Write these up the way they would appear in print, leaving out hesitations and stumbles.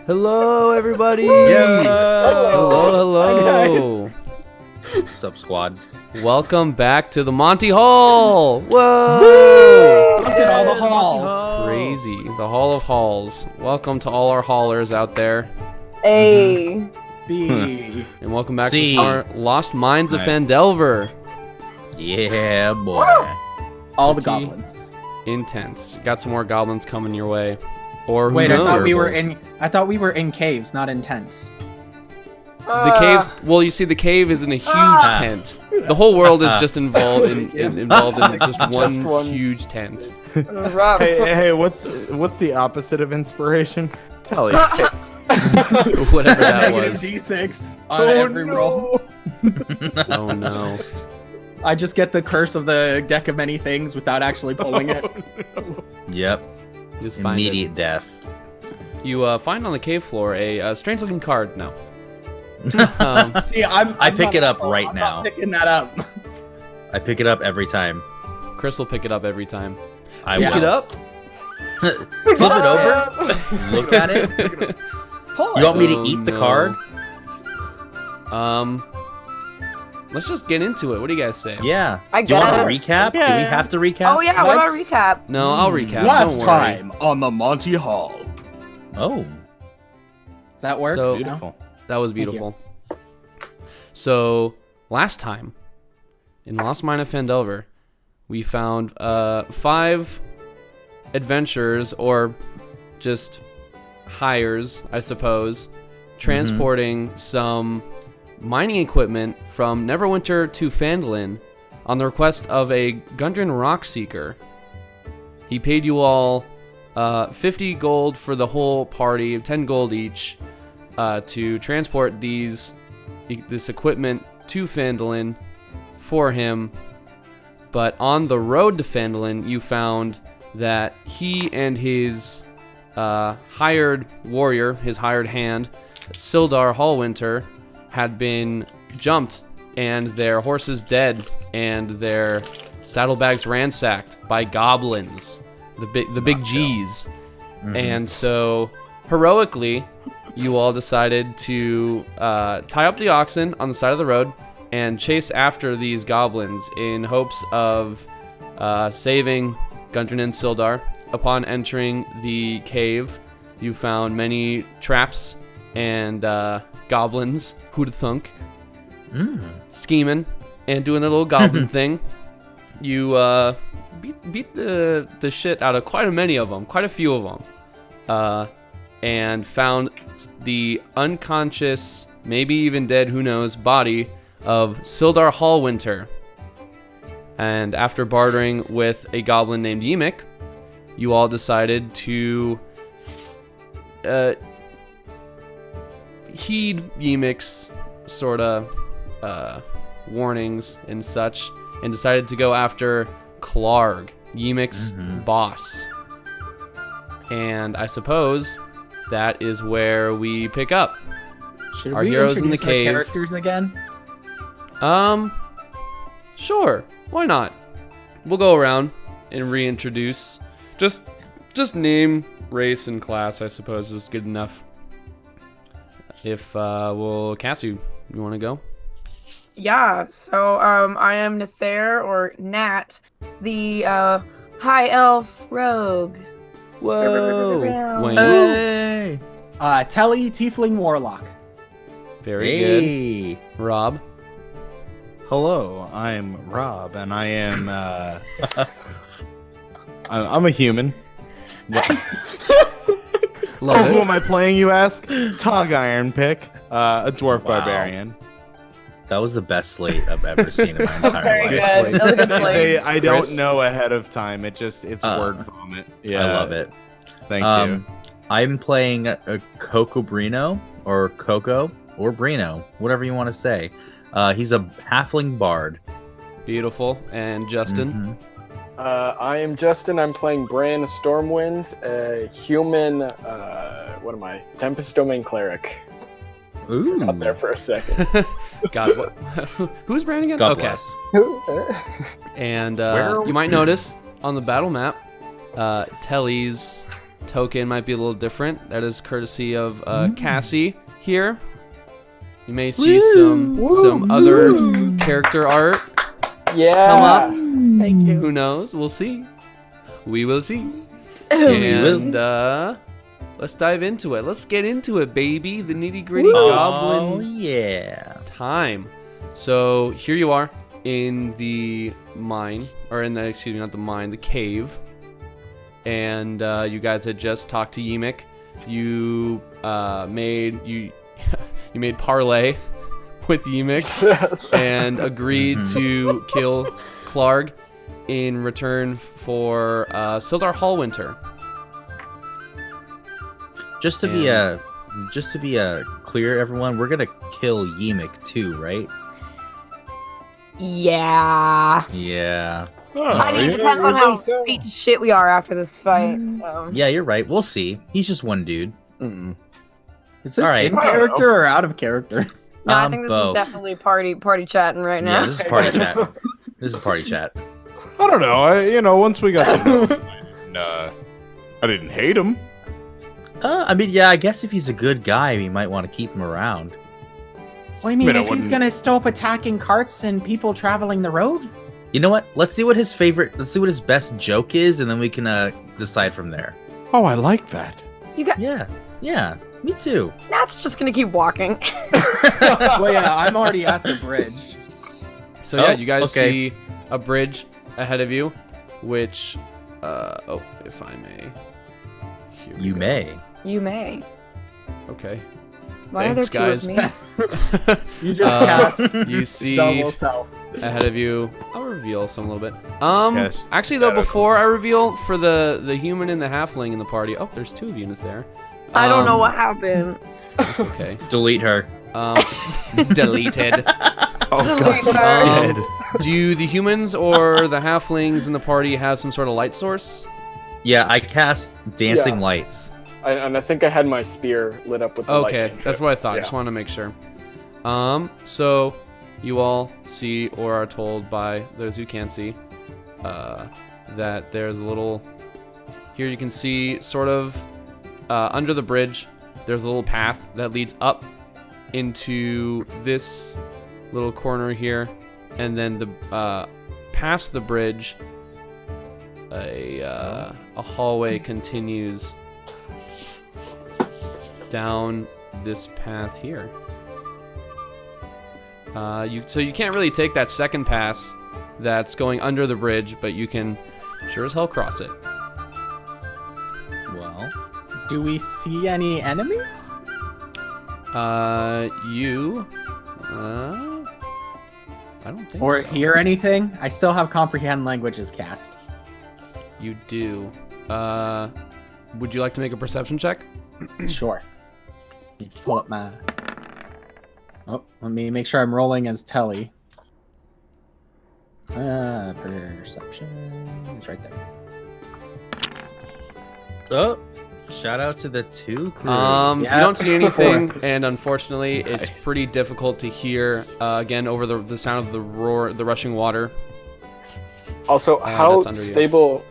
Hello, everybody. Hello. What's up, squad? Welcome back to the Monty Hall. Whoa! Look at all the halls. Crazy. The Hall of Halls. Welcome to all our haulers out there. A. B. And welcome back C. to some more Lost Mines of Nice. Phandelver. Yeah, boy. All the Pretty goblins. Intense. Got some more goblins coming your way. Or who Wait, I knows? thought we were in caves, not in tents. The caves. Well, you see, the cave is in a huge tent. The whole world is just involved in just one huge tent. Rob. Hey, what's the opposite of inspiration? Telly. Whatever that Negative was. D6 on every roll. Oh no. I just get the curse of the deck of many things without actually pulling it. Yep. Just find Immediate death. it. You find on the cave floor a strange-looking card. No. See, I pick it up right I'm now. not picking that up. I pick it up every time. Chris will pick it up every time. I Pick will. Pick it up. Flip it over. Look at it. Pull You want me to Oh, eat the no. card? Let's just get into it. What do you guys say? Yeah. I Do you want to guess. recap? Do we have to recap? Oh yeah, what about Let's- recap? No, I'll recap. Last Don't worry. time on the Monty Hall. Oh. Does that work? So- Beautiful. That was beautiful. So, last time, in Lost Mine of Phandelver, we found 5 adventurers, or just hires, I suppose, transporting some mining equipment from Neverwinter to Phandalin on the request of a Gundren rock seeker. He paid you all 50 gold for the whole party, 10 gold each, to transport this equipment to Phandalin for him. But on the road to Phandalin, you found that he and his hired warrior, his hired hand, Sildar Hallwinter, had been jumped and their horses dead and their saddlebags ransacked by goblins, the big G's. And so heroically, you all decided to tie up the oxen on the side of the road and chase after these goblins in hopes of saving Gundren and Sildar. Upon entering the cave, you found many traps and goblins, who'd thunk, scheming and doing their little goblin thing. You beat the shit out of quite a few of them, and found the unconscious, maybe even dead, who knows, body of Sildar Hallwinter. And after bartering with a goblin named Ymik, you all decided to heed Ymik's sort of warnings and such, and decided to go after Clarg, Ymik's boss. And I suppose that is where we pick up. Should Our we heroes in the introduce our cave. characters again? Sure, why not? We'll go around and reintroduce. Just name, race, and class, I suppose, is good enough. If Cassie, you want to go? Yeah. So I am Nether or Nat, the high elf rogue. Whoa! Wayne. Hey. Telly, Tiefling Warlock. Very good. Hey. Rob. Hello, I'm Rob, and I am. I'm a human. Love Who it. am I playing, you ask? Tog Iron Pick, a dwarf Wow. barbarian. That was the best slate I've ever seen in my entire Very life. good. That was a good slate. I Chris? don't know ahead of time. It's word vomit. Yeah, I love it. Thank you. I'm playing a Coco Brino, or Coco, or Brino, whatever you want to say. He's a halfling bard. Beautiful. And Justin. I am Justin. I'm playing Bran Stormwind, a human. What am I? Tempest Domain Cleric. Ooh. Out there for a second. God, what? Who's Brand again? God Okay. bless. And you might notice on the battle map, Telly's token might be a little different. That is courtesy of Cassie here. You may see some other character art. Yeah. Come up. Thank you. Who knows? We'll see. We will see. We And let's dive into it. Let's get into it, baby. The nitty gritty goblin yeah. time. So here you are in the mine, or in the, excuse me, not the mine, the cave. And you guys had just talked to Yimik. You you made parlay with Yimik and agreed to kill Clark in return for Sildar Hallwinter. Just to be clear, everyone, we're gonna kill Yimik too, right? Yeah. Yeah. I mean, it depends on how beat to shit we are after this fight. So. Yeah, you're right. We'll see. He's just one dude. Is this All right. in character or out of character? No, I think this both. is definitely party chatting right now. Yeah, this is party chat. This is party chat. I don't know. Once we got to know him, I didn't hate him. I mean, yeah, I guess if he's a good guy, we might want to keep him around. Well, I mean, But I if he's wouldn't- gonna stop attacking carts and people traveling the road? You know what? Let's see what his best joke is, and then we can decide from there. Oh, I like that. You got. Yeah, me too. Nat's just gonna keep walking. Well, yeah, I'm already at the bridge. So yeah, Oh, you guys okay. see a bridge ahead of you, which, if I may. Here we You go. may. You may. Okay. Why are there Thanks, two guys. of me? You just cast You see double self. ahead of you. I'll reveal some a little bit. Yes. Actually, though, Yeah, before I reveal for the human and the halfling in the party. Oh, there's two of you in there. I don't know what happened. It's okay. Delete her. Deleted. Oh, Delete God. her. Do the humans or the halflings in the party have some sort of light source? Yeah, I cast dancing Yeah. lights. And I think I had my spear lit up with the light Okay, cantrip. that's what I thought. Yeah. Just wanted to make sure. So you all see or are told by those who can see that there's a little. Here you can see sort of under the bridge. There's a little path that leads up into this little corner here, and then past the bridge, a hallway continues down this path here. So you can't really take that second pass that's going under the bridge, but you can sure as hell cross it. Well, Do we see any enemies? I don't think Or so. hear anything? I still have comprehend languages cast. You do. Would you like to make a perception check? Sure. Let me pull up my... Oh, let me make sure I'm rolling as Telly. Perception... It's right there. oh, shout out to the two crew. You Yep. don't see anything, and unfortunately, Nice. it's pretty difficult to hear. Again, over the sound of the roar, the rushing water. Also, that's under you.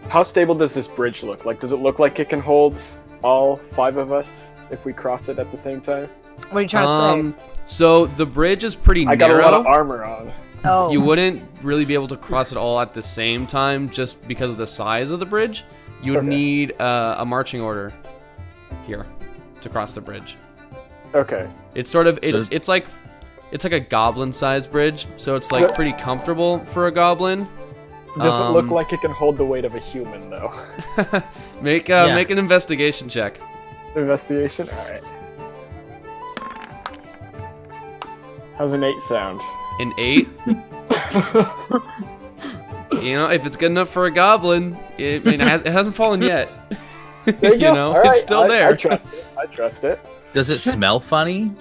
how stable does this bridge look? Like, does it look like it can hold all 5 of us if we cross it at the same time? What are you trying to say? So the bridge is pretty I got narrow. a lot of armor on. Oh. You wouldn't really be able to cross it all at the same time just because of the size of the bridge. You would Okay. need a marching order here to cross the bridge. Okay. It's sort of it's like a goblin-sized bridge, so it's like pretty comfortable for a goblin. Does it look like it can hold the weight of a human, though? Make Yeah. make an investigation check. Investigation? Alright. How's an 8 sound? An 8. You know, if it's good enough for a goblin, it hasn't fallen yet. There you go. know, All right, it's still there. I trust it. I trust it. Does it smell funny?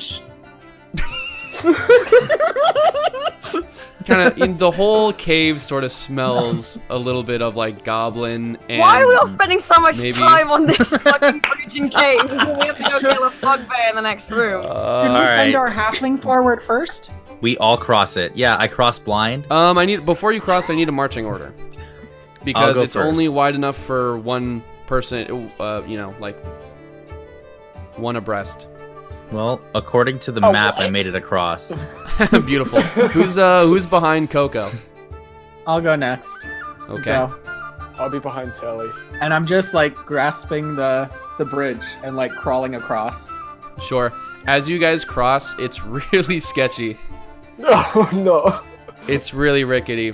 Kind of, the whole cave sort of smells a little bit of like goblin. And Why are we all spending so much maybe- time on this fucking virgin cave? We have to go kill a bugbear in the next room. Can we alright. send our halfling forward first? We all cross it. Yeah, I cross blind. I need before you cross, I need a marching order because go it's only first. wide enough for one person, like one abreast. Well, according to the Oh, map, I what? made it across. Beautiful. Who's behind Coco? I'll go next. Okay. Go. I'll be behind Telly. And I'm just like grasping the bridge and like crawling across. Sure. As you guys cross, it's really sketchy. Oh no. It's really rickety.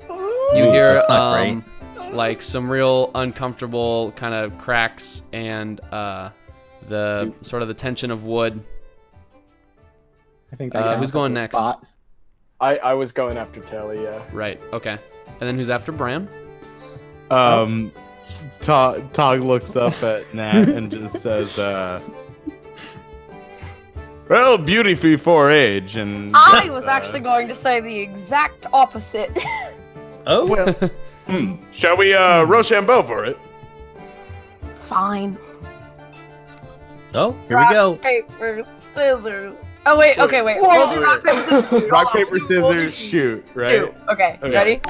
You Ooh, hear that's not great. like some real uncomfortable kind of cracks and the sort of the tension of wood. I think that counts who's as going a next? spot. I was going after Telly, yeah. Right. Okay. And then who's after Bran? Tog looks up at Nat and just says, well, beauty before age, and I was actually going to say the exact opposite. Oh, well, shall we Rochambeau for it? Fine. oh, here we go. Rock, paper, scissors. Oh wait, okay, wait. We'll do rock, paper, scissors. shoot. Rock, Hold on. paper, We'll do scissors, shoot, right? shoot. Okay, Okay. ready?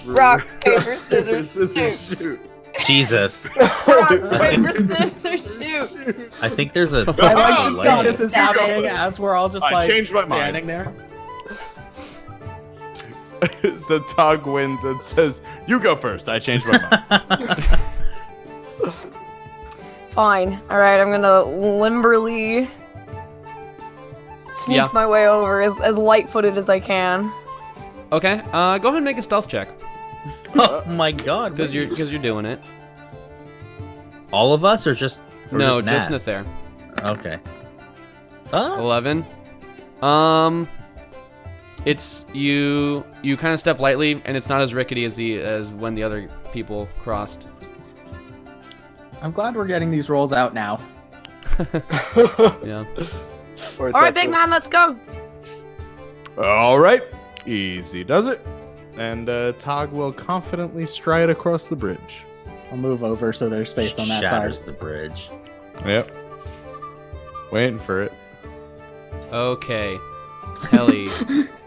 Rock, paper, scissors, shoot. Jesus. Rock, paper, scissors, shoot. I think there's a. I like to delay. think this is Damn it. happening as we're all just I like changed my mind. standing there. So Tog wins and says, you go first. I changed my mind. Fine. All right, I'm gonna limberly sneak Yeah. my way over as light-footed as I can. Okay. Go ahead and make a stealth check Oh my god. because you're doing it. All of us or just. Or No, Nat? just Nathaire. Okay. Oh, 11. It's you kind of step lightly, and it's not as rickety as when the other people crossed. I'm glad we're getting these rolls out now. Yeah. Or is All right, that big just- man, let's go. All right. Easy does it. And Tog will confidently stride across the bridge. I'll move over so there's space on that shatters side. the bridge. Yep. Waiting for it. Okay. Telly,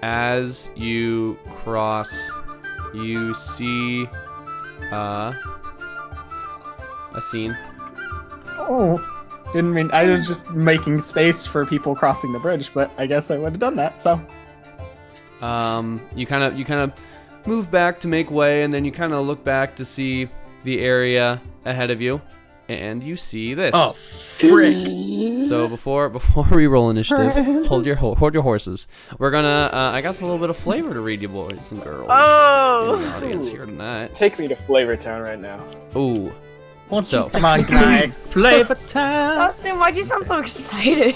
as you cross, you see a scene. Oh, didn't mean I was just making space for people crossing the bridge, but I guess I would have done that. So You kind of move back to make way, and then you kind of look back to see the area ahead of you, and you see this. Oh, frick. So before we roll initiative, hold your horses. We're gonna I got a little bit of flavor to read you boys and girls Oh. in the audience here tonight. Take me to Flavor Town right now. Ooh. So come on, guy. Flavor time. Austin, why'd you sound so excited?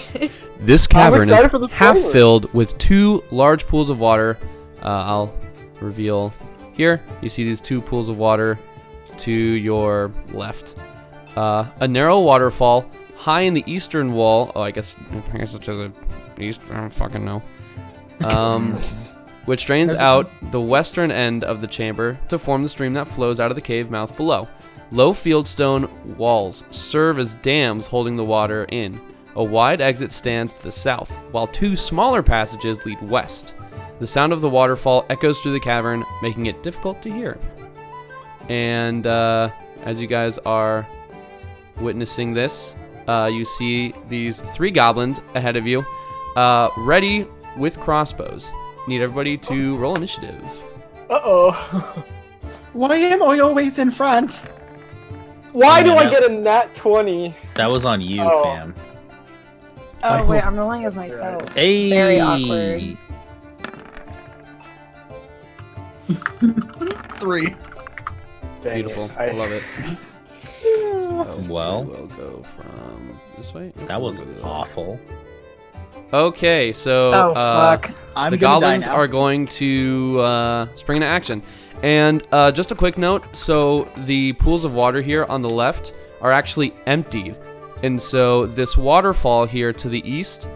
this cavern is excited for the half flavor. filled with two large pools of water. I'll reveal here. You see these two pools of water to your left. A narrow waterfall high in the eastern wall. Oh, I guess it's to the east. I don't fucking know. Which drains out the western end of the chamber to form the stream that flows out of the cave mouth below. Low fieldstone walls serve as dams holding the water in. A wide exit stands to the south, while two smaller passages lead west. The sound of the waterfall echoes through the cavern, making it difficult to hear. And as you guys are witnessing this, you see these three goblins ahead of you, ready with crossbows. Need everybody to roll initiative. Uh-oh. Why am I always in front? Why do I Yeah. get a nat 20? That was on you, Oh. fam. Oh wait, I'm rolling as myself. Hey. Very awkward. 3. Dang Beautiful. it. I love it. Well. We'll go from this way. Nope, That we'll was go the other way. awful. Okay, so Oh fuck. I'm the gonna die goblins now. are going to spring into action. And just a quick note, so the pools of water here on the left are actually emptied. And so this waterfall here to the east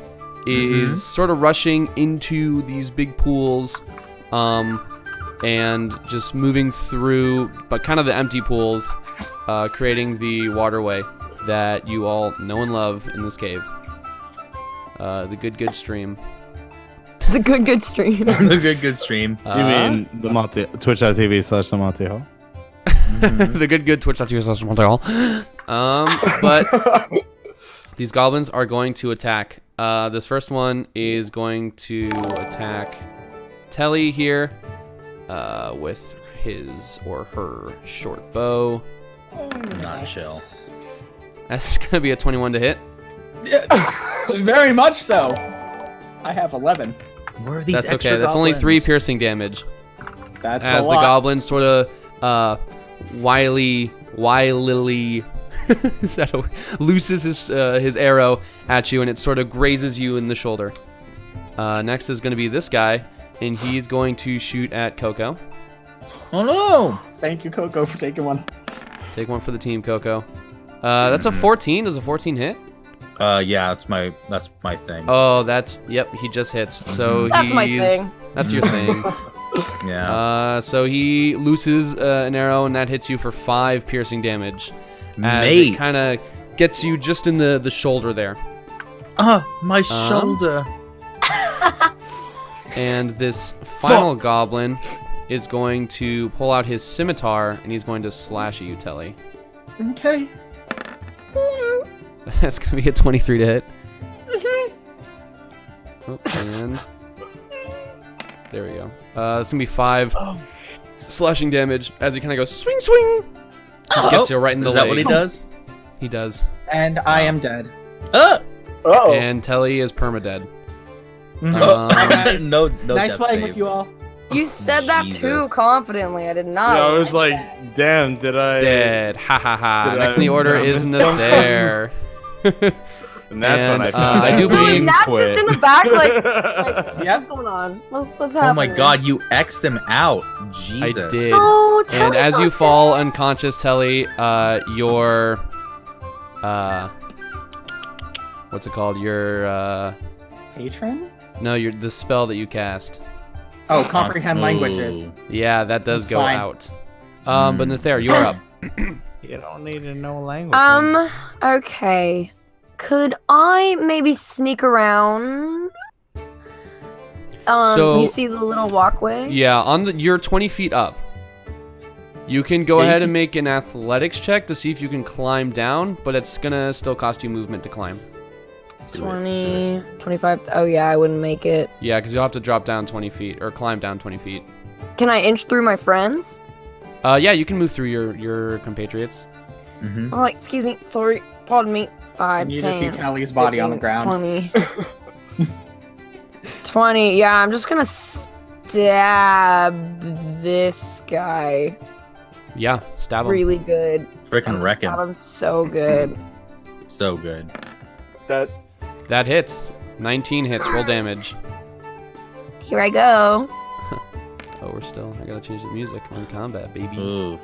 is sort of rushing into these big pools and just moving through, but kind of the empty pools, creating the waterway that you all know and love in this cave. The good stream. It's a good stream. The good stream. You mean the Monty, twitch.tv/the Monty Hall? the good twitch.tv/Montreal. But these goblins are going to attack. This first one is going to attack Telly here with his or her short bow. Not chill. That's going to be a 21 to hit. Very much so. I have 11. Where are these That's extra okay. That's only 3 goblins? piercing damage. That's As a the lot. goblin sort of wily is that looses his arrow at you, and it sort of grazes you in the shoulder. Next is going to be this guy, and he's going to shoot at Coco. Oh no! Thank you, Coco, for taking one. Take one for the team, Coco. That's a 14. Does a 14 hit? Yeah, that's my thing. Oh, yep, he just hits. So That's my thing. That's your thing. Yeah. So he looses an arrow, and that hits you for 5 piercing damage. As Mate. it kind of gets you just in the shoulder there. My shoulder. And this final goblin is going to pull out his scimitar, and he's going to slash at you, Telly. Okay. That's going to be a 23 to hit. Oh, and there we go. It's going to be 5 slashing damage as he kind of goes swing, swing. Gets you right in the Is leg. that what he does? He does. And I am dead. Uh-oh. And Telly is permadead. Hi, guys. no Nice death playing saves. with you all. You said that too Jesus. confidently. I did not. Yeah, I was like, damn, did I? Dead. Ha ha ha. Did Next I in the order is miss Nathar. And that's when I And, found I out do So believe- is that quit. just in the back? Like Yeah. what's going on? What's happening? Oh my god, you X'd him out. Jesus. I did. Oh, And Telly's as you not fall dead. unconscious, Telly, your what's it called? Your Patron? no, the spell that you cast. Oh, comprehend languages. Yeah, that does That's go fine. out. But Nathar, you're up. You don't need to know language. Okay. Could I maybe sneak around? So- You see the little walkway? Yeah, you're 20 feet up. You can go Yeah, you ahead can- and make an athletics check to see if you can climb down, but it's gonna still cost you movement to climb. 20, 25. Oh yeah, I wouldn't make it. Yeah, because you'll have to drop down 20 feet or climb down 20 feet. Can I inch through my friends? Yeah, you can move through your compatriots. Mm-hmm. Oh, excuse me. Sorry. Pardon me. 5, And you 10, just see Tally's body on the 15, ground. 20. 20. Yeah, I'm just gonna stab this guy Yeah, stab him. really good. Freaking wreck Stab him. him so good. So good. That hits. 19 hits. Roll damage. Here I go. Oh, we're still. I gotta change the music. We're in combat, baby. Ooh.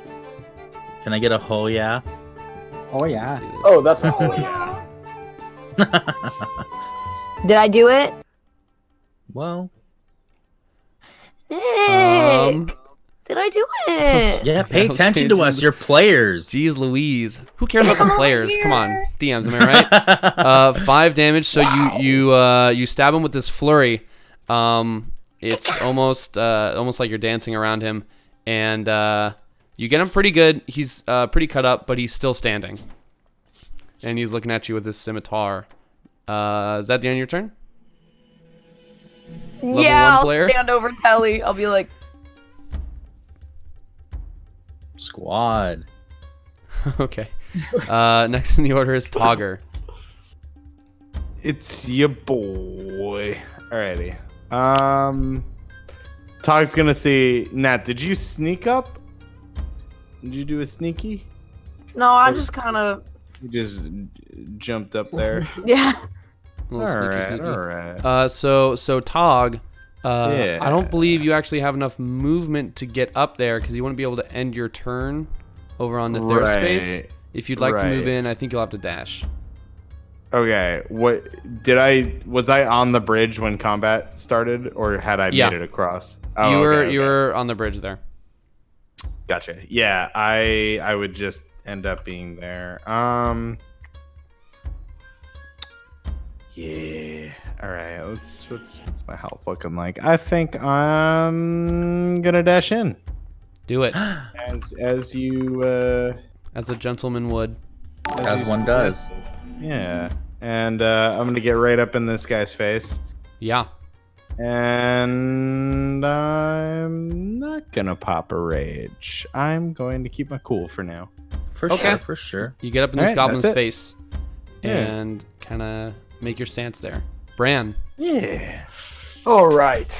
Can I get a oh yeah? Oh, Let's yeah. see this. Oh, that's a whole yeah. Did I do it? Well, Nick, did I do it? yeah, pay I was attention to changing us. the- You're players. Jeez Louise. Who cares about the Come players? here. Come on. DMs, am I right? 5 damage, so you stab him with this flurry. It's almost like you're dancing around him, and you get him pretty good. He's pretty cut up, but he's still standing. And he's looking at you with his scimitar. Is that the end of your turn? Level Yeah, 1 I'll player? stand over Telly. I'll be like, Squad. Okay. Next in the order is Togger. It's your boy. Alrighty. Tog's gonna say, Nat, did you sneak up? Did you do a sneaky? no, I just kind of, You just jumped up there. yeah. Little sneaky, Alright, sneaky. alright. So Tog, Yeah. I don't believe you actually have enough movement to get up there because you wouldn't be able to end your turn over on the third space. Right, If you'd like to move right. in, I think you'll have to dash. Okay, was I on the bridge when combat started, or had I Yeah. made it across? Oh, you okay. were on the bridge there. Gotcha. Yeah, I would just end up being there. Yeah. All right. What's my health looking like? I think I'm gonna dash in. Do it as you as a gentleman would. As one does. Yeah. And I'm gonna get right up in this guy's face. Yeah. And I'm not gonna pop a rage. I'm going to keep my cool for now. For Okay. sure, for sure. You get up in this Alright, goblin's that's it. face Yeah. and kind of make your stance there. Bran. Yeah. All right.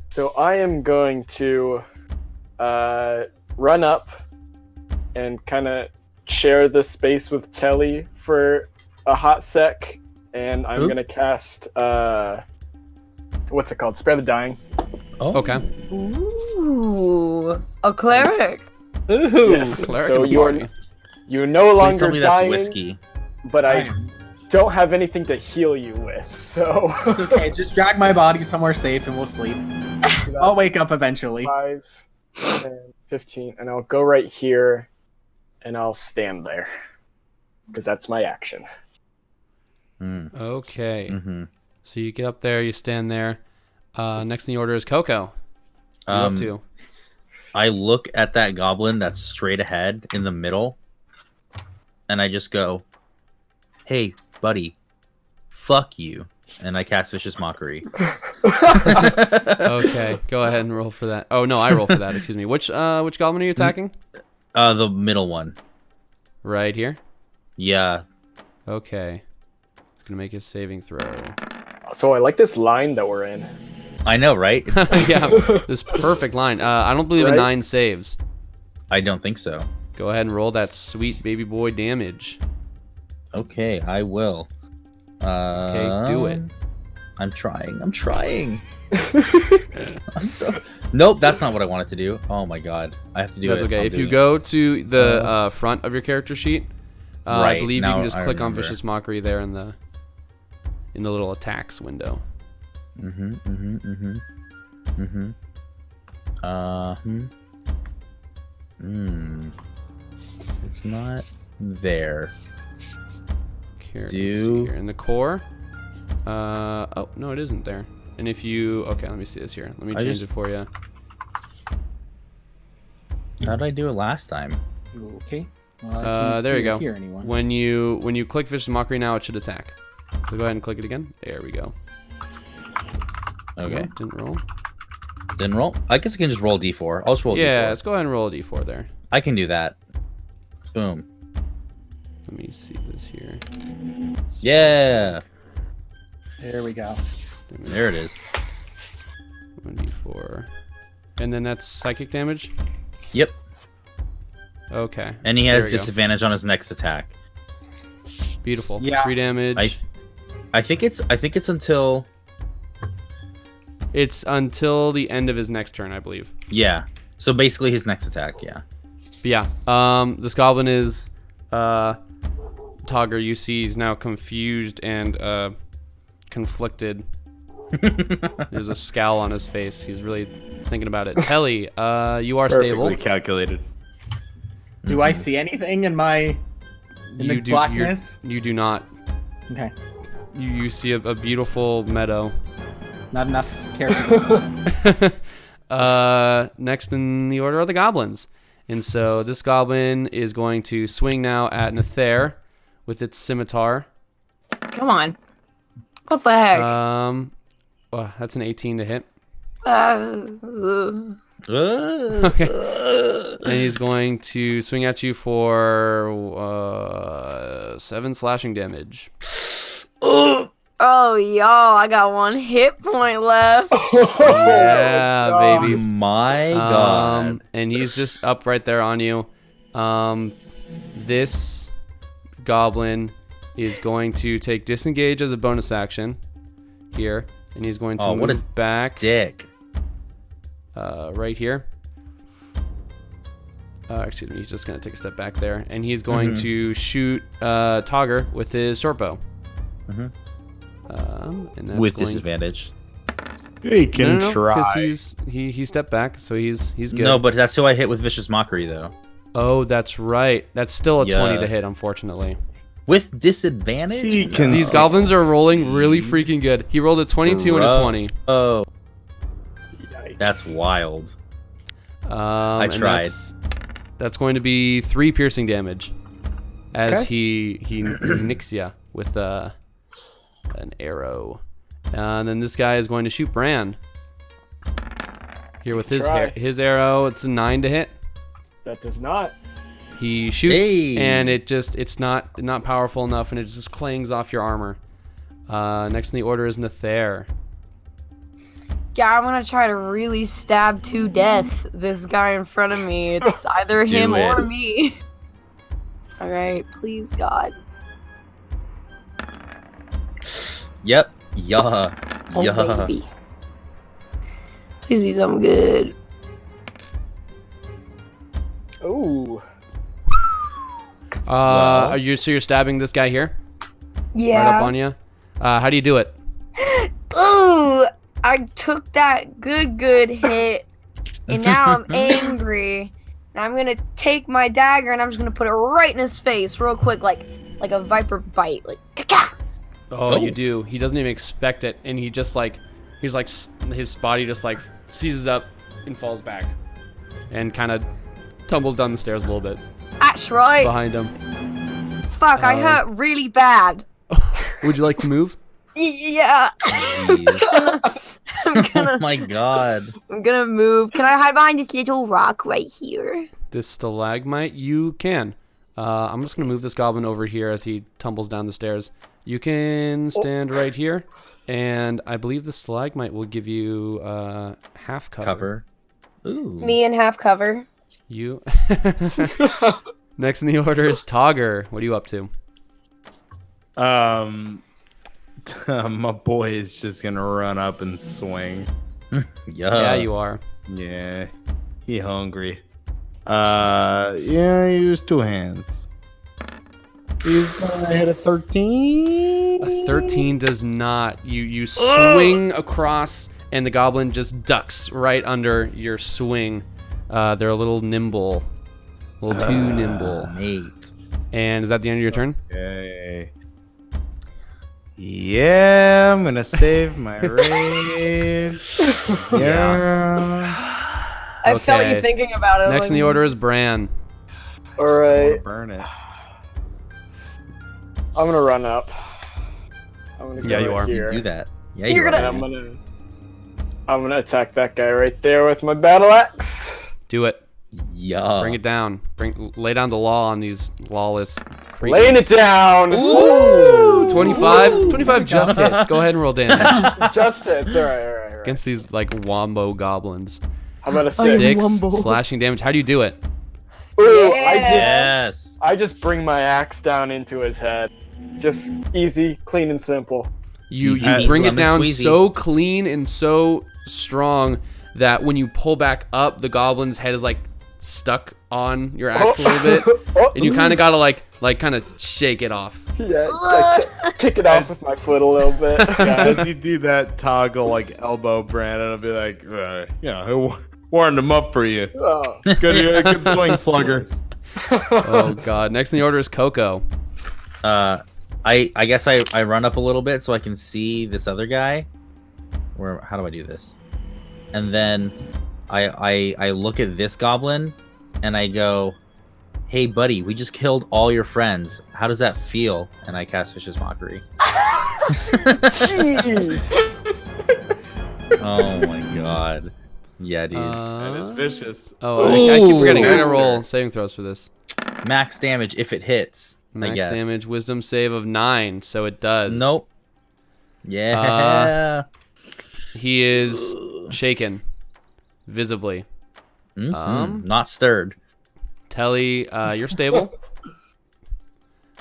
So I am going to run up and kind of share the space with Telly for a hot sec, and I'm Ooh. gonna cast what's it called? Spare the Dying. Oh, Okay. Ooh, a cleric. Ooh, Yes. cleric So of the you're party. no Please longer tell me that's dying, whiskey. but I don't have anything to heal you with. So Okay, just drag my body somewhere safe and we'll sleep. So I'll wake up eventually. 5, 10, 15, and I'll go right here, and I'll stand there, because that's my action. Mm. Okay. Mm-hmm. So you get up there, you stand there. Next in the order is Coco. What are you up to? I look at that goblin that's straight ahead in the middle, and I just go, "Hey, buddy, fuck you," and I cast Vicious Mockery. Okay, go ahead and roll for that. Oh no, I roll for that. Excuse me. Which goblin are you attacking? The middle one. Right here. Yeah. Okay. It's gonna make a saving throw. So I like this line that we're in. I know, right? Yeah, this perfect line. I don't believe a Right? 9 saves. I don't think so. Go ahead and roll that sweet baby boy damage. Okay, I will. Okay, do it. I'm trying. I'm so. Nope, that's not what I wanted to do. Oh my god, I have to do That's it. okay. I'll If do you it. go to the front of your character sheet, I Right, believe you now can just I click on remember. Vicious Mockery there in the little attacks window. It's not there. Here, let me see Do- here. In the core. Oh no, it isn't there. And if you let me see this here. Let me I change just- it for you. How did I do it last time? Okay. Well, I can't There see you go. or hear anyone. When you click Vicious Mockery now, it should attack. So go ahead and click it again. There we go. Okay, Nope, didn't roll. didn't roll. I guess I can just roll D4. I'll just roll Yeah, D4. let's go ahead and roll a d4 there. I can do that. Boom. Let me see this here. Yeah. There we go. There it is. 1d4. And then that's psychic damage? Yep. Okay. And he There has we go. disadvantage on his next attack. Beautiful. Yeah. 3 damage. I think it's until It's until the end of his next turn, I believe. yeah. So basically his next attack, yeah. But yeah, this goblin is Togger, you see he's now confused and conflicted. There's a scowl on his face. He's really thinking about it. Telly, you are stable. Perfectly calculated. Do I see anything in my the blackness? You do not. Okay. You see a beautiful meadow. Not enough characters. Next in the order are the goblins. And so this goblin is going to swing now at Nether with its scimitar. Come on. What the heck? That's an 18 to hit. Okay. And he's going to swing at you for 7 slashing damage. Oh, y'all, I got 1 hit point left. Yeah, baby. My god. And he's just up right there on you. This goblin is going to take disengage as a bonus action here, and he's going to Oh, what a move back Dick. right here. Excuse me, he's just going to take a step back there, and he's going to shoot Togger with his short bow. And that's With going... disadvantage. He can No, try. because he stepped back, so he's good. No, but that's who I hit with Vicious Mockery, though. Oh, that's right. That's still a 20 Yeah. to hit, unfortunately. With disadvantage? He can These goblins are rolling really freaking good. He rolled a 22 and a Bro. 20. Oh, Yikes. that's wild. I and tried. That's going to be 3 piercing damage as he nicks ya with an arrow. And then this guy is going to shoot Bran. Here with his arrow, it's a 9 to hit. That does not. He shoots, Hey. and it's not powerful enough, and it just clangs off your armor. Next in the order is Nether. Yeah, I'm gonna try to really stab to death this guy in front of me. It's either him it. or me. Alright, please, God. Yep. Yeah. Oh, Yeah. baby. Please be something good. Ooh. Are you so you're stabbing this guy here? Yeah. Right up on you. How do you do it? Ooh, I took that good hit, and now I'm angry. And I'm gonna take my dagger and I'm just gonna put it right in his face, real quick, like a viper bite, like ka. Oh, you do. He doesn't even expect it, and his body just like seizes up and falls back, and kind of tumbles down the stairs a little bit That's right. behind him. Fuck, I hurt really bad. Would you like to move? Yeah. Jeez. I'm Oh my god. gonna move. Can I hide behind this little rock right here? This stalagmite, you can. I'm just gonna move this goblin over here as he tumbles down the stairs. You can stand right here, and I believe the stalagmite will give you half cover. Ooh. Me in half cover. You. Next in the order is Togger. What are you up to? My boy is just gonna run up and swing. Yeah, you are. Yeah, he hungry. Yeah, use 2 hands. He's gonna hit a 13. A 13 does not. You swing across, and the goblin just ducks right under your swing. They're a little nimble. A little too nimble. Mate. And is that the end of your turn? Okay. Yeah, I'm gonna save my rage. Yeah. I felt Okay. you thinking about it. Next in the order is Bran. Alright. Burn it. I'm gonna run up. I'm gonna go Yeah, you right are. here. Do that. Yeah, You're you gonna- are. And I'm gonna attack that guy right there with my battle axe. Do it. Yeah. Bring it down. Lay down the law on these lawless creatures. Laying it down. Ooh, 25. 25 just hits. Go ahead and roll damage Just it's alright. against these like wombo goblins. How about a 6? 6 slashing damage. How do you do it? Ooh, Yes. I just bring my axe down into his head. Just easy, clean and simple. You Easy you bring peasy it down lemon squeezy. so clean and so strong that when you pull back up, the goblin's head is like stuck on your axe a little bit, and you kind of gotta like kind of shake it off. Yeah, I kick it off with my foot a little bit. Yeah, as you do that, toggle like elbow Brandon. I'll be like, I warmed him up for you. Oh. Good swing, slugger. Oh god. Next in the order is Coco. I guess I run up a little bit so I can see this other guy. How do I do this? And then I look at this goblin and I go, "Hey buddy, we just killed all your friends. How does that feel?" And I cast Vicious Mockery. Jeez. Oh my god. Yeah, dude. That is vicious. I keep forgetting. I gotta Ooh. roll saving throws for this. Max damage if it hits. I Max guess. damage, wisdom save of 9, so it does. Nope. Yeah. He is shaken, visibly. Not stirred. Telly, you're stable.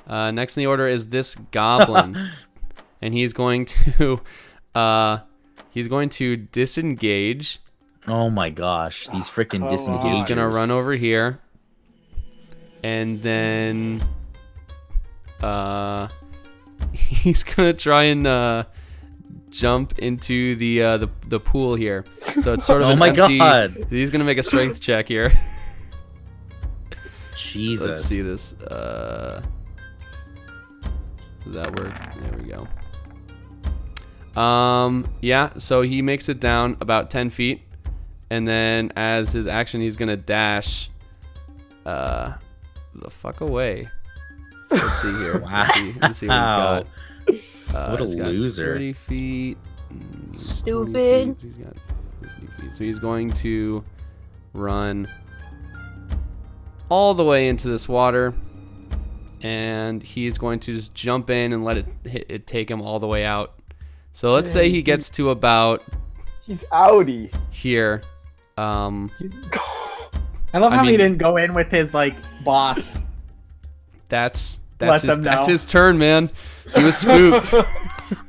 Next in the order is this goblin, and he's going to disengage. Oh my gosh, these freaking come disengagers. on. He's gonna run over here, and then he's gonna try and jump into the pool here. So it's sort of Oh an my empty. God. He's gonna make a strength check here. Jesus. Let's see this. Does that work? There we go. Yeah, so he makes it down about 10 feet, And then as his action, he's gonna dash the fuck away. Let's see here. Let's see what he's got. What a he's got loser. 30 feet. 20 Stupid. feet. He's got 50 feet. So he's going to run all the way into this water. And he's going to just jump in and let it take him all the way out. So let's say he gets to about He's outie. here. I love how he mean- didn't go in with his like boss. That's Let them know. his turn, man. He was spooked.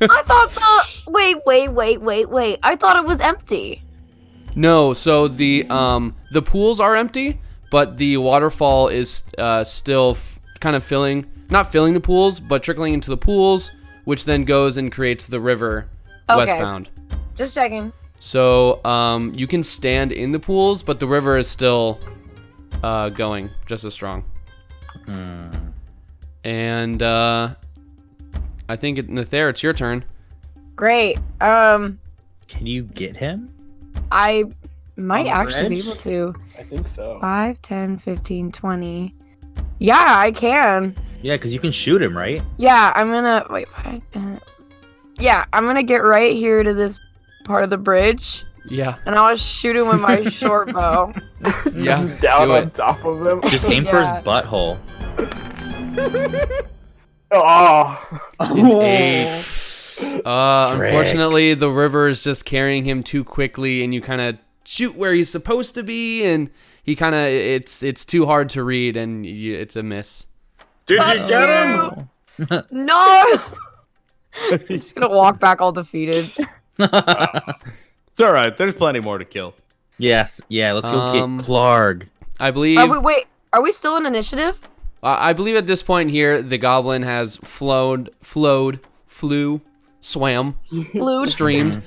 I thought wait. I thought it was empty. No, so the pools are empty, but the waterfall is still kind of not filling the pools, but trickling into the pools, which then goes and creates the river westbound. Just checking. So you can stand in the pools, but the river is still going just as strong. And I think Nether, it's your turn. Great. Can you get him? I might On the actually be bridge? able to. I think so. 5, 10, 15, 20. Yeah, I can. Yeah, because you can shoot him, right? Yeah, I'm gonna wait. Yeah, I'm gonna get right here to this part of the bridge, Yeah. and I'll shoot him with my short bow. Yeah. Just down do on it. top of him. Just aim for his Yeah. butthole. Oh. Unfortunately, the river is just carrying him too quickly, and you kind of shoot where he's supposed to be, and he kind of it's too hard to read, and it's a miss. Did Fuck you get him? you. No! I'm just gonna walk back all defeated. It's all right. There's plenty more to kill. Yes. Yeah, let's go get Clark. I believe. Wait, are we still in initiative? I believe at this point here, the goblin has swam, Blued? streamed,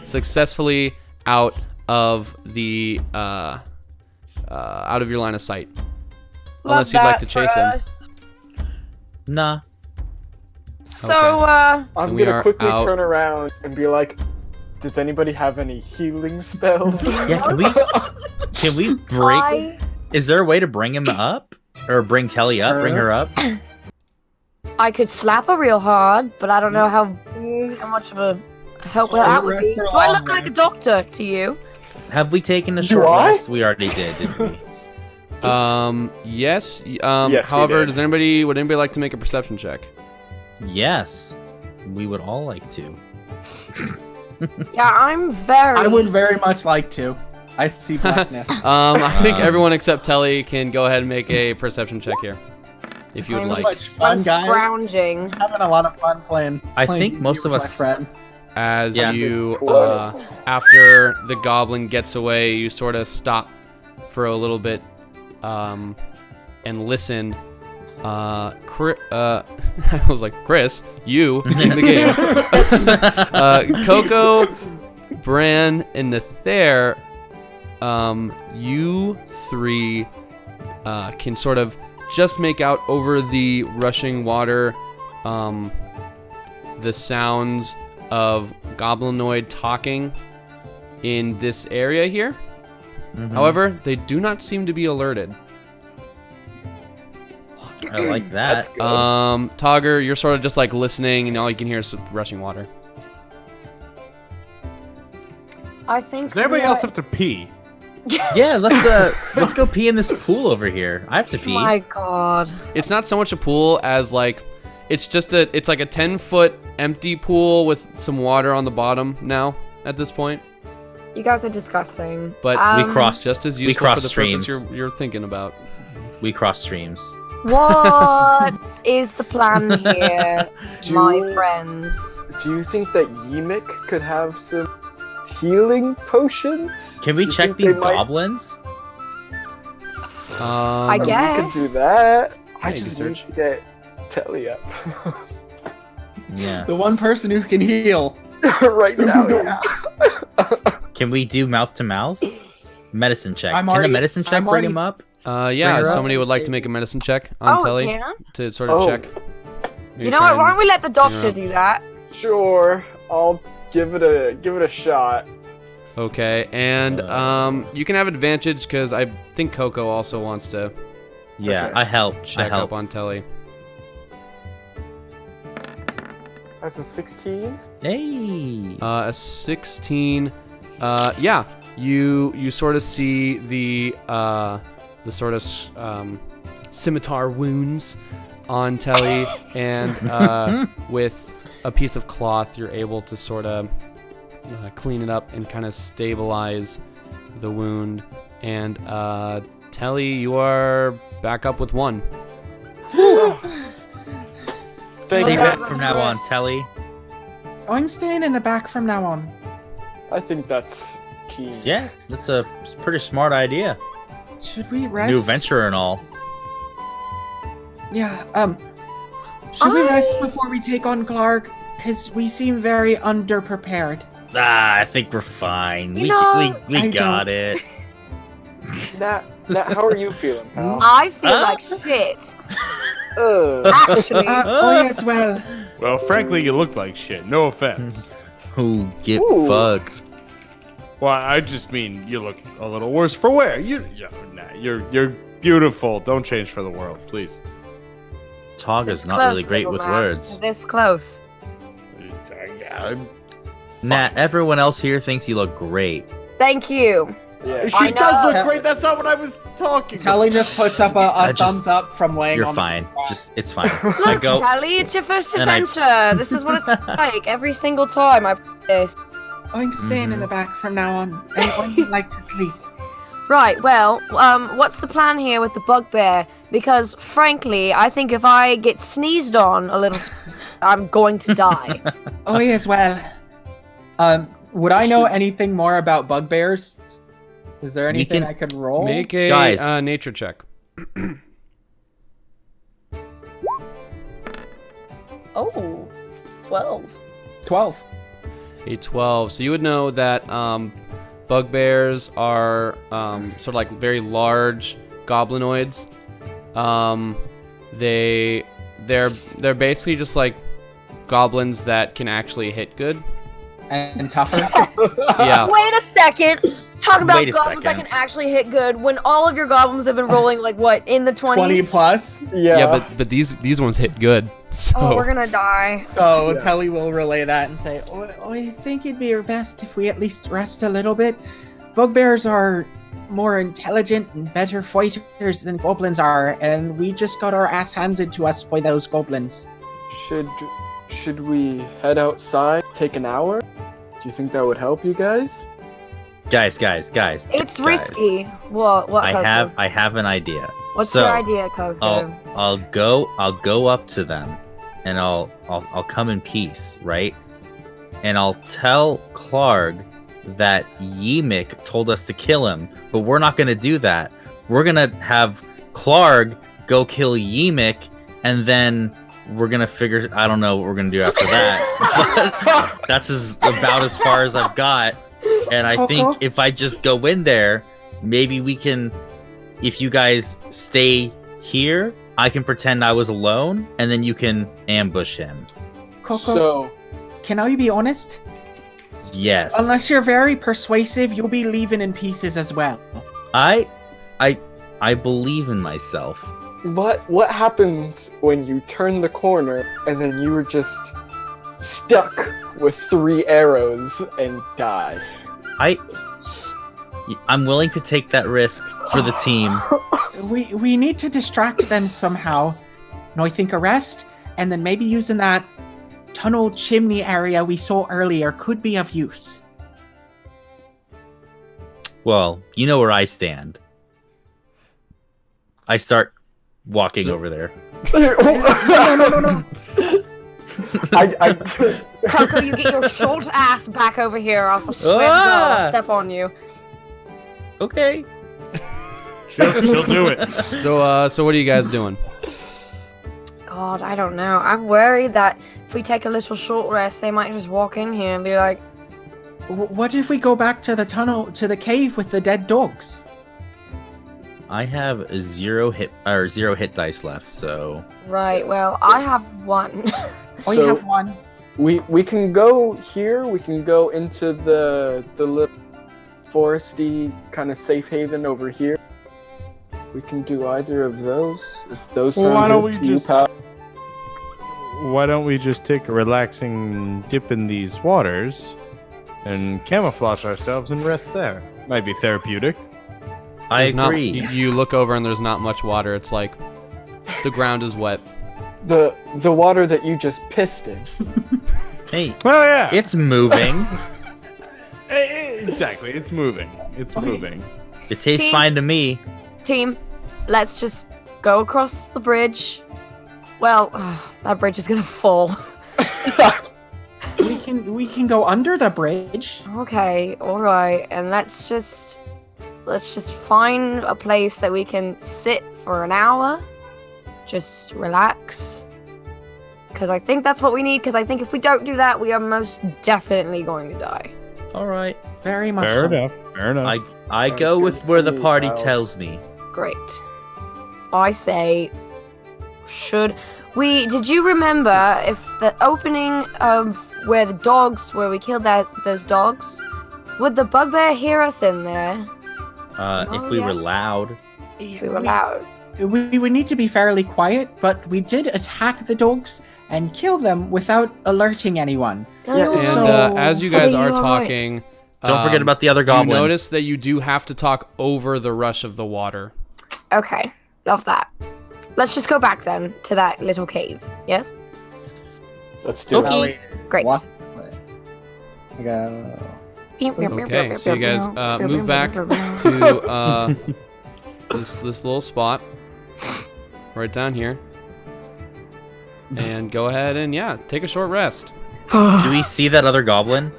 successfully out of the out of your line of sight. Unless you'd like to chase him. Nah. So, I'm And we gonna are quickly out. turn around and be like, does anybody have any healing spells? Yeah, can we break? Is there a way to bring him up? Or bring Kelly up? Bring her up? I could slap her real hard, but I don't know how much of a help that would be. Do I look like a doctor to you? Have we taken a Do short I? rest? We already did, didn't we? Yes. Yes, we However, did. would anybody like to make a perception check? Yes. We would all like to. Yeah, I'm very. I would very much like to. I see blackness. I think everyone except Telly can go ahead and make a perception check here, if you would So like. much fun, I'm guys. scrounging. Having a lot of fun playing. I playing think most D&D of with us- my friends. As Yeah. you, Cool. after the goblin gets away, you sort of stop for a little bit, and listen. I was like, Chris, you in the game. Coco, Bran, and Nether, you three can sort of just make out over the rushing water the sounds of goblinoid talking in this area here. However, they do not seem to be alerted. I like That's that. good. Togger, you're sort of just like listening, and all you can hear is rushing water. I think. Does anybody else have to pee? Yeah, let's go pee in this pool over here. I have to pee. My God. It's not so much a pool as like it's like a 10-foot empty pool with some water on the bottom now at this point. You guys are disgusting. But We crossed just as we useful for crossed the streams. purpose you're thinking about. We cross streams. What is the plan here, Do- my friends? Do you think that Yimik could have some healing potions? Can we Do you check think these they might- goblins? I We guess. could do that. I you can just need search. to get Telly up Yeah. The one person who can heal. right now. Can we do mouth to mouth? Medicine check. I'm Can already- a medicine check I'm bring already- him up? Yeah, her up. somebody would like to make a medicine check on Oh, Telly yeah? to sort of Oh. check. You know what? Why don't we let the doctor Yeah. do that? Sure, I'll give it a shot. Okay, and you can have advantage because I think Coco also wants to Yeah, Okay. I help. check I help. up on Telly. That's a 16. Hey. A 16. Yeah, you sort of see the sort of scimitar wounds on Telly, and with a piece of cloth, you're able to sort of clean it up and kind of stabilize the wound. And Telly, you are back up with 1. Thank Stay you. back from now on, Telly. I'm staying in the back from now on. I think that's key. Yeah, that's a pretty smart idea. Should we rest? New adventure and all. Yeah, should we rest before we take on Clark? Because we seem very underprepared. I think we're fine. You We know, we I got it. Nat, how are you feeling, pal? I feel like shit. Actually, Oh yes, well, Well, frankly, you look like shit. No offense. Who get Ooh. fucked? Well, I just mean you look a little worse for wear. You're beautiful. Don't change for the world, please. Togga's this not close, really great little with man. words. This close. Nat, everyone else here thinks you look great. Thank you. Yeah. She I does know. look great. That's not what I was talking Telly just puts up a I just- thumbs up from laying You're on fine. the Just it's fine. I Look, go. Sally, it's your first and I- adventure. This is what it's like every single time I play this. I'm staying in the back from now on. Anyone would like to sleep? Right, well, what's the plan here with the bugbear? Because, frankly, I think if I get sneezed on a little, I'm going to die. Oh yes, well. Would I know anything more about bugbears? Is there anything can- I could roll? Make a Guys. nature check. Oh, 12. 12. A 12. So you would know that bugbears are sort of like very large goblinoids. They're basically just like goblins that can actually hit good. And tougher. Yeah. Wait a second! Talk about Wait a goblins that second. can actually hit good when all of your goblins have been rolling, like, what, in the 20s? 20 plus. Yeah. Yeah, but these ones hit good. So Oh, we're gonna die. So Yeah. Telly will relay that and say, I think it'd be best if we at least rest a little bit. Bugbears are more intelligent and better fighters than goblins are, and we just got our ass handed to us by those goblins. Should we head outside? Take an hour? Do you think that would help you guys? Guys. It's guys. risky. What, I Coco? have an idea. What's so, your idea, Coco? I'll go up to them, and I'll come in peace, right? And I'll tell Clark that Yimik told us to kill him, but we're not gonna do that. We're gonna have Clark go kill Yimik, and then we're gonna figure. I don't know what we're gonna do after that. But that's about as far as I've got. And I think if I just go in there, maybe we can. If you guys stay here, I can pretend I was alone, and then you can ambush him. Coco, So, can I be honest? Yes. Unless you're very persuasive, you'll be leaving in pieces as well. I believe in myself. what happens when you turn the corner and then you were just stuck with 3 arrows and die? I'm willing to take that risk for the team. We need to distract them somehow. And I think a rest, and then maybe using that tunnel chimney area we saw earlier could be of use. Well, you know where I stand. I start walking over there. No. I Coco, you get your short ass back over here, or else I swear to God, Ah! I'll step on you. Okay. She'll do it. So what are you guys doing? God, I don't know. I'm worried that if we take a little short rest, they might just walk in here and be like, What if we go back to the tunnel, to the cave with the dead dogs? I have 0 hit dice left, so right, well, I have 1. Oh, So- you have one. we can go here. We can go into the little foresty kind of safe haven over here. We can do either of those. If those sound Why don't good we to you, just- pal. Why don't we just take a relaxing dip in these waters and camouflage ourselves and rest there? Might be therapeutic. I There's not- agree. you look over and there's not much water. It's like the ground is wet. The water that you just pissed in. Hey, Oh yeah, it's moving. exactly. It's moving. It's Okay. moving. It tastes Team. fine to me. Team, let's just go across the bridge. Well, that bridge is gonna fall. We can go under the bridge. Okay, alright, and let's just find a place that we can sit for an hour. Just relax. Because I think that's what we need, because I think if we don't do that, we are most definitely going to die. All right. Very much Fair so. enough. Fair enough. I Sounds go good with to where the me, party pals. tells me. Great. I say, did you remember if the opening of where we killed those dogs, would the bugbear hear us in there? If we were yes. loud. If we were loud. We would need to be fairly quiet, but we did attack the dogs and kill them without alerting anyone. Yeah, And So- as you I guys think are you are right. talking, Don't forget about the other you goblin. notice that you do have to talk over the rush of the water. Okay, love that. Let's just go back then to that little cave. Yes? Let's do Okay. it. Great. What? I go. Okay, so you guys move back to this little spot right down here, and go ahead and take a short rest. Do we see that other goblin?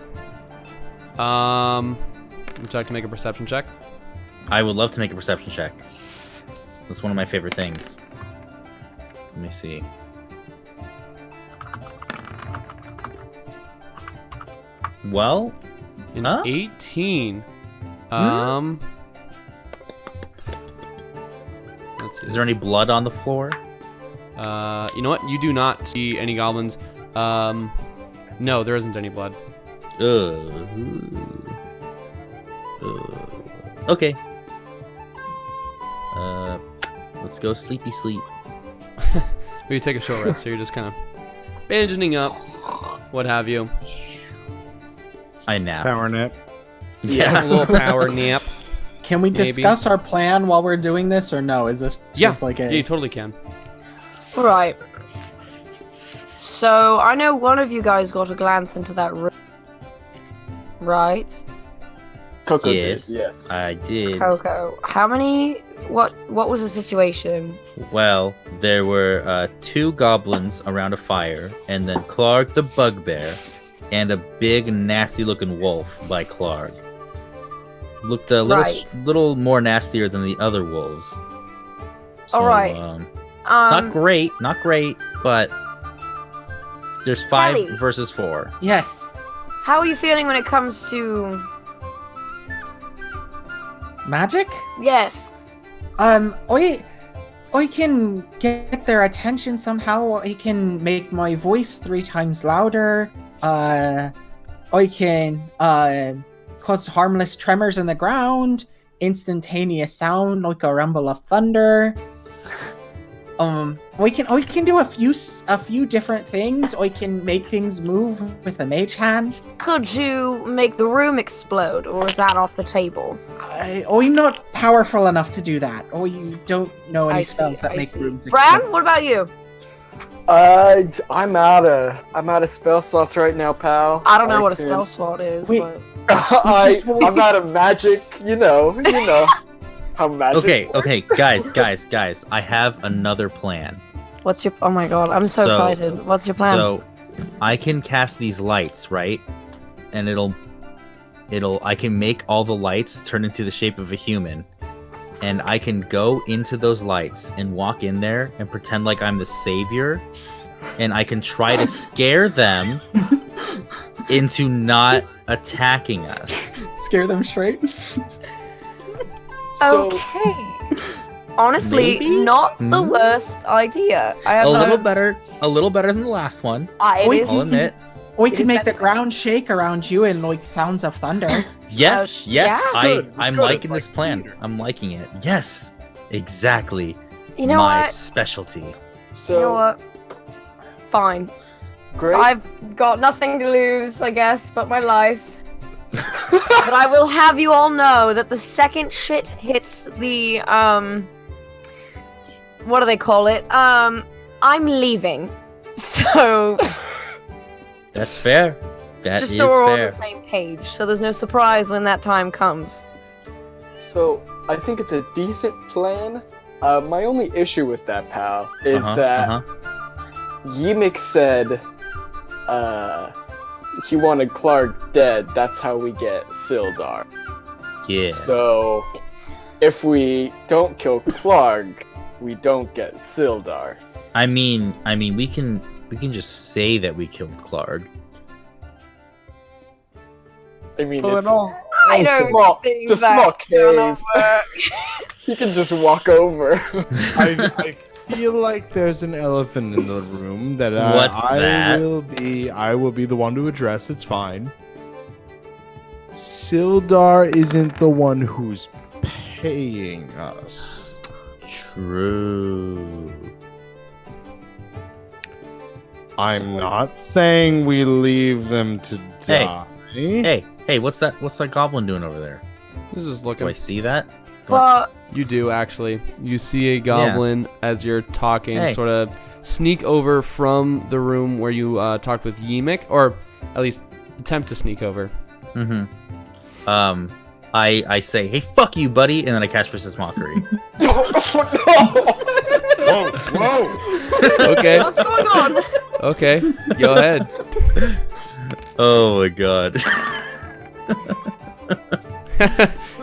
Would you like to make a perception check? I would love to make a perception check. That's one of my favorite things. Let me see. Well, An Huh? 18. Let's see. is there any blood on the floor? You know what? You do not see any goblins. No, there isn't any blood. Okay. Let's go sleepy sleep. We take a short rest, so you're just kind of binging up, what have you. I nap. Power nap. A Yeah. little power nap. Can we Maybe. discuss our plan while we're doing this, or no? Is this just like a? Yeah, you totally can. Alright. So, I know one of you guys got a glance into that room. Right? Coco Yes. did, yes. I did. Coco. How many... What was the situation? Well, there were 2 goblins around a fire, and then Clark the bugbear, and a big nasty-looking wolf by Clark. Looked a little, Right. little more nastier than the other wolves. So, Alright. not great, but there's 5 Sally. versus 4. Yes. How are you feeling when it comes to... Magic? Yes. I can get their attention somehow. I can make my voice 3 times louder. I can cause harmless tremors in the ground, instantaneous sound like a rumble of thunder. We can do a few different things. I can make things move with a mage hand. Could you make the room explode, or is that off the table? I'm not powerful enough to do that. Oh, you don't know any I spells see, that I make see. rooms Brad, explode. what about you? I'm out of spell slots right now, pal. I don't know what a can- spell slot is, Wait. but... I'm out of magic, you know how magic Okay, works. guys, I have another plan. What's your... Oh my god, I'm so So- excited. What's your plan? So, I can cast these lights, right? And I can make all the lights turn into the shape of a human. And I can go into those lights and walk in there and pretend like I'm the savior. And I can try to scare them into not attacking us. Scare them straight. So, Okay. Honestly, Maybe? not the Hmm? worst idea. I have A little better than the last one. it Wait, is- I'll admit. We It can is make the better. ground shake around you and like sounds of thunder. Yes, yes. yeah. I'm Good, liking it's this like plan. theater. I'm liking it. Yes, exactly. You know My what? specialty. So You know what? Fine. great. I've got nothing to lose, I guess, but my life. But I will have you all know that the second shit hits the what do they call it? I'm leaving. So That's fair. That just is so we're all on fair. the same page, so there's no surprise when that time comes. So I think it's a decent plan. My only issue with that, pal, is Uh-huh, that uh-huh. Yimik said he wanted Clark dead. That's how we get Sildar. Yeah. So if we don't kill Clark, we don't get Sildar. I mean, we can just say that we killed Clark. I mean, Well, it's, it all- I also- don't small- think it's a small that's gonna cave. work. he can just walk over. I feel like there's an elephant in the room that What's that? I will be the one to address. It's fine. Sildar isn't the one who's paying us. True. I'm not saying we leave them to Hey. die. Hey, what's that goblin doing over there? This is Do I looking. see that? But You do actually. You see a goblin as you're talking, Hey. sort of sneak over from the room where you talked with Yimik, or at least attempt to sneak over. Mm-hmm. I say, hey, fuck you, buddy, and then I catch Vicious Mockery. Whoa, whoa! Okay, what's going on? okay, go ahead. Oh my god.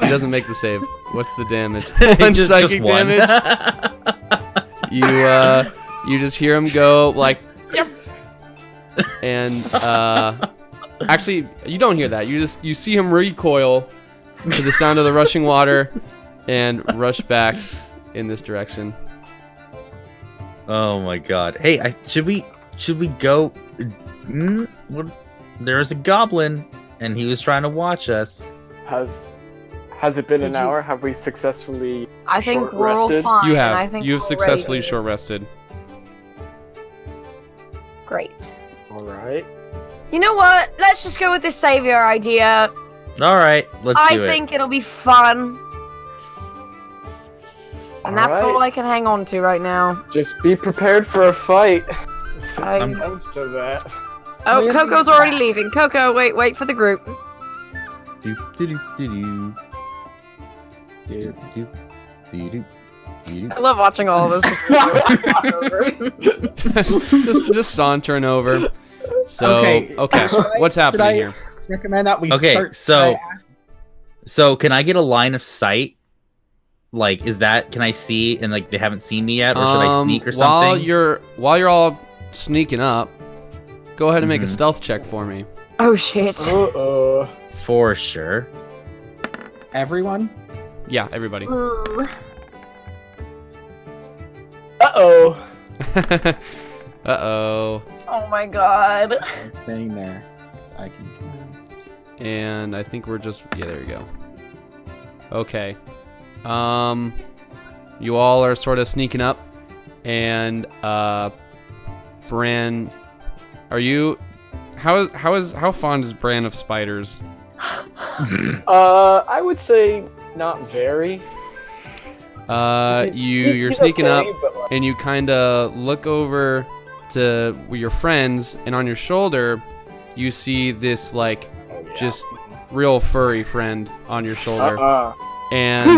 He doesn't make the save. What's the damage? Just- One just psychic one. damage. You just hear him go like, yep. And actually, you don't hear that. You see him recoil to the sound of the rushing water and rush back in this direction. Oh my god. Hey, should we go? What? There's a goblin, and he was trying to watch us. Has it been Did an you- hour? Have we successfully I think we're all short-rested? fine. You I have. think You have we're successfully ready. short rested. Great. All right. You know what? Let's just go with this savior idea. All right, let's I do it. think it'll be fun. And that's all Alright. I can hang on to right now. Just be prepared for a fight. If it I'm- comes to that. Oh, We'll Coco's be already back. leaving. Coco, wait for the group. Do, do, do, do, do. Do, do, do, do. I love watching all of us. just sauntering over. So Okay. okay, what's happening I- here? Recommend that we Okay, start. so can I get a line of sight? Like, can I see and like they haven't seen me yet, or should I sneak or something? While you're all sneaking up, go ahead and make a Mhm. stealth check for me. Oh shit. Uh-oh. For sure. Everyone. Yeah, everybody. Ooh. Uh-oh. Uh-oh. Oh my god. I'm staying there. 'Cause I can cast. And I think we're just there you go. Okay. You all are sort of sneaking up, and Bran, are you? How fond is Bran of spiders? I would say not very. You're He's sneaking okay, up, but, like, and you kind of look over to your friends, and on your shoulder, you see this like oh, yeah. just real furry friend on your shoulder. And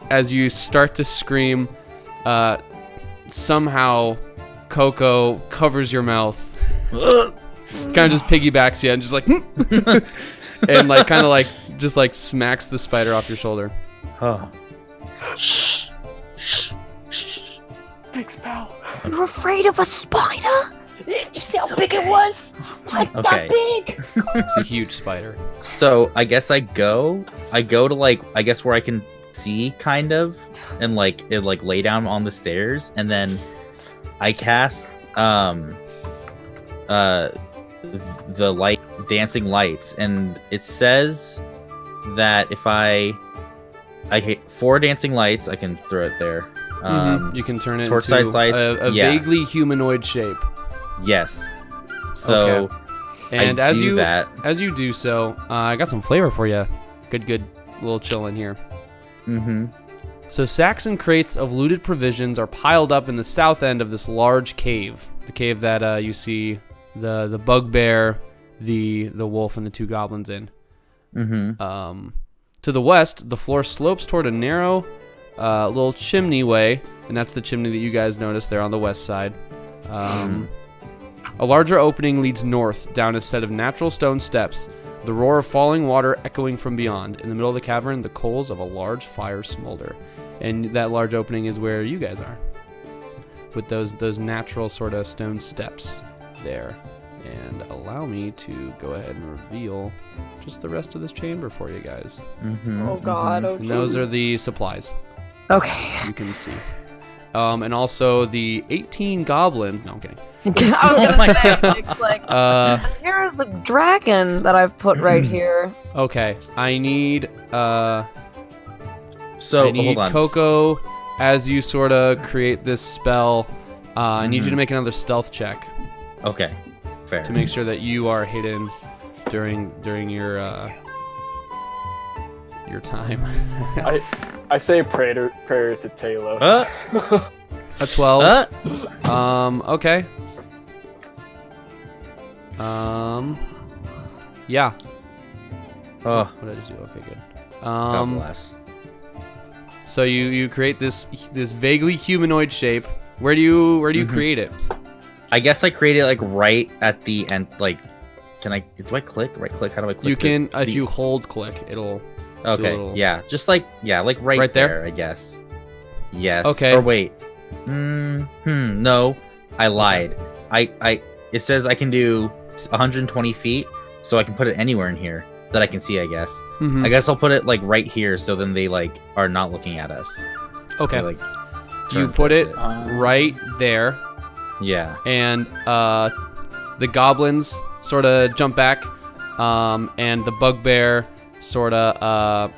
as you start to scream, somehow Coco covers your mouth, kind of just piggybacks you, and just like, and like kind of like just like smacks the spider off your shoulder. Oh. Thanks, pal. You're afraid of a spider? Did you see how big it was? Like Okay. big. It's a huge spider. So I guess I go to like I guess where I can see kind of, and like it like lay down on the stairs, and then I cast the light dancing lights, and it says that if I hit 4 dancing lights, I can throw it there. You can turn it torch-sized into lights, a yeah. vaguely humanoid shape. Yes. So And I as do you that. as you do so, I got some flavor for you. Good little chill in here. Mm-hmm. So sacks and crates of looted provisions are piled up in the south end of this large cave. The cave that you see the bugbear, the wolf, and the 2 goblins in. Mm-hmm. To the west, the floor slopes toward a narrow little chimney way, and that's the chimney that you guys noticed there on the west side. A larger opening leads north down a set of natural stone steps, the roar of falling water echoing from beyond. In the middle of the cavern, the coals of a large fire smolder. And that large opening is where you guys are, with those natural sort of stone steps there. And allow me to go ahead and reveal just the rest of this chamber for you guys. Mm-hmm. Oh God. Oh, And those are jeez. the supplies Okay. you can see. And also the 18 goblin. No, I'm kidding. I was gonna say, like, here's a dragon that I've put right here. Okay, I need So I need hold on. Coco as you sort of create this spell. I need you to Mhm. make another stealth check Okay. Fair. to make sure that you are hidden during your time. I say prayer to Talos. A 12. Okay. Yeah. Oh, What did I just do? Okay, good. God bless. So you create this vaguely humanoid shape. Where do you create it? I guess I created like right at the end. Like, do I click? Right click? How do I click? You can if the- you hold click, it'll. Okay. little- Yeah. Just like right, Right there? there. I guess. Yes. Okay. Or wait. No, I lied. It says I can do 120 feet, so I can put it anywhere in here that I can see. I guess. Mhm. I guess I'll put it like right here, so then they like are not looking at us. Okay. They, like, You turn put it towards right there, Yeah. and the goblins sort of jump back, and the bugbear sort of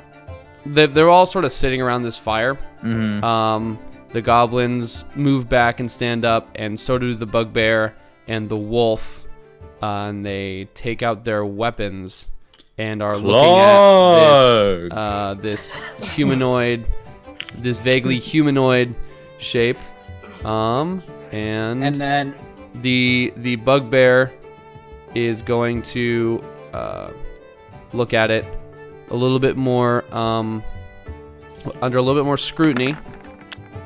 they're all sort of sitting around this fire. Mm-hmm. The goblins move back and stand up, and so do the bugbear and the wolf, and they take out their weapons and are looking at this humanoid, this vaguely humanoid shape. And then the bugbear is going to look at it a little bit more under a little bit more scrutiny.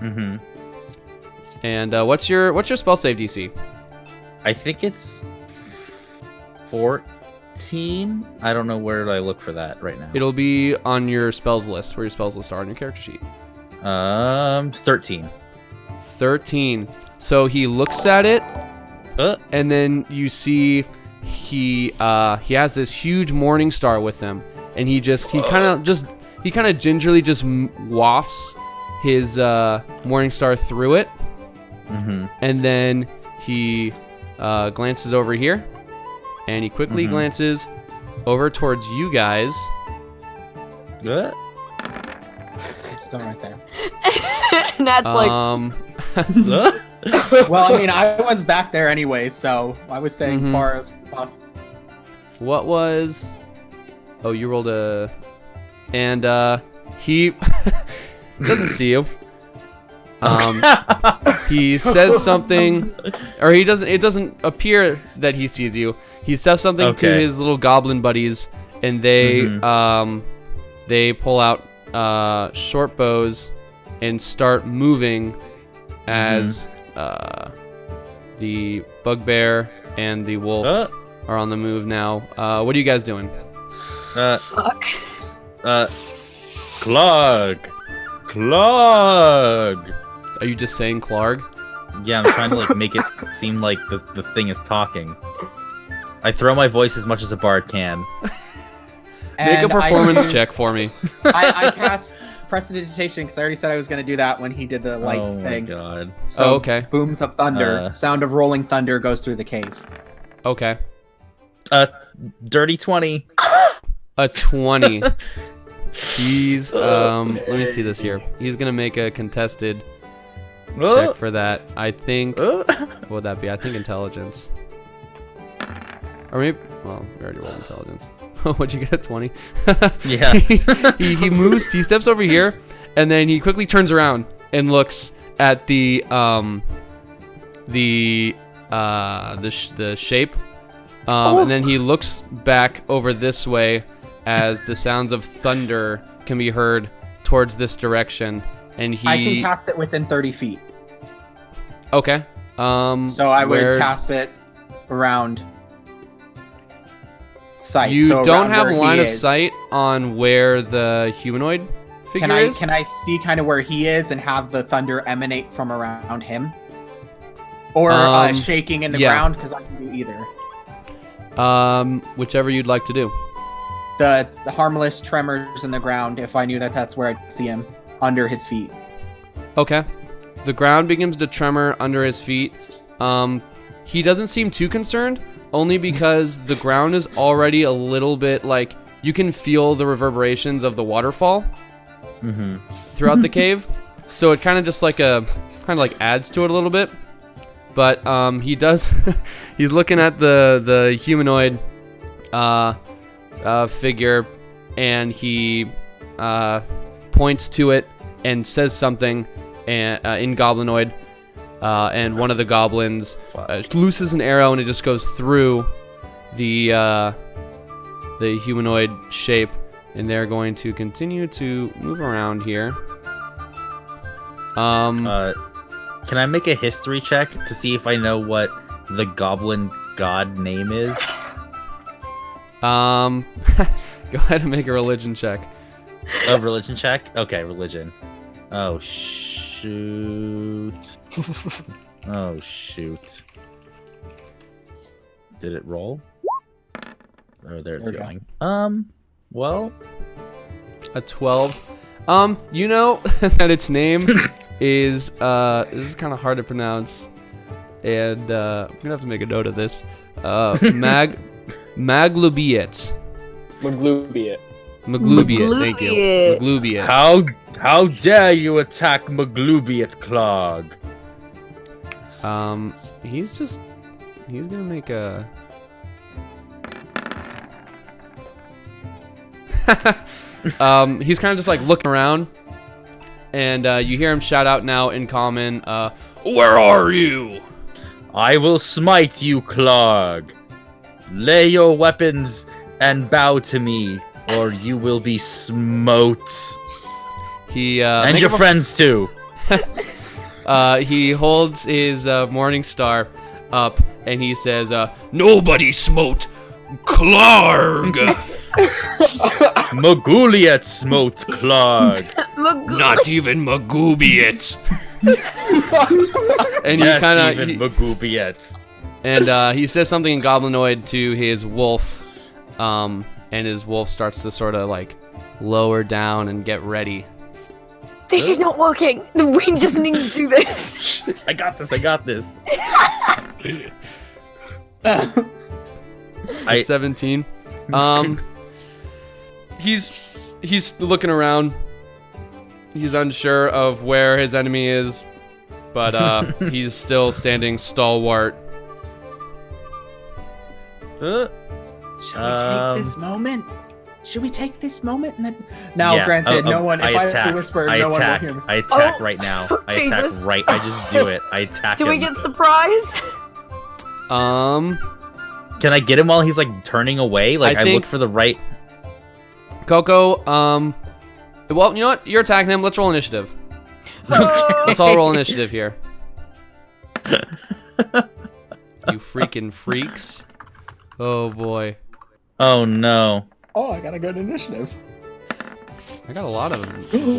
Mm-hmm. And what's your spell save DC? I think it's 14. I don't know where I look for that right now. It'll be on your spells list, where your spells list are on your character sheet. 13. 13. So he looks at it, Uh, and then you see he has this huge morning star with him, and he kind of gingerly just wafts his morning star through it, mm-hmm. and then he glances over here, and he quickly glances over towards you guys. still right there. And that's like, Well, I mean, I was back there anyway, so I was staying Mhm. far as possible. What was? Oh, you rolled a, and he doesn't see you. He says something, or he doesn't. It doesn't appear that he sees you. He says something to Okay. his little goblin buddies, and they they pull out short bows and start moving as the bugbear and the wolf are on the move now. What are you guys doing? fuck. Clog. Are you just saying Clarg? Yeah, I'm trying to like make it seem like the thing is talking. I throw my voice as much as a bard can. Make a And performance check for me. I cast prestidigitation because I already said I was going to do that when he did the light Oh my thing. god. So Oh, okay. booms of thunder, sound of rolling thunder goes through the cave. Okay. Dirty 20. A 20. He's let me see this here. He's gonna make a contested check for that. I think what would that be? I think intelligence. Or maybe well, we already rolled intelligence. What'd you get at 20? Yeah. he moves, he steps over here, and then he quickly turns around and looks at the shape. And then he looks back over this way as the sounds of thunder can be heard towards this direction, and I can cast it within 30 feet. Okay. So I would cast it around sight. You so don't around have where line he of is. sight on where the humanoid figure is? Can I see kind of where he is and have the thunder emanate from around him? Or shaking in the ground, because I can do either. Whichever you'd like to do. The harmless tremors in the ground, if I knew that that's where I'd see him, under his feet. Okay. The ground begins to tremor under his feet. He doesn't seem too concerned, only because the ground is already a little bit like you can feel the reverberations of the waterfall throughout the cave. So it kind of just like adds to it a little bit. But he does. He's looking at the humanoid figure, and he points to it and says something in Goblinoid, and one of the goblins looses an arrow, and it just goes through the humanoid shape, and they're going to continue to move around here. Can I make a history check to see if I know what the goblin god name is? Go ahead and make a religion check. A religion check? Okay, religion. Oh, shoot. Oh, shoot. Did it roll? Oh, there it's going. Well... A 12. You know that its name is, this is kind of hard to pronounce, and I'm gonna have to make a note of this. Magulbiyet. Magulbiyet. Magulbiyet, thank you. Magulbiyet. How dare you attack Magulbiyet, Clog? He's gonna make a... he's kind of just like looking around, and you hear him shout out now in common, where are you? I will smite you, Clog. Lay your weapons and bow to me, or you will be smote. He and your friends too. He holds his morning star up, and he says, nobody smote Clarg. Magulbiyet smote Clog. Not even Magulbiyet. And yes, he even Magulbiyet. And he says something in Goblinoid to his wolf, and his wolf starts to sort of like lower down and get ready. This is not working. The wing just needs to do this. I got this. 17. He's looking around. He's unsure of where his enemy is, but he's still standing stalwart. Should we take this moment? Should we take this moment? Now, yeah, granted, no one. If I whisper, no one will hear me. I attack right now. I attack Jesus. right. I just do it. I attack Do him. we get surprised? Can I get him while he's like turning away? Like I think- look for the right. Coco, well, you know what? You're attacking him. Let's roll initiative. Let's all roll initiative here. You freaking freaks. Oh, boy. Oh no. Oh, I got a good initiative. I got a lot of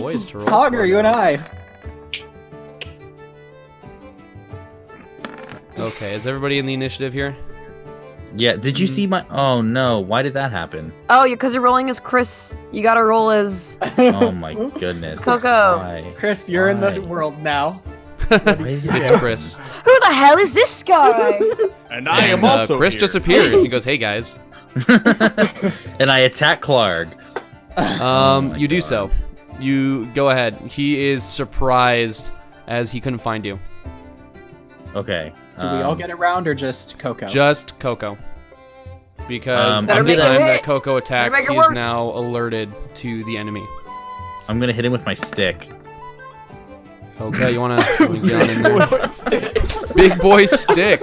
boys to roll. Togger, for you and now. I. Okay, is everybody in the initiative here? Yeah. Did you see my? Oh no. Why did that happen? Oh, because you're rolling as Chris. You gotta roll as. Oh my goodness. Coco. Why? Chris, you're in the Why? world now. It's Chris. Who the hell is this guy? And I am And, also Chris here. disappears. He goes, "Hey guys." And I attack Clark. my You do God. so. You go ahead. He is surprised as he couldn't find you. Okay. Do we all get a round or just Coco? Just Coco. Because Better every make it time hit. that Coco attacks, make it he is work. now alerted to the enemy. I'm gonna hit him with my stick. Okay, you wanna get on in there? Big boy stick.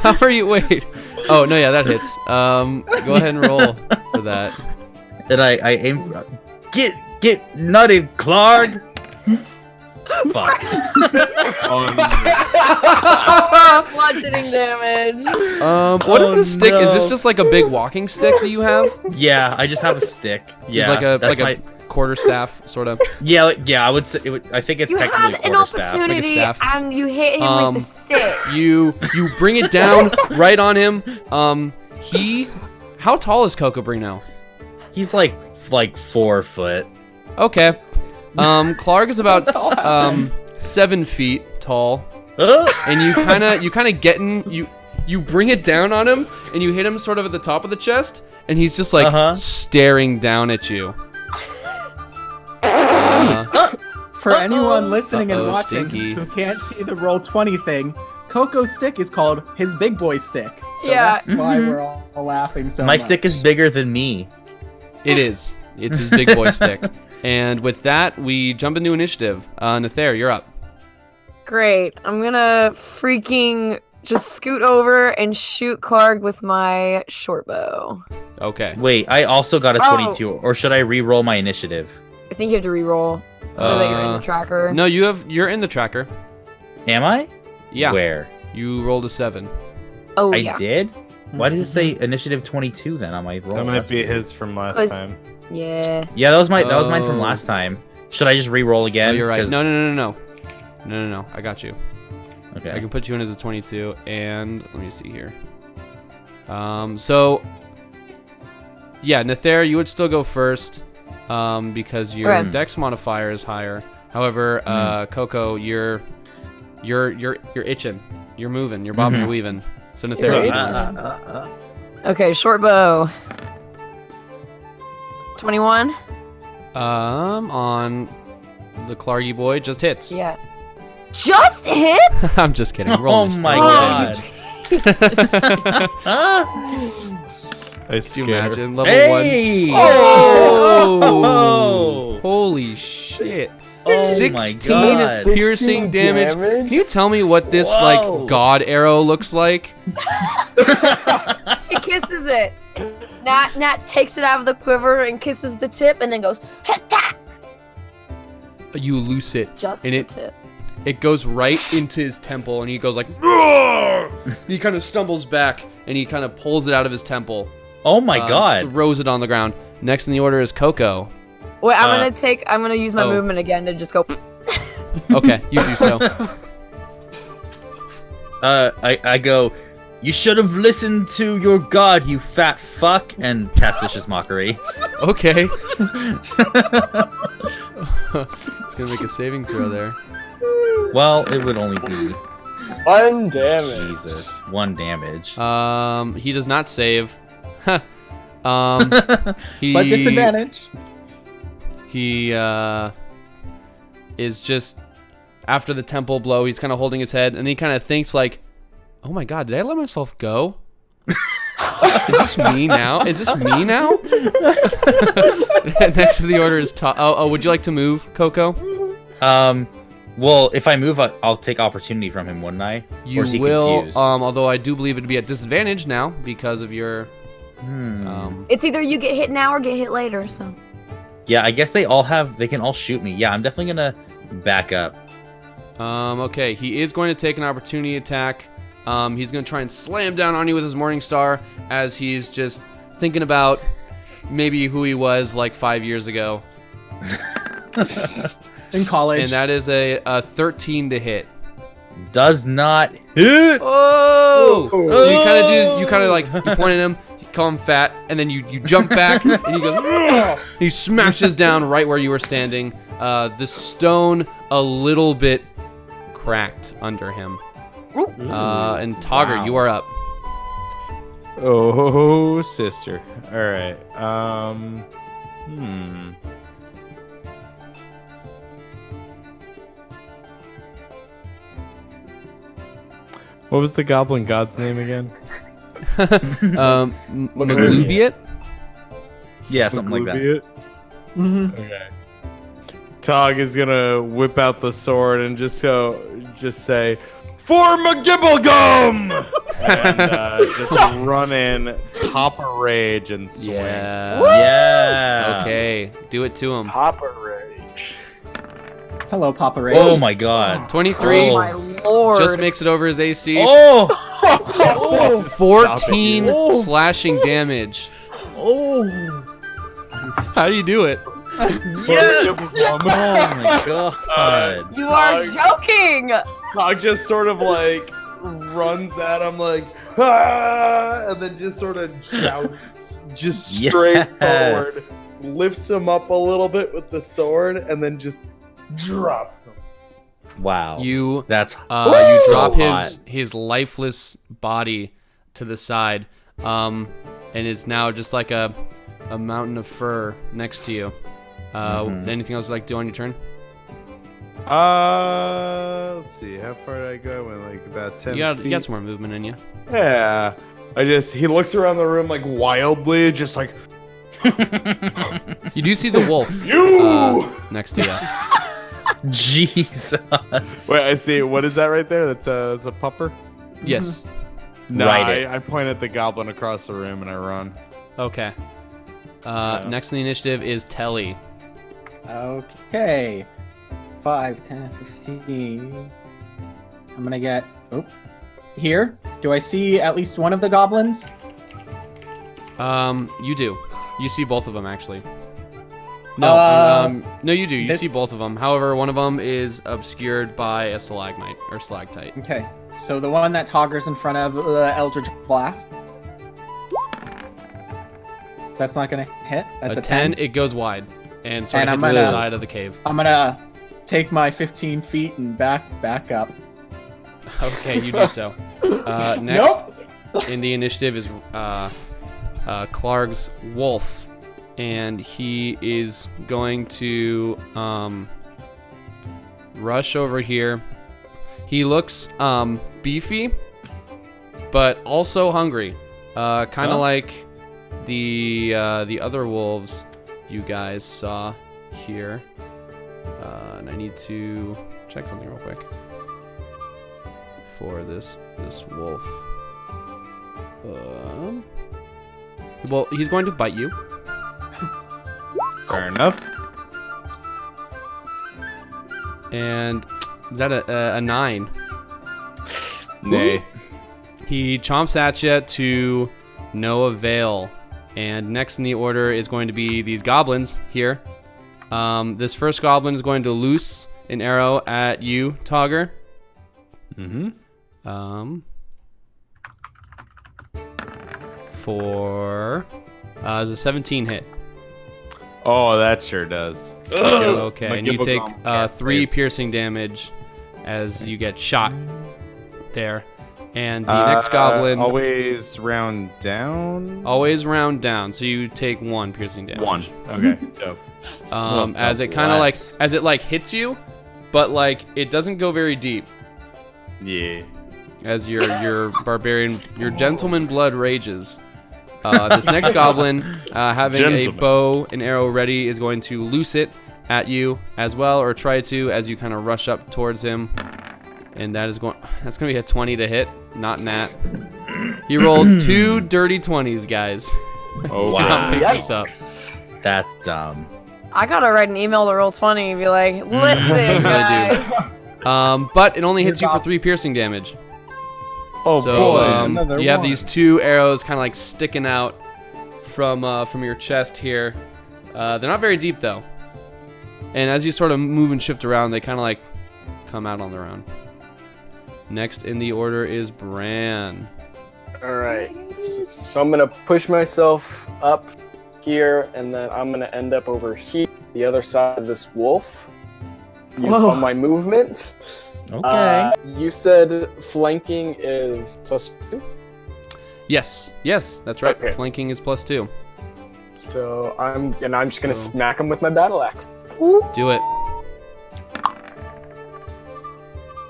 How are you? Wait. Oh no, yeah, that hits. Go ahead and roll for that. And I aim. Get nutted, Clark. Fuck. Bludgeoning damage. What is Oh, this stick? Is this no. just like a big walking stick that you have? Yeah, I just have a stick. Yeah, like a that's like a quarter staff, sort of. Yeah, I would say I think it's You technically had a an quarter staff. opportunity staff. and you hit him with the stick. You bring it down right on him. How tall is Coco Bring now? He's like 4 foot. Okay. Clark is about 7 feet tall, and you kind of you bring it down on him, and you hit him sort of at the top of the chest, and he's just like staring down at you. For anyone listening and Uh-oh, watching stinky. who can't see the roll 20 thing, Coco's stick is called his big boy stick. So Yeah. that's why we're all laughing so My much. stick is bigger than me. It is. It's his big boy stick. And with that, we jump into initiative. Nether, you're up. Great. I'm gonna freaking just scoot over and shoot Clark with my short bow. Okay. Wait, I also got a Oh. 22, or should I re-roll my initiative? I think you have to re-roll so that you're in the tracker. No, you're in the tracker. Am I? Yeah. Where? You rolled a 7. Oh I yeah. did? Why does it say initiative 22 then on my roll? That might That's be weird. his from last 'Cause- time. Yeah. Yeah, that was mine from Oh. last time. Should I just re-roll again? Oh, you're right. 'Cause- No. I got you. Okay. I can put you in as a 22, and let me see here. So yeah, Nether, you would still go first, because your Okay. Dex modifier is higher. However, Coco, you're itching, you're moving, you're bobbing, you're weaving. So Nether, You're you itching. don't. Okay, short bow. 21. On the Clargy boy just hits. Yeah. Just hits? I'm just kidding. Roll Oh initiative. my Roll god. I Can scared you her. imagine? Level Hey! 1. Oh! Holy shit. Oh 16 my god. piercing 16 damage. damage? Can you tell me what this Whoa. like god arrow looks like? She kisses it. Nat takes it out of the quiver and kisses the tip and then goes, "Hit-ta!" You loose it. Just And the it- tip. It goes right into his temple, and he goes like, "Roar!" He kind of stumbles back, and he kind of pulls it out of his temple. Oh my god. Throws it on the ground. Next in the order is Coco. Wait, I'm gonna use my oh. movement again to just go. Okay, you do so. I go, you should have listened to your god, you fat fuck, and cast Vicious Mockery. Okay. It's gonna make a saving throw there. Well, it would only be 1 damage. Jesus, 1 damage. He does not save. He But disadvantage. He is just after the temple blow. He's kind of holding his head, and he kind of thinks like, "Oh my god, did I let myself go? Is this me now? Is this me now?" Next to the order is would you like to move, Coco? Well, if I move, I'll take opportunity from him, wouldn't I? You or is he will. confused? Although I do believe it'd be at disadvantage now because of your. It's either you get hit now or get hit later. So. Yeah, I guess they can all shoot me. Yeah, I'm definitely gonna back up. Okay, he is going to take an opportunity attack. He's going to try and slam down on you with his Morning Star as he's just thinking about maybe who he was like 5 years ago. In college. And that is a 13 to hit. Does not hit. Oh! So you kind of like, you point at him, you call him fat, and then you jump back, and he goes, "Ugh!" He smashes down right where you were standing. The stone a little bit cracked under him. Ooh. And Togger, Wow. you are up. Oh, sister. All right. What was the goblin god's name again? Magulbiyet? Yeah, something like that. Magulbiyet? Mhm. Okay. Tog is gonna whip out the sword and just say, "For Magibblegum!" and just run in, pop a rage, and swing. Yeah. Yeah. Okay, do it to him. Papa Rage. Hello, Papa Ray. Oh my god. 23 Oh my lord. just makes it over his AC. Oh. 14 Oh. slashing damage. Oh. How do you do it? Yes. Oh my god. You are joking! Tog just sort of like runs at him like, "Ah!" and then just sort of shouts just straight Yes. forward, lifts him up a little bit with the sword, and then just drops him. Wow. You That's you so drop hot. his lifeless body to the side, and it's now just like a mountain of fur next to you. Anything else you'd like to do on your turn? Let's see, how far did I go? I went like about 10 You feet. got some more movement in you. Yeah. He looks around the room like wildly, just like, You do see the wolf you! next to you. Jesus. Wait, I see. What is that right there? That's a pupper? Yes. No, Right it. I point at the goblin across the room and I run. Okay. Yeah. Next in the initiative is Telly. Okay. 5, 10, 15. I'm gonna get. Oh. Here. Do I see at least one of the goblins? You do. You see both of them actually. No, no, you do. You this- see both of them. However, one of them is obscured by a stalagmite or stalactite. Okay. So the one that Togger's in front of Eldritch Blast. That's not gonna hit. That's a 10. It goes wide and sort And of I'm hits the gonna- side of the cave. I'm gonna take my 15 feet and back up. Okay, you do so. Next in the initiative is Clark's wolf, and he is going to rush over here. He looks beefy, but also hungry, kind of like the other wolves you guys saw here. And I need to check something real quick for this wolf. Well, he's going to bite you. Fair enough. And is that a 9? Nay. He chomps at you to no avail. And next in the order is going to be these goblins here. This first goblin is going to loose an arrow at you, Togger. Mm-hmm. For is a 17 hit. Oh, that sure does. Okay, and you take Magulbiyet can't 3 save. piercing damage as you get shot there. And the next goblin Always round down? always round down, so you take 1 piercing damage. 1. Okay, dope. As it kind of like hits you, but like it doesn't go very deep. Yeah. As your barbarian, your gentleman blood rages. This next goblin, having a Gentleman. bow and arrow ready, is going to loose it at you as well, or try to, as you kind of rush up towards him. And that's gonna be a 20 to hit, not nat. He rolled 2 dirty 20s, guys. Oh, Wow. Pick this up. That's dumb. I gotta write an email to Roll20 and be like, listen, guys. But it only hits you for 3 piercing damage. Oh, So boy. another you have one. these 2 arrows kind of like sticking out from your chest here. They're not very deep though. And as you sort of move and shift around, they kind of like come out on their own. Next in the order is Bran. Alright. So I'm gonna push myself up here, and then I'm gonna end up over here, the other side of this wolf. Whoa. On my movement. Okay. You said flanking is +2? Yes, that's right. Okay. Flanking is +2. So I'm just gonna So- smack him with my battle axe. Do it.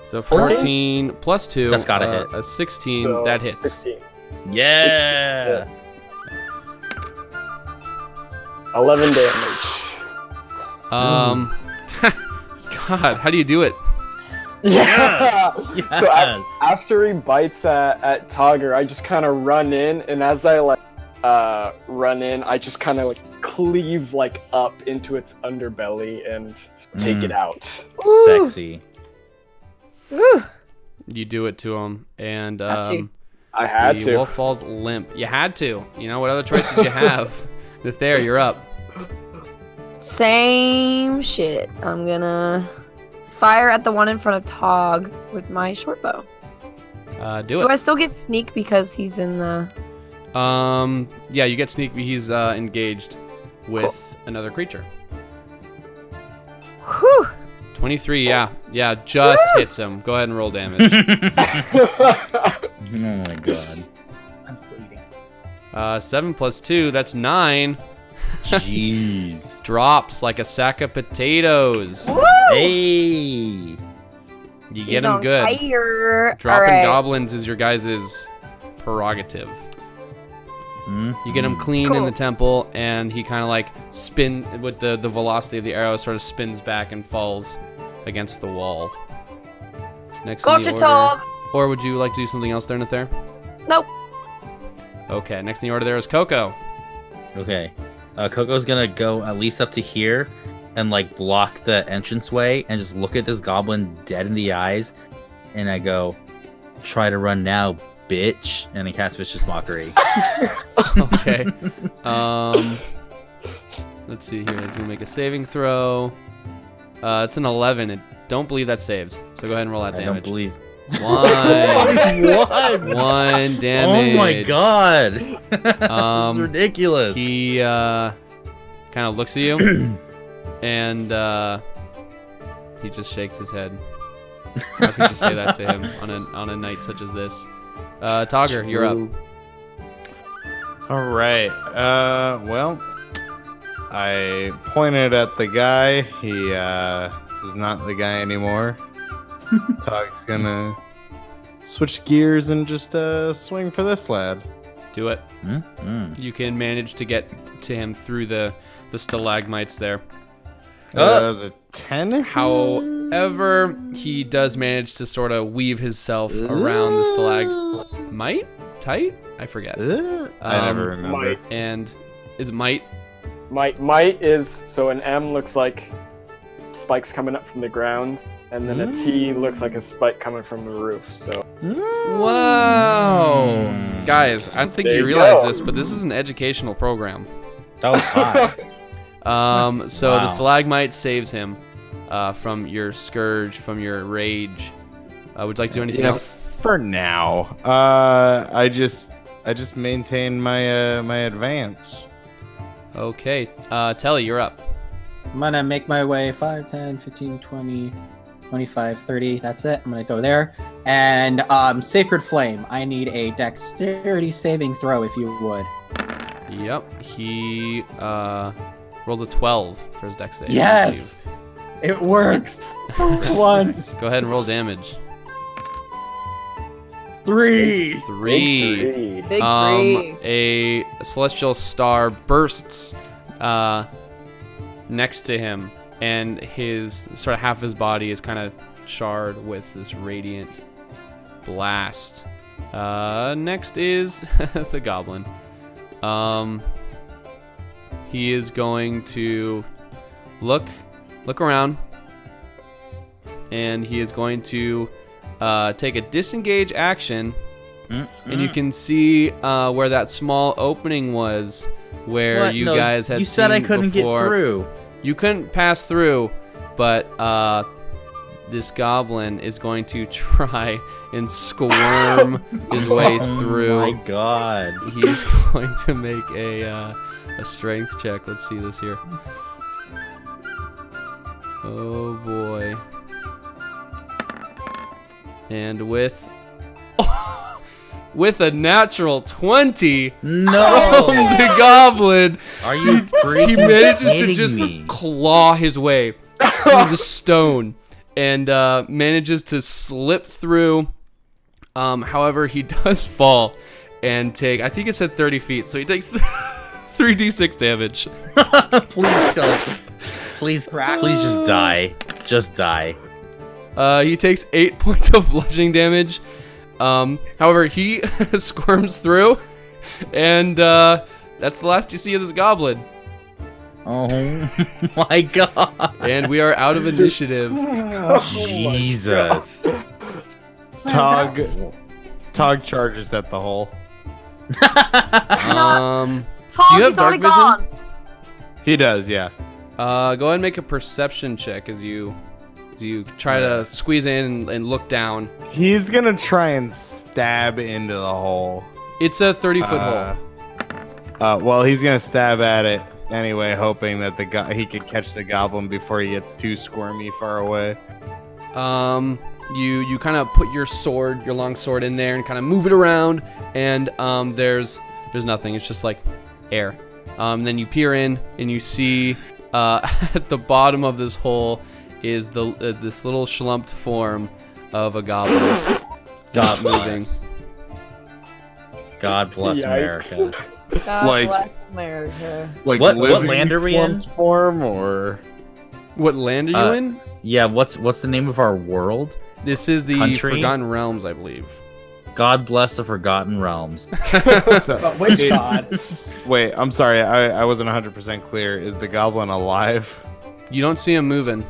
So 14 +2. That's gotta hit. A 16, So that hits. 16. Yeah. 11 damage. God, how do you do it? Yeah. Yes. So Yes. after he bites at Togger, I just kind of run in, and as I run in, I just kind of cleave up into its underbelly and take it out. Sexy. Woo. You do it to him, and Gotcha. I had the to. wolf falls limp. You had to. You know, what other choice did you have? There, you're up. Same shit. I'm gonna fire at the one in front of Tog with my short bow. Do Do I it. still get sneak because he's in the... Yeah, you get sneak. He's engaged with another creature. Whew. 23, yeah, just hits him. Go ahead and roll damage. Oh my god. I'm still eating. 7 + 2, that's 9. Jeez. Drops like a sack of potatoes. Hey. You He's get him on good. Fire. Dropping Alright. goblins is your guys' prerogative. You get him clean in Cool. the temple, and he kind of spin with the velocity of the arrow, sort of spins back and falls against the wall. Next in Gotcha, the order, Tog. or would you like to do something else there, Nathair? Nope. Okay, next in the order there is Coco. Okay. Coco's gonna go at least up to here and block the entranceway and just look at this goblin dead in the eyes, and I go, "Try to run now, bitch!" And I cast Vicious Mockery. Okay. Let's see here. It's gonna make a saving throw. It's an 11. I don't believe that saves. So go ahead and roll that I don't damage. believe. One. What? 1 damage. Oh my god! This Um, is ridiculous. He kind of looks at you, and he just shakes his head. How could you say that to him on a night such as this? Togger, you're up. All right. Well, I pointed at the guy. He is not the guy anymore. Tog's gonna switch gears and just swing for this lad. Do it. Mm-hmm. You can manage to get to him through the stalagmites there. That was a 10. However, he does manage to sort of weave himself around the stalagmite? Tight? I forget. I never remember. Might. And is it might? Might is so an M looks like spikes coming up from the ground, and then a T looks like a spike coming from the roof. So Wow. Guys, I don't think There you you realize go. this, but this is an educational program. That was hot. So Wow. the stalagmite saves him from your scourge, from your rage. Would you like to do anything Yeah, else? for now. I just maintain my advance. Okay. Telly, you're up. I'm gonna make my way 5, 10, 15, 20, 25, 30. That's it. I'm gonna go there. And Sacred Flame. I need a dexterity saving throw, if you would. Yep. He rolls a 12 for his dex save. Yes! It works! For once! Go ahead and roll damage. 3! 3. Big Big three. A celestial star bursts next to him, and his sort of half his body is kind of charred with this radiant blast. Next is the goblin. He is going to look around, and he is going to take a disengage action. And you can see where that small opening was, where What? you No, guys had You said I seen couldn't before. get through. You couldn't pass through, but this goblin is going to try and squirm his way through. Oh my god. He's going to make a strength check. Let's see this here. Oh boy. And with a natural 20, No. the goblin, Are you freaking he manages to kidding just me? claw his way through the stone and manages to slip through. However, he does fall and take, I think it said 30 feet, so he takes 3d6 damage. Please don't. Please just die. Just die. He takes 8 points of bludgeoning damage. However, he squirms through, and that's the last you see of this goblin. Oh my god. And we are out of initiative. Jesus. Tog charges at the hole. Um, Tom, you have he's dark already vision? gone. He does, yeah. go ahead and make a perception check as you try to squeeze in and look down. He's gonna try and stab into the hole. It's a 30-foot hole. Well, he's gonna stab at it anyway, hoping that he could catch the goblin before he gets too squirmy far away. You kind of put your long sword in there and kind of move it around, and there's nothing. It's just like air. Then you peer in and you see at the bottom of this hole is this little schlumped form of a goblin. God moving. bless. God bless Yikes. America. God Like- bless America. Like What living land are we in? form or What land are you in? Yeah, what's the name of our world? This is the country? Forgotten Realms, I believe. God bless the Forgotten Realms. But which It- god? Wait, I'm sorry, I wasn't 100% clear. Is the goblin alive? You don't see him moving.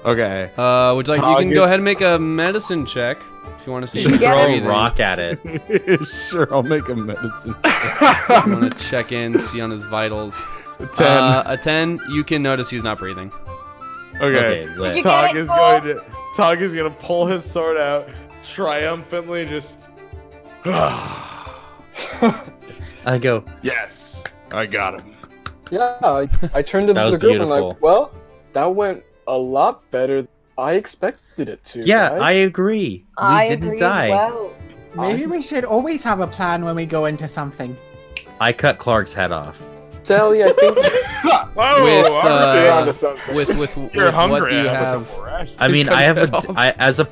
Okay. Would you like? You Tog can is- go ahead and make a medicine check if you want to see You if should it's throw a breathing. rock at it. Sure, I'll make a medicine. You want to check in, see on his vitals. 10. A 10. You can notice he's not breathing. Okay. lit. Did you Tog get it, is Cole? Tog is gonna pull his sword out, triumphantly just. I go, Yes, I got him. Yeah, I turned to That was the group and beautiful. like, well, that went a lot better than I expected it to. yeah, guys. I agree. We I didn't agree die. as well. Maybe we should always have a plan when we go into something. I cut Clark's head off. Sally, I think Whoa, With, you're onto something. With you're hungry. what do you I have? I mean, cut I his have head off.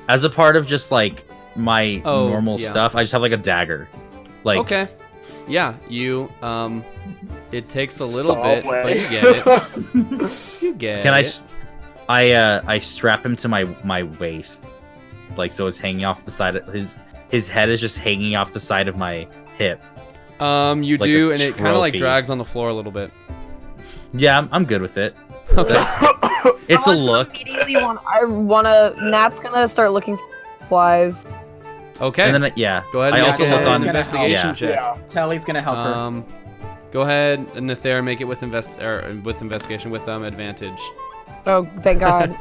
as a part of just like my Oh, normal yeah. stuff. I just have like a dagger. Like, Okay. Yeah, you it takes a little bit, Solid. but you get it. You get can it. I strap him to my waist, like so it's hanging off the side of his head is just hanging off the side of my hip. You like do, a and it kind of like trophy. drags on the floor a little bit. Yeah, I'm good with it. Okay. It's I a want to look, Immediately Nat's gonna start looking for supplies. Okay. and then yeah, Go ahead I and also make look an on. investigation Yeah. check. Yeah. Telly's gonna help her. Go ahead, and Nether, make it with investigation with advantage. Oh, thank God.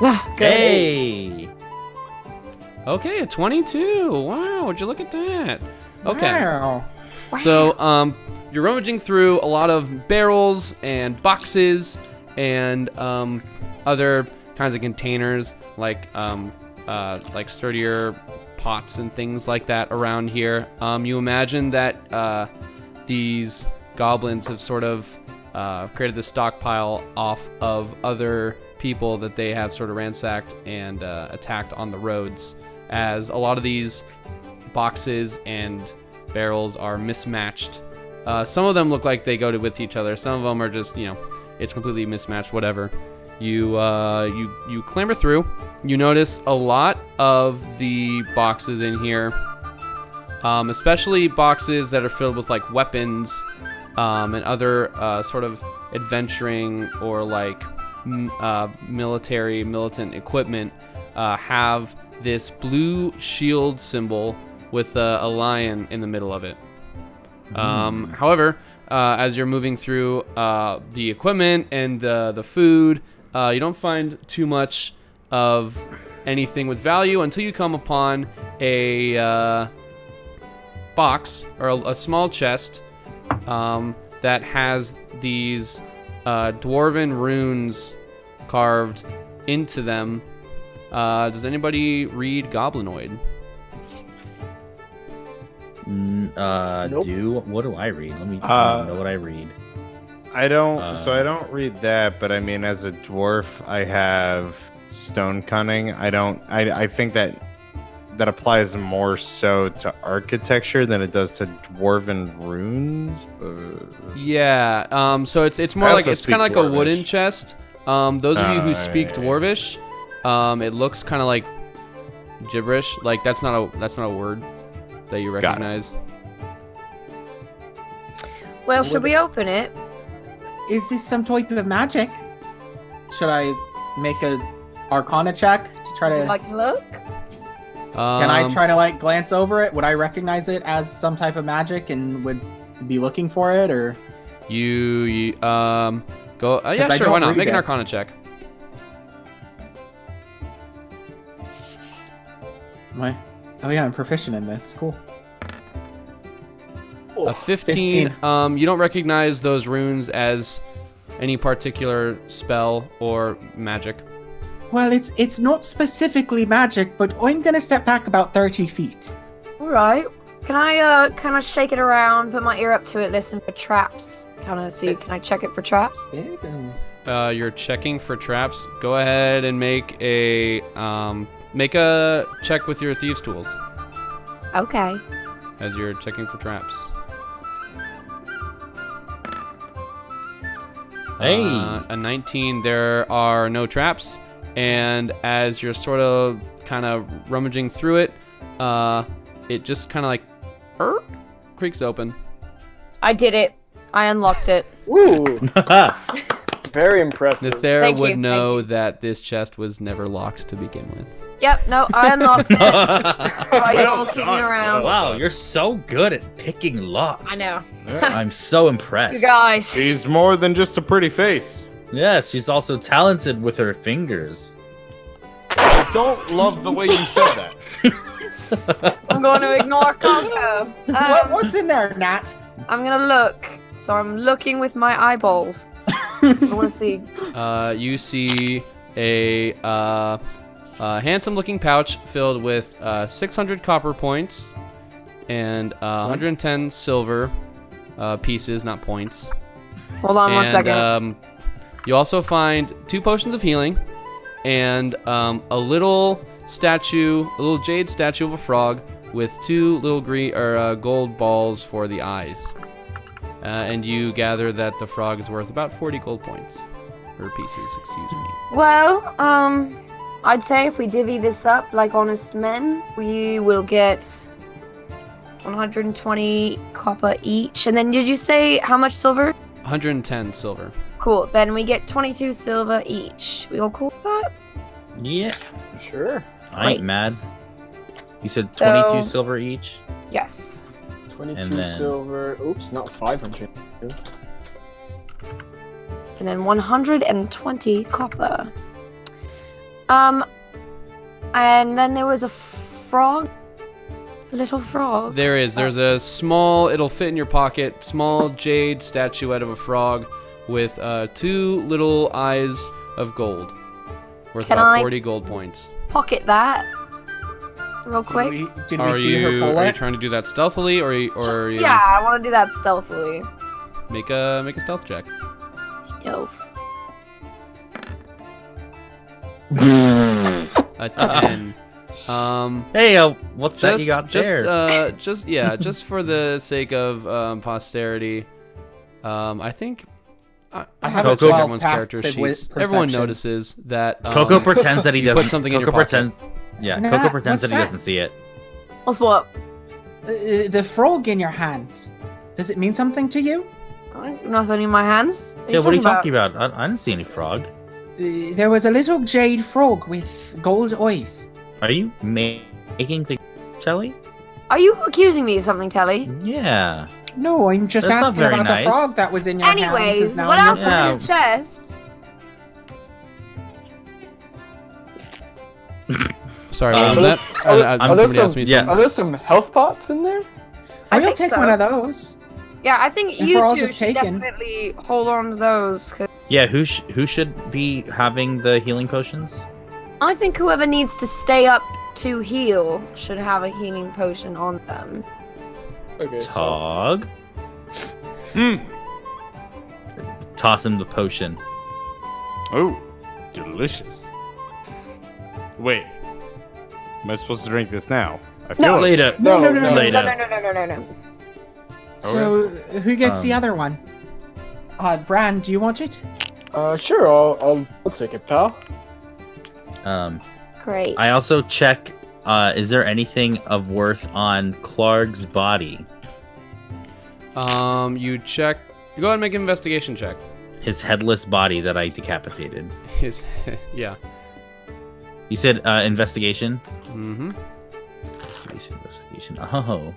Ah, good. Hey, Okay, a 22. Wow, would you look at that? Okay. Wow. So, you're rummaging through a lot of barrels and boxes and other kinds of containers, like sturdier pots and things like that around here. You imagine that these goblins have sort of created this stockpile off of other people that they have sort of ransacked and attacked on the roads, as a lot of these boxes and barrels are mismatched. Some of them look like they go with each other. Some of them are just, it's completely mismatched, whatever. You clamber through. You notice a lot of the boxes in here, especially boxes that are filled with like weapons and other sort of adventuring or like militant equipment, have this blue shield symbol with a lion in the middle of it. However, as you're moving through the equipment and the food, you don't find too much of anything with value until you come upon a box or a small chest that has these dwarven runes carved into them, Does anybody read Goblinoid? Nope. What do I read? Let me know what I read. I don't. So I don't read that, but I mean, as a dwarf, I have stone cunning. I don't. I think that applies more so to architecture than it does to dwarven runes. Yeah. So it's more I like also it's kind of speak like a wooden Dwarvish. chest. Those of you who speak Alright. Dwarvish, it looks kind of like gibberish. Like that's not a word that you Got it. recognize. Well, should we open it? Is this some type of magic? Should I make a Arcana check to try Would to? you like to look? Can I try to like glance over it? Would I recognize it as some type of magic and would be looking for it, or? You go. Yeah, I sure. don't Why not? read Make an it. Arcana check. What? Oh yeah, I'm proficient in this. Cool. A 15. 15. You don't recognize those runes as any particular spell or magic. Well, it's not specifically magic, but I'm gonna step back about 30 feet. All right. Can I kind of shake it around, put my ear up to it, listen for traps, kind of see? Can I check it for traps? You're checking for traps. Go ahead and make a check with your thieves' tools Okay. as you're checking for traps. Hey. A 19. There are no traps, and as you're sort of kind of rummaging through it, it just kind of like creaks open. I did it. I unlocked it. Ooh, very impressive. Nathera Thank would you, know thank you. that this chest was never locked to begin with. Yep. No, I unlocked it. While you're all kicking around. Wow, you're so good at picking locks. I know. I'm so impressed. You guys. She's more than just a pretty face. Yes, she's also talented with her fingers. I don't love the way you said that. I'm going to ignore Conco. What's in there, Nat? I'm gonna look. So I'm looking with my eyeballs. I want to see. You see a handsome-looking pouch filled with 600 copper points and 110 silver pieces, not points. Hold on one And second. you also find 2 potions of healing and a little jade statue of a frog with 2 little gold balls for the eyes. And you gather that the frog is worth about 40 gold points. Or pieces, excuse me. Well, I'd say if we divvy this up like honest men, we will get 120 copper each. And then did you say how much silver? 110 silver. Cool. Then we get 22 silver each. We all cool with that? Yeah, Sure. I ain't Great. mad. You said 22 So- silver each? Yes. 22 And then- silver. Oops, not 500. And then 120 copper. And then there was a frog. A little frog. There's a small, it'll fit in your pocket, small jade statuette of a frog with 2 little eyes of gold. Worth Can about I- 40 gold points. Pocket that. Real quick. Did we Are see her you pull it? trying to do that stealthily, or Just- yeah, I want to do that stealthily. make a stealth check? Stealth. A 10. Hey, what's that you got there? Just for the sake of posterity, I think I I'm have gonna a check 12 everyone's character passive sheets. with Everyone perception. notices that Coco pretends that he you doesn't. put something in your Coco pocket. Yeah, Nah, Coco pretends what's that he that? doesn't see it. What's what? The frog in your hands. Does it mean something to you? Nothing in my hands. Yeah, what are you talking about? I didn't see any frog. There was a little jade frog with gold eyes. Are you making the Telly? Are you accusing me of something, Telly? Yeah. No, I'm just That's not asking very about nice. the frog that was in your hands. Anyways, is now what in your else was in Yeah. the chest? Sorry, what was Are that? those- are Somebody those asked me some- yeah. something. Are there some health pots in there? I will think take so. one of those. Yeah, I think If you we're all two just should taken. definitely hold on to those. 'Cause Yeah, who should be having the healing potions? I think whoever needs to stay up to heal should have a healing potion on them. Okay. Tog. Toss him the potion. Oh, delicious. Wait. Am I supposed to drink this now? I feel like Later. No. Later. So, who gets the other one? Bran, do you want it? Sure. I'll take it, pal. Great. I also check. Is there anything of worth on Clark's body? You check. You go ahead and make an investigation check. His headless body that I decapitated. His, yeah. You said investigation. Mm-hmm. Investigation. Oh.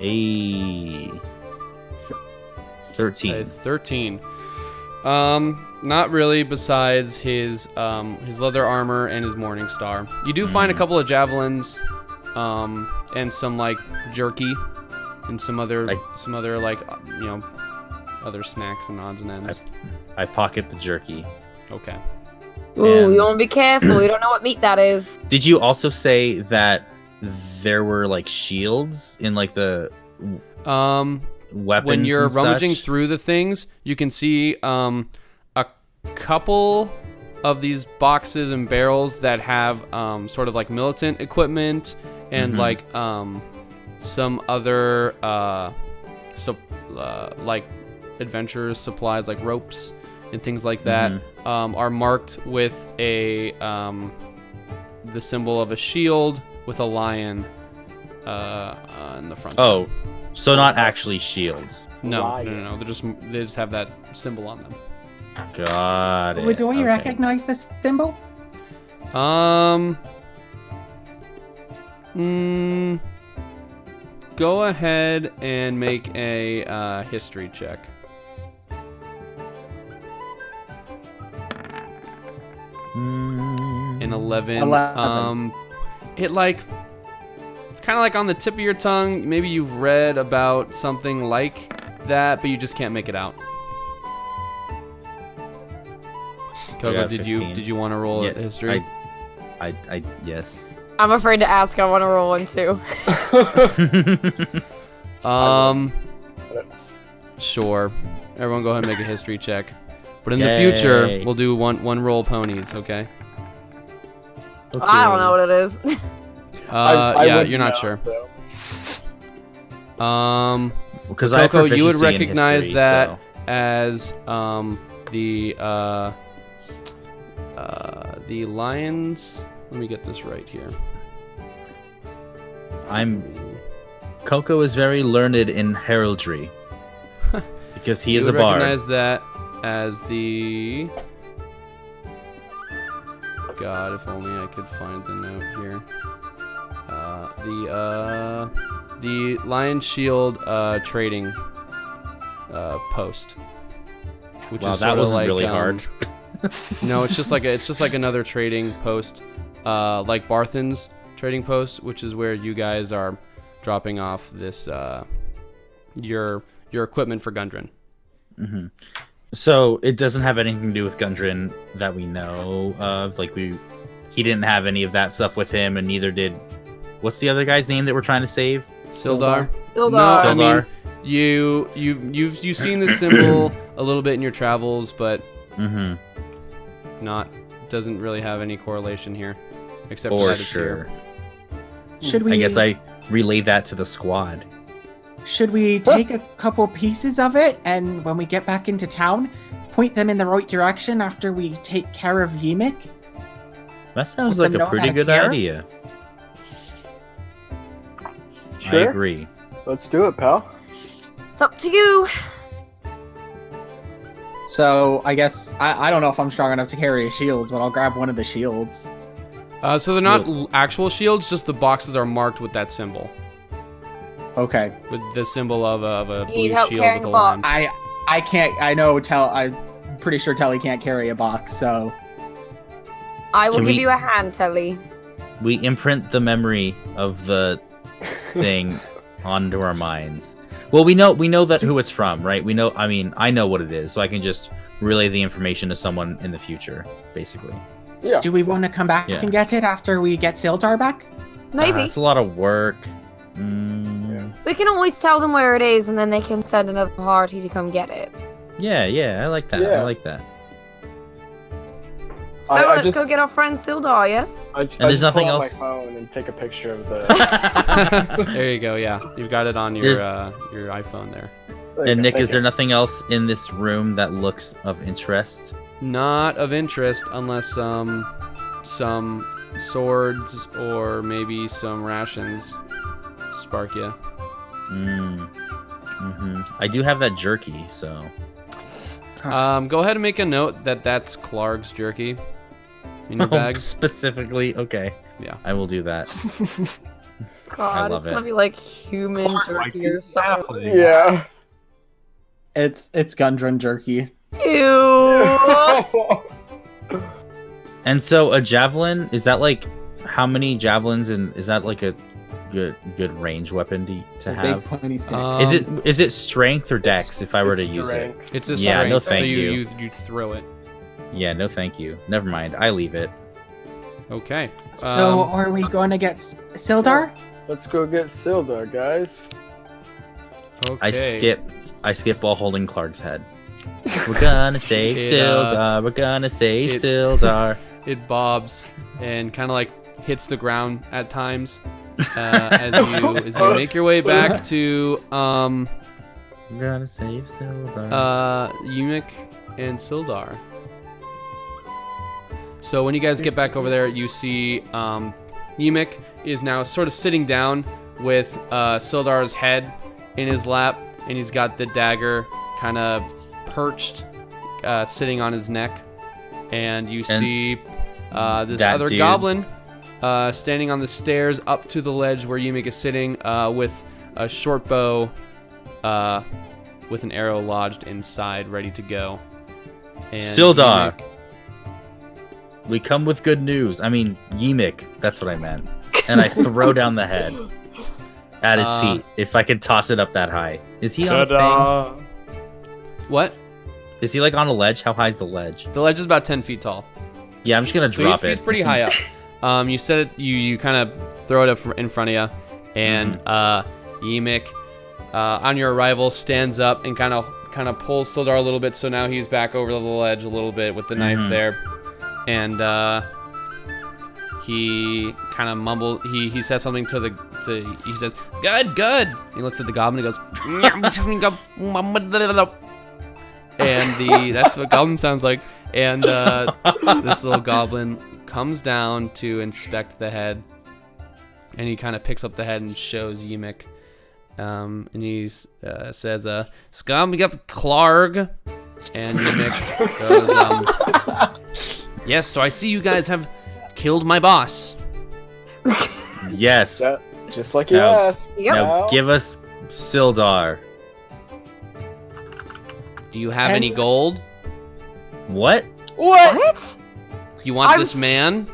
A 13. 13. Not really. Besides his leather armor and his morning star, you do find a couple of javelins, and some like jerky, and some other like other snacks and odds and ends. I pocket the jerky. Okay. Ooh, And- you want to be careful. You don't know what meat that is. Did you also say that there were like shields in like the weapons? When you're and rummaging such? through the things, you can see a couple of these boxes and barrels that have sort of like militant equipment and like some other like adventurers supplies like ropes and things like that are marked with a the symbol of a shield with a lion in the front. Oh, so not actually shields. No. They just have that symbol on them. Got it. Do we Okay. recognize this symbol? Go ahead and make a history check. An 11. 11. It's kind of like on the tip of your tongue. Maybe you've read about something like that, but you just can't make it out. Coco, got did 15. you want to roll Yeah, a history? I yes. I'm afraid to ask. I want to roll one too. Sure. Everyone go ahead and make a history check. But in the future, Yay. we'll do one roll ponies, okay? I don't know what it is. I Yeah, wouldn't you're not know, sure. so. Because I have Coco, you would proficiency in recognize history, that so- as the lions. Let me get this right here. Coco is very learned in heraldry because he is You a would bard. recognize that as the. God, if only I could find the note here. The Lion Shield trading post, which Wow, is that sort of wasn't like really hard. No, it's just like another trading post, like Barthen's trading post, which is where you guys are dropping off this your equipment for Gundren. So it doesn't have anything to do with Gundren that we know of. Like he didn't have any of that stuff with him, and neither did. What's the other guy's name that we're trying to save? Sildar. Sildar. No, I Sildar. mean you've seen this symbol a little bit in your travels, but doesn't really have any correlation here, except for For that it's sure. here. Should we? I guess I relay that to the squad. Should we take a couple pieces of it, and when we get back into town, point them in the right direction after we take care of Yimik? That sounds Let like them know a how pretty to good care? idea. Sure. I agree. Let's do it, pal. It's up to you. So I guess I don't know if I'm strong enough to carry a shield, but I'll grab one of the shields. So they're not actual shields; just the boxes are marked with that symbol, Okay. with the symbol of a You need blue help shield carrying with a the box. line. I can't. I know. I'm pretty sure Telly can't carry a box. So I will Can give we- you a hand, Telly. We imprint the memory of the thing onto our minds. Well, we know that who it's from, right? We know. I mean, I know what it is, so I can just relay the information to someone in the future, basically. Yeah. Do we want to come back Yeah. and get it after we get Sildar back? Maybe. It's a lot of work. We can always tell them where it is, and then they can send another party to come get it. Yeah, I like that. Yeah. I like that. So I let's just- go get our friend Sildar, yes? I there's just nothing pull out else? my phone and take a picture of the. There you go. Yeah, you've got it on your iPhone there. And Nick, is there Thank nothing else in this room that looks of interest? Not of interest unless some swords or maybe some rations spark you. I do have that jerky, so. Go ahead and make a note that that's Clark's jerky in your Oh, bag. specifically, okay. Yeah. I will do that. God, love it's gonna it. be like human jerky or something. you. Yeah. It's Gundren jerky. Ew. And so a javelin, is that like how many javelins, and is that like a good range weapon It's to a have? big pointy stick. Is it strength or dex if I were to It's use it? strength. It's a Yeah, strength, no so thank you throw it. Yeah, no thank you. Never mind. I leave it. Okay. So are we going to get Sildar? Let's go get Sildar, guys. Okay. I skip while holding Clark's head. We're gonna save Sildar. We're gonna save it- Sildar. It bobs and kind of like hits the ground at times as you make your way back to We're gonna save Sildar. Eunuch and Sildar. So when you guys get back over there, you see Eunuch is now sort of sitting down with Sildar's head in his lap, and he's got the dagger kind of perched, sitting on his neck. And you see this that other dude- goblin standing on the stairs up to the ledge where Eunuch is sitting with a short bow with an arrow lodged inside, ready to go. And Sildar. Eunuch- We come with good news. I mean, Yemik. That's what I meant. And I throw down the head at his feet. If I could toss it up that high. Is he on a thing? Ta-da! What? Is he like on a ledge? How high is the ledge? The ledge is about 10 feet tall. Yeah, I'm just gonna So drop he's it. pretty high up. You said it. You kind of throw it up in front of you, and Yemik, on your arrival, stands up and kind of pulls Sildar a little bit. So now he's back over the ledge a little bit with the knife there, and he kind of mumbles. He says something he says, "Good." He looks at the goblin and goes, and that's what goblin sounds like. And this little goblin comes down to inspect the head, and he kind of picks up the head and shows Yemik. And he says, "Scum, up Clarg." And Yemik goes, "Yes, so I see you guys have killed my boss." Yes. Yeah, just like you Now- asked. Yep. Now give us Sildar. Do you have any gold? What? What? You want I'm this s- man?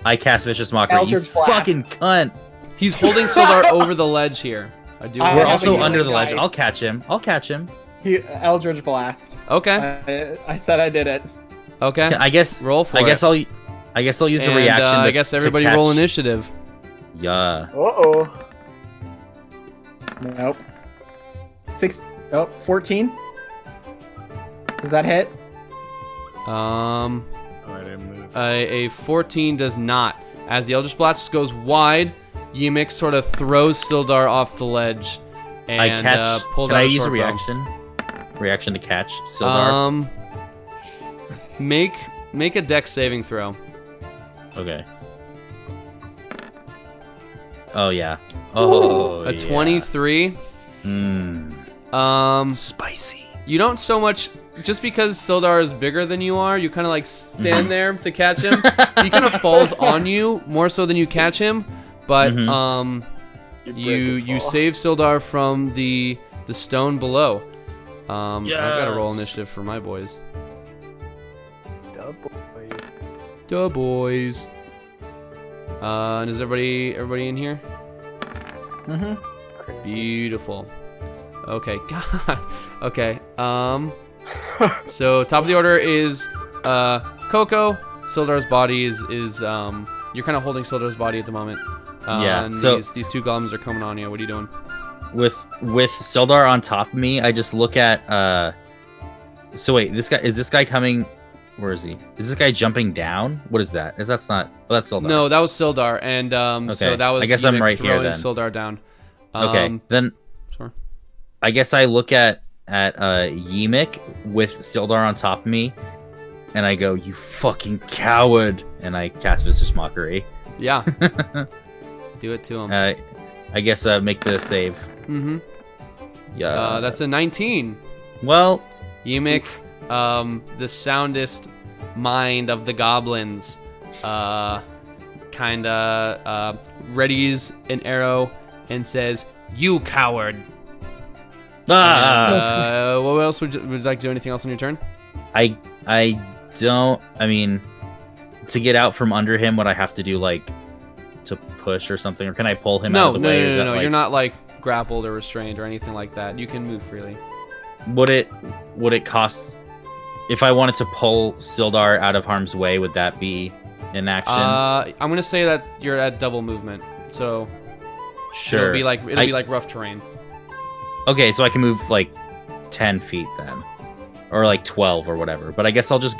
I cast Vicious Mockery. You Eldritch Blast. fucking cunt. He's holding Sildar over the ledge here. I do. I We're have a also healing under the ledge. dice. I'll catch him. Eldritch Blast. Okay. I said I did it. Okay. I guess. Roll for I it. guess I'll use the And, reaction. I guess everybody to roll catch- initiative. Yeah. Uh-oh. Nope. 14? Does that hit? Um, Oh, I didn't move. a 14 does not. As the Eldritch Blast goes wide, Yemik sort of throws Sildar off the ledge and I catch. pulls Can out I a use a short bow. reaction? Reaction to catch Sildar. Make a dex saving throw. Okay. Oh yeah. Oh. A 23. Spicy. You don't so much, just because Sildar is bigger than you are, you kind of like stand there to catch him. He kind of falls on you more so than you catch him, but You break you his fall. save Sildar from the stone below. I've got to roll initiative for my boys. Duh, boys. And is everybody in here? Mm-hmm. Beautiful. Okay. God. Okay. So top of the order is Coco, Sildar's body is you're kind of holding Sildar's body at the moment. Yeah, And so- these two goblins are coming on you. What are you doing? With Sildar on top of me, I just look at So wait, is this guy coming? Where is he? Is this guy jumping down? What is that? That's not. Oh, that's Sildar. No, that was Sildar, and so Okay, that was I guess I'm Yimik right here throwing then. Sildar down. Okay, then Sure. I guess I look at Yimik with Sildar on top of me, and I go, "You fucking coward!" And I cast Vicious Mockery. Yeah. Do it to him. I guess make the save. Mm-hmm. Yeah. That's a 19. Well, Yimik, the soundest mind of the goblins, kinda readies an arrow and says, "You coward." And, what else would you like to do? Anything else on your turn? I don't. I mean, to get out from under him, would I have to do like to push or something, or can I pull him out of the way? Or is that, No. like- You're not like grappled or restrained or anything like that. You can move freely. Would it cost if I wanted to pull Sildar out of harm's way? Would that be an action? I'm gonna say that you're at double movement, so Sure. it'll be like rough terrain. Okay, so I can move like 10 feet then, or like 12 or whatever. But I guess I'll just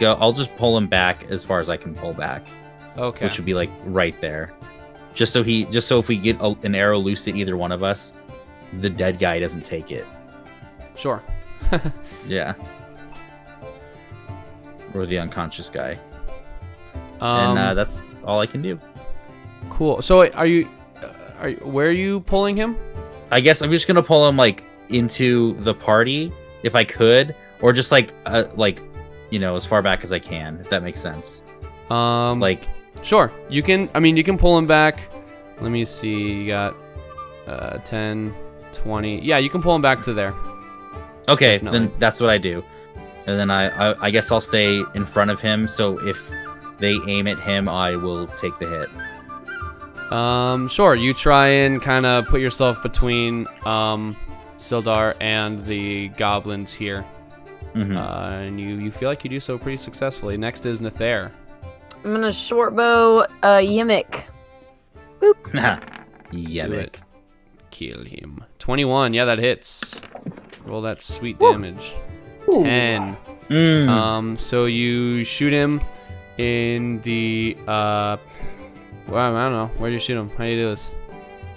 pull him back as far as I can pull back, Okay. which would be like right there, just so if we get an arrow loose at either one of us, the dead guy doesn't take it. Sure. Yeah. Or the unconscious guy. Um, And that's all I can do. Cool. So where are you pulling him? I guess I'm just gonna pull him like into the party if I could, or just like as far back as I can, if that makes sense. Like, Sure. You can. I mean, you can pull him back. Let me see. You got 10, 20. Yeah, you can pull him back to there. okay, Definitely. then that's what I do, and then I guess I'll stay in front of him. So if they aim at him, I will take the hit. Sure. You try and kind of put yourself between Sildar and the goblins here, Mhm. and you feel like you do so pretty successfully. Next is Nethair. I'm gonna short bow Yimik. Do Yemik. it. Kill him. 21. Yeah, that hits. Roll that sweet damage. 10. So you shoot him in the well, I don't know. Where do you shoot him? How do you do this?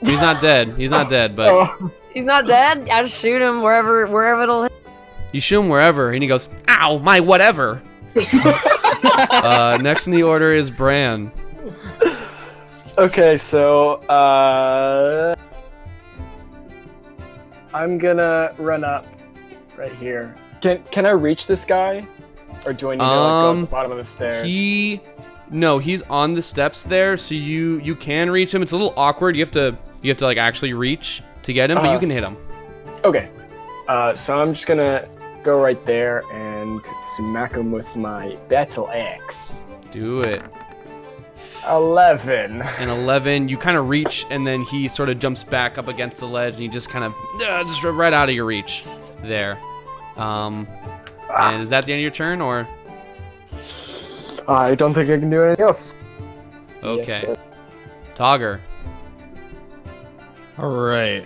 He's not dead. He's not dead, but He's not dead. I just shoot him wherever it'll hit. you shoot him wherever, and he goes, "Ow, my whatever." Next in the order is Bran. Okay, so I'm gonna run up right here. Can I reach this guy, or do I need to go to the bottom of the stairs? He's on the steps there, so you can reach him. It's a little awkward. You have to like actually reach to get him, but you can hit him. Okay, so I'm just gonna go right there and smack him with my battle axe. Do it. 11. And 11, you kind of reach, and then he sort of jumps back up against the ledge, and he just kind of just right out of your reach there. And is that the end of your turn, or? I don't think I can do anything else. Okay. Yes, sir. Togger. All right.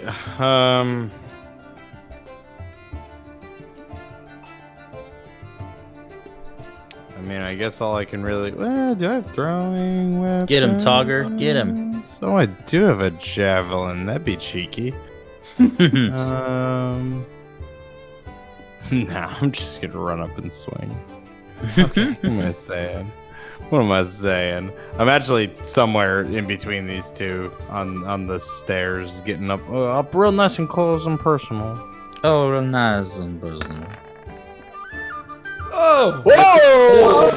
I mean, I guess all I can really. Well, do I have throwing weapons? Get him, Togger. Get him. So I do have a javelin. That'd be cheeky. Nah, I'm just gonna run up and swing. Okay. What am I saying? What am I saying? I'm actually somewhere in between these two on the stairs, getting up real nice and close and personal. Oh, real nice and personal. Oh! Whoa!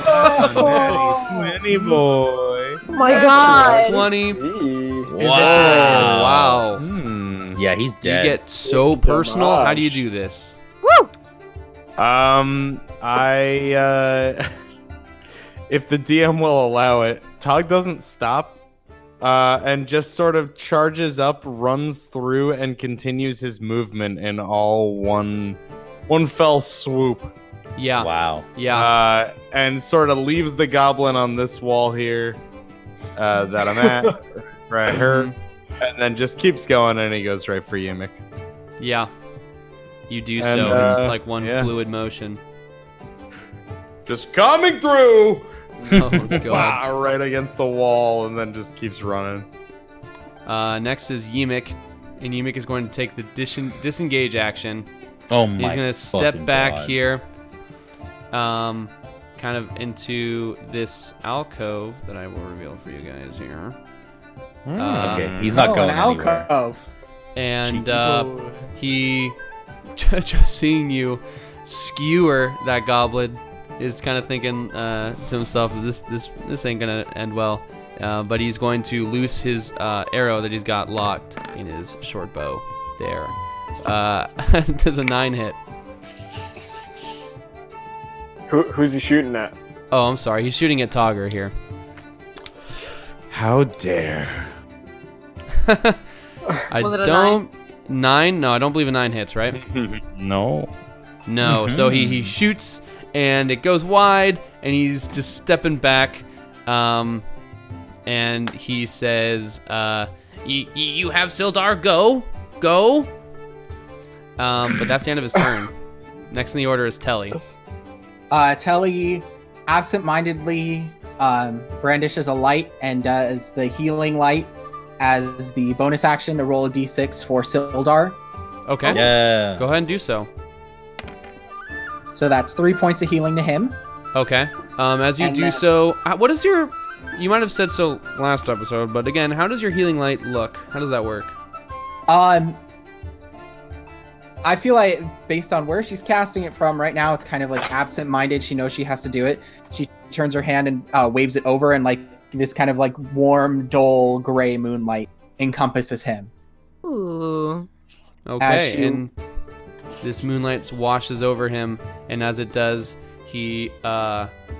20 boy. Oh my god. 20. See. Wow. Yeah, he's You dead. get so personal. How do you do this? Woo! If the DM will allow it, Tog doesn't stop, and just sort of charges up, runs through, and continues his movement in all one fell swoop. Yeah. Wow. Yeah. And sort of leaves the goblin on this wall here that I'm at, right here, and then just keeps going, and he goes right for Yimik. Yeah. You do And, so. It's like one yeah. fluid motion. Just coming through! Oh, God. Wow, right against the wall, and then just keeps running. Next is Yimik, and Yimik is going to take the disengage action. Oh my. He's going to step back here, kind of into this alcove that I will reveal for you guys here. Okay, he's not going an anywhere. alcove. And he, just seeing you skewer that goblin, is kind of thinking to himself, this ain't gonna end well. But he's going to loose his arrow that he's got locked in his short bow. There. Does a 9 hit. Who's he shooting at? Oh, I'm sorry. He's shooting at Togger here. How dare. I Was it a don't. 9? No, I don't believe a 9 hits, right? No. No. So he shoots, and it goes wide, and he's just stepping back. And he says, you have Sildar, go. But that's the end of his turn. Next in the order is Telly. Telly absent-mindedly brandishes a light and does the healing light as the bonus action to roll a d6 for Sildar. Okay. Yeah. Go ahead and do so. So that's 3 points of healing to him. Okay. As you And do then- so, what is your... You might have said so last episode, but again, how does your healing light look? How does that work? I feel like based on where she's casting it from right now, it's kind of like absent-minded. She knows she has to do it. She turns her hand and waves it over, and like this kind of like warm, dull gray moonlight encompasses him. Ooh. Okay, you- and this moonlight washes over him, and as it does, he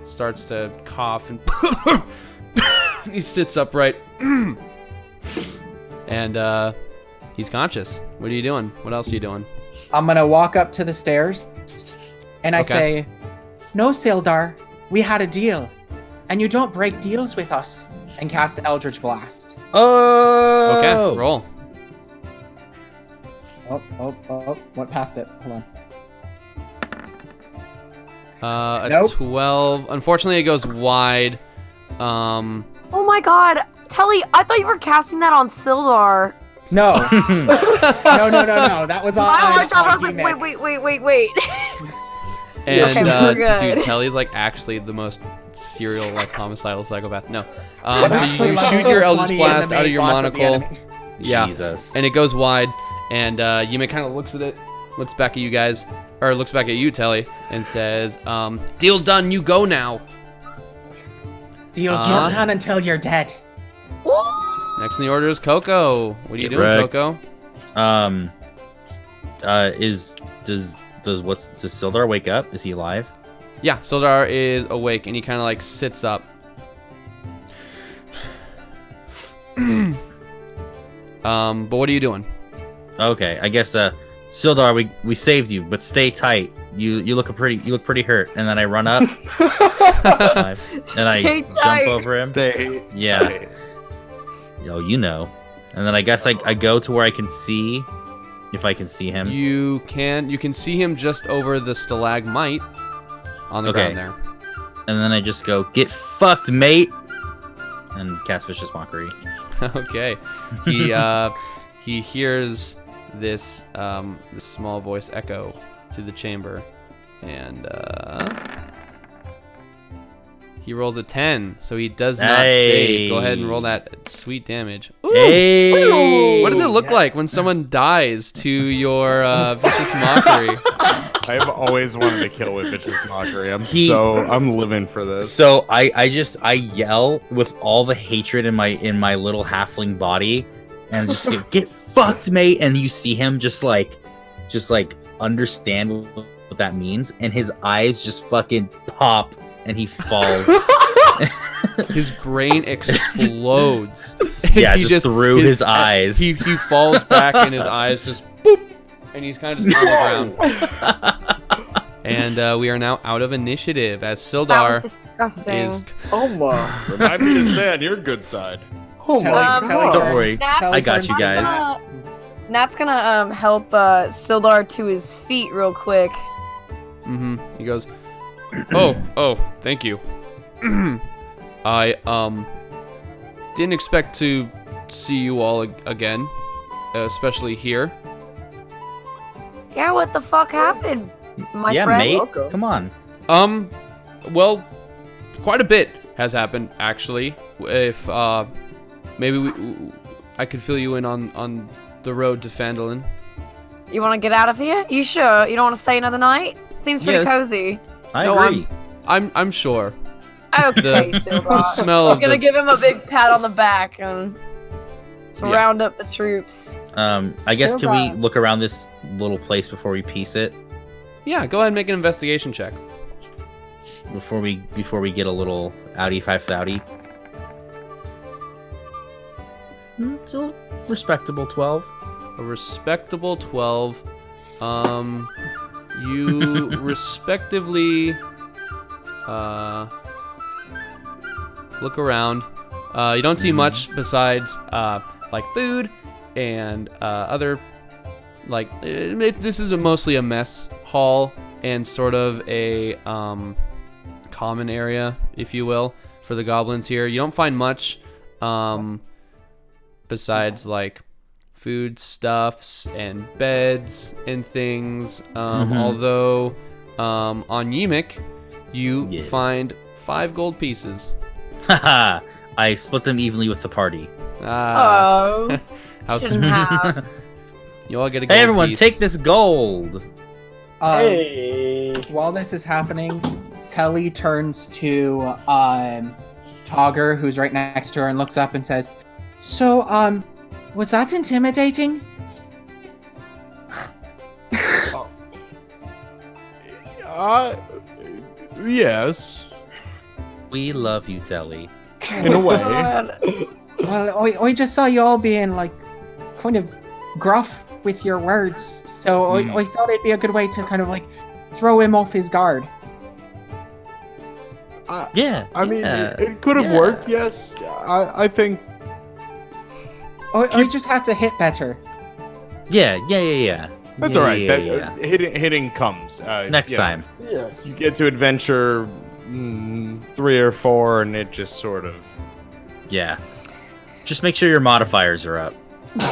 starts to cough and he sits upright, and he's conscious. What are you doing? What else are you doing? I'm gonna walk up to the stairs, and I Okay. say, "No, Sildar, we had a deal, and you don't break deals with us." And cast Eldritch Blast. Oh. Okay, roll. Went past it. Hold on. A Nope. 12. Unfortunately, it goes wide. Oh my god. Telly, I thought you were casting that on Sildar. No. No. That was on. I thought I was on like, Gimmick. wait. And Okay, we're good. dude, Telly's like actually the most serial like homicidal psychopath. No. I'm So actually you level shoot your Eldritch 20 and Blast the out of main your boss of the monocle. enemy. Yeah. Jesus. And it goes wide, and Yime kind of looks at it, looks back at you guys, or looks back at you, Telly, and says, "Deal done. You go now." Deal's not done until you're dead. Next in the order is Coco. What are you Get doing, wrecked. Coco? Does Sildar wake up? Is he alive? Yeah, Sildar is awake, and he kind of like sits up. But what are you doing? Okay, I guess Sildar, we saved you, but stay tight. You look pretty hurt. And then I run up and I Stay jump tight. over him. Stay. Yeah. Oh, you know. And then I guess I go to where I can see, if I can see him. You can see him just over the stalagmite on the Okay. ground there. And then I just go, get fucked, mate, and cast Vicious Mockery. Okay. He hears this this small voice echo to the chamber, and he rolls a 10, so he does not save. Go ahead and roll that sweet damage. Ooh. Hey! What does it look like when someone dies to your vicious mockery? I've always wanted to kill with Vicious Mockery. I'm living for this. So I yell with all the hatred in my little halfling body, and just go, get fucked, mate. And you see him just like understand what that means, and his eyes just fucking pop, and he falls. His brain explodes. Yeah, He just through his eyes. He falls back, and his eyes just boop, and he's kind of just on the ground. And we are now out of initiative as That was Sildar disgusting. is. Oh my. Remind me to stay on your good side. Oh Kelly, my Kelly god. Don't worry. Nat's I got you gonna- guys. Nat's gonna help Sildar to his feet real quick. He goes, oh, thank you. I didn't expect to see you all again, especially here. Yeah, what the fuck happened, my Yeah, friend? mate. Welcome. Come on. Well, quite a bit has happened actually. If maybe I could fill you in on the road to Phandelver. You want to get out of here? You sure? You don't want to stay another night? Seems pretty Yes. cozy. I No, agree. I'm sure. Okay, The Sildar. smell I'm of gonna the give him a big pat on the back and Yeah. round up the troops. I guess can we Silver. look around this little place before we piece it? Yeah, go ahead and make an investigation check. Before we get a little outie 530. It's a respectable 12. A respectable 12. You respectively look around. You don't see much besides like food and other like this is mostly a mess hall and sort of a common area, if you will, for the goblins here. You don't find much besides like food stuffs and beds and things. Although on Yimik, you Yes. find 5 gold pieces. Haha. I split them evenly with the party. Oh, How shouldn't sweet. have. You all get a gold Hey everyone, piece. take this gold. Hey. While this is happening, Telly turns to Togger, who's right next to her, and looks up and says, "So, was that intimidating?" Yes, We love you, Telly. in a way. God. Well, I just saw you all being like kind of gruff with your words, so I thought it'd be a good way to kind of like throw him off his guard. Yeah. I mean, yeah. it could have Yeah. worked. Yes, I think. I just have to hit better. Yeah. That's Yeah, all right. yeah, That, yeah. hitting comes Next you know, time. Yes. You get to adventure 3 or 4, and it just sort of. Yeah. Just make sure your modifiers are up. Wait,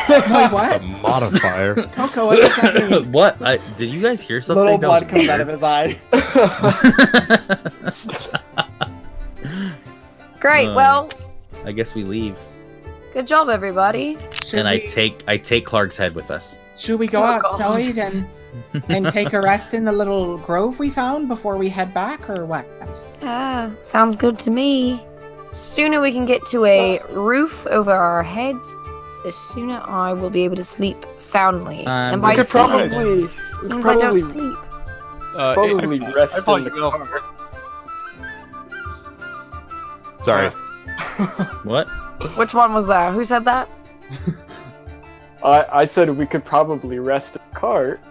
A what? modifier. Coco, what does that mean? What? Did you guys hear something? Little That was blood comes out of weird. his eye. Great. Well, I guess we leave, good job, everybody. Should and we, I take Clark's head with us. should we go Oh, God. outside and take a rest in the little grove we found before we head back, or what? Sounds good to me. Sooner we can get to a roof over our heads, the sooner I will be able to sleep soundly. And by We could sleep, probably, means I don't sleep. probably rest thought in the you will. car. Sorry. What? Which one was that? Who said that? I said we could probably rest in the cart.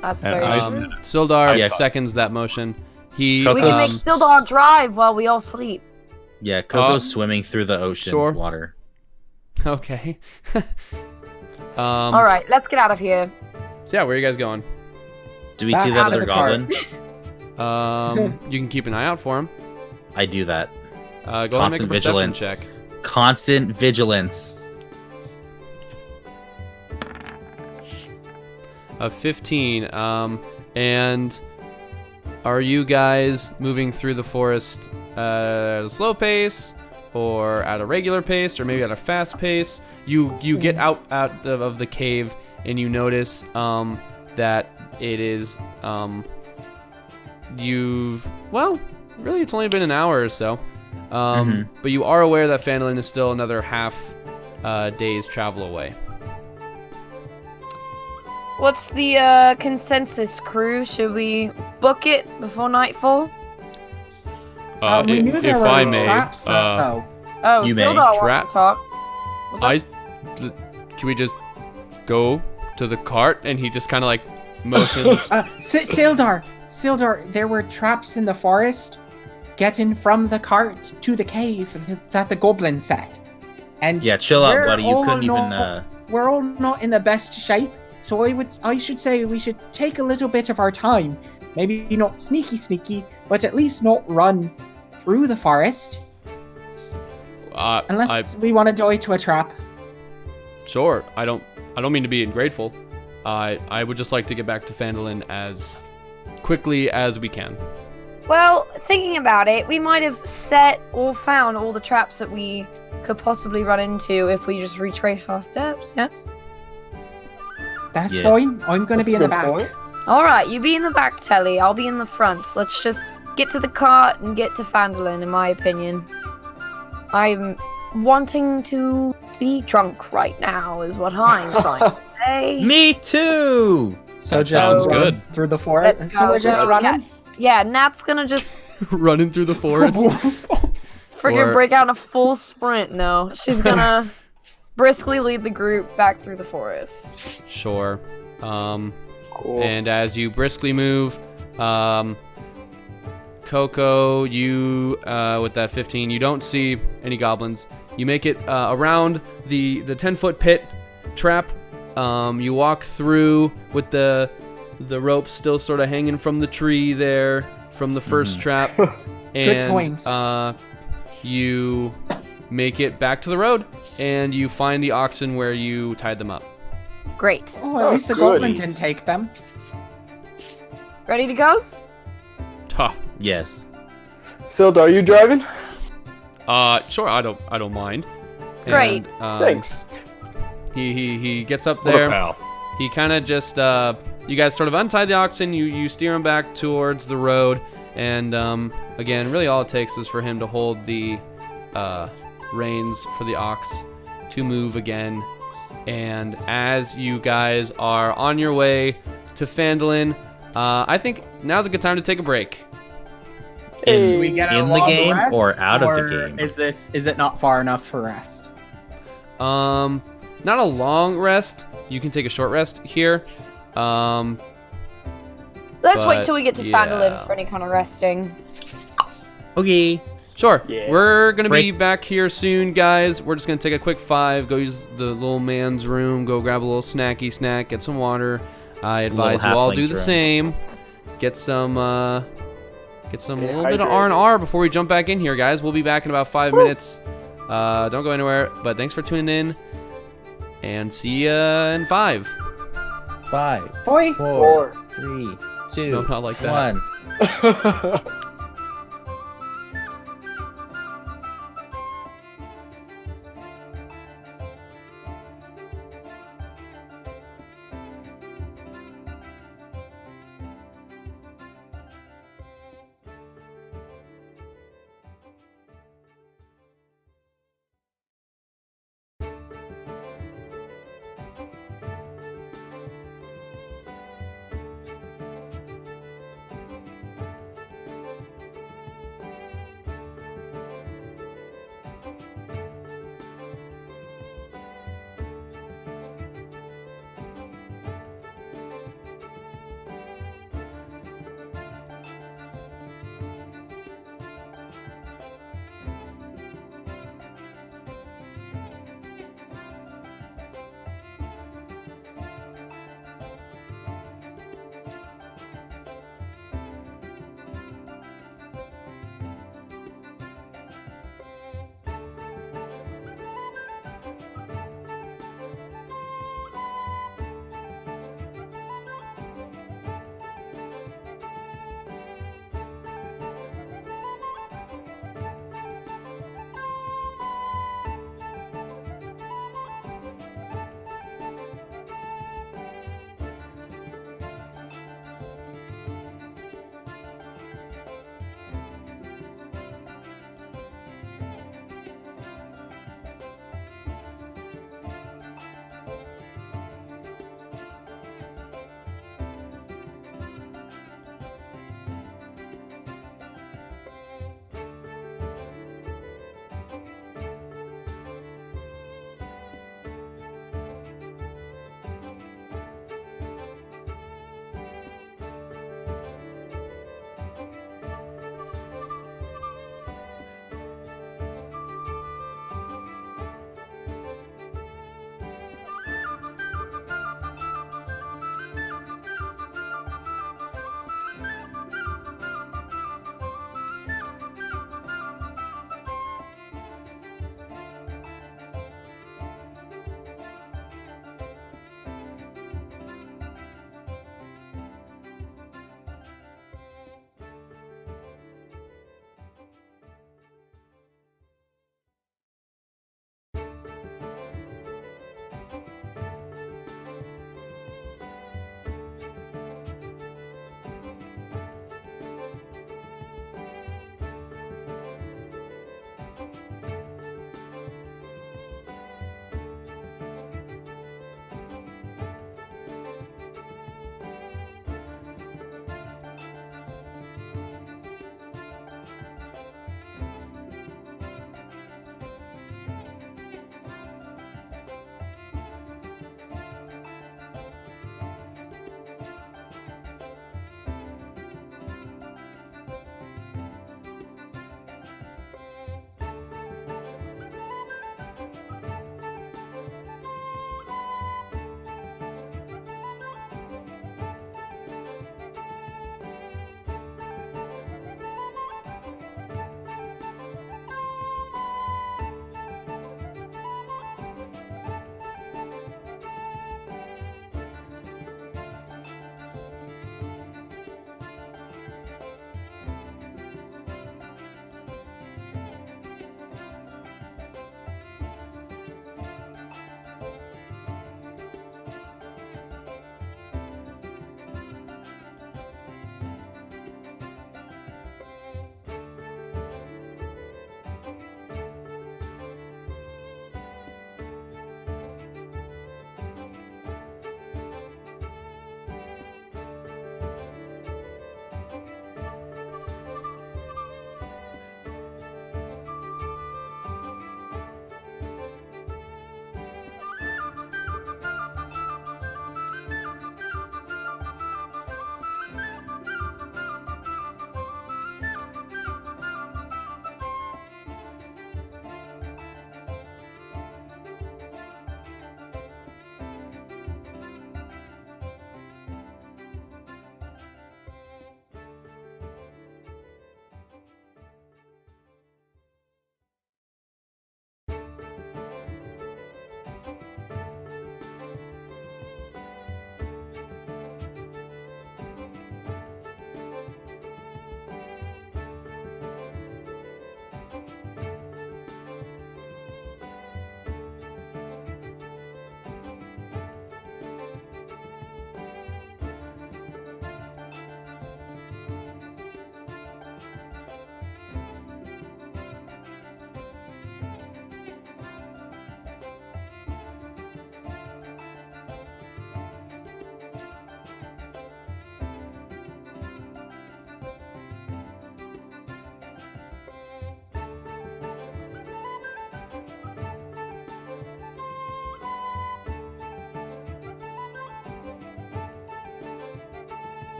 That's And very I- true. Sildar Yeah. seconds that motion. He Coco- We can make Um, Sildar drive while we all sleep. Yeah, Coco's swimming through the ocean sure. water. okay. All right, let's get out of here. So yeah, where are you guys going? Do we Back see that out of other the cart. goblin? You can keep an eye out for him. I do that. Go ahead and make a Constant perception vigilance. check. Constant vigilance. A 15. And are you guys moving through the forest at a slow pace, or at a regular pace, or maybe at a fast pace? You get out of the cave and you notice that it is really it's only been an hour or so. But you are aware that Phandelver is still another half day's travel away. What's the consensus, crew? Should we book it before nightfall? We knew there if were I may, traps, though. Oh, You may. Sildar Trap- wants to talk. What's up? can we just go to the cart? And he just kind of like motions. Sildar, there were traps in the forest getting from the cart to the cave that the goblin set. And Yeah, chill out, we're buddy. You all couldn't even. We're all not in the best shape, so I should say we should take a little bit of our time. Maybe not sneaky, but at least not run through the forest. Unless we want to die to a trap. Sure. I don't mean to be ungrateful. I would just like to get back to Phandelin as quickly as we can. Well, thinking about it, we might have set or found all the traps that we could possibly run into if we just retrace our steps, yes? That's Yes. fine. I'm going to That's be a in the good back. point. Alright, you be in the back, Telly. I'll be in the front. Let's just get to the cart and get to Phandelin, in my opinion. I'm wanting to be drunk right now, is what I'm trying to say. Me too. So That just sounds run good. through the forest. Let's So go. we're just So, running. Yeah, Nat's gonna just Running through the forest. freaking Or- break out in a full sprint. No, she's gonna briskly lead the group back through the forest. Sure. Cool. And as you briskly move, Coco, you with that 15, you don't see any goblins. You make it around the 10-foot pit trap. You walk through with the rope still sort of hanging from the tree there from the first trap. And times. you make it back to the road, and you find the oxen where you tied them up. Great. Oh, at least the goody. goblin didn't take them. Ready to go? Huh. Yes. Silda, are you driving? Sure. I don't mind. Great. And, Thanks. He gets up What a there. pal. He kind of just you guys sort of untie the oxen. You steer him back towards the road, and again, really all it takes is for him to hold the reins for the ox to move again. And as you guys are on your way to Phandelin, I think now's a good time to take a break. In, Do we get a in the long game rest, or out of or the game? Is it not far enough for rest? Not a long rest. You can take a short rest here. Let's wait But, till we get to yeah. Phandelin for any kind of resting. Okay. Sure. Yeah. We're going to be Break. back here soon, guys. We're just going to take a quick 5, go use the little man's room, go grab a little snacky snack, get some water. I advise you all do the halfling's same. Get some little bit of hydrated. R&R before we jump back in here, guys. We'll be back in about 5 minutes. Don't go anywhere, but thanks for tuning in, and see ya in 5. 5, Boy, 4, 3, 2, No, not like that. 1.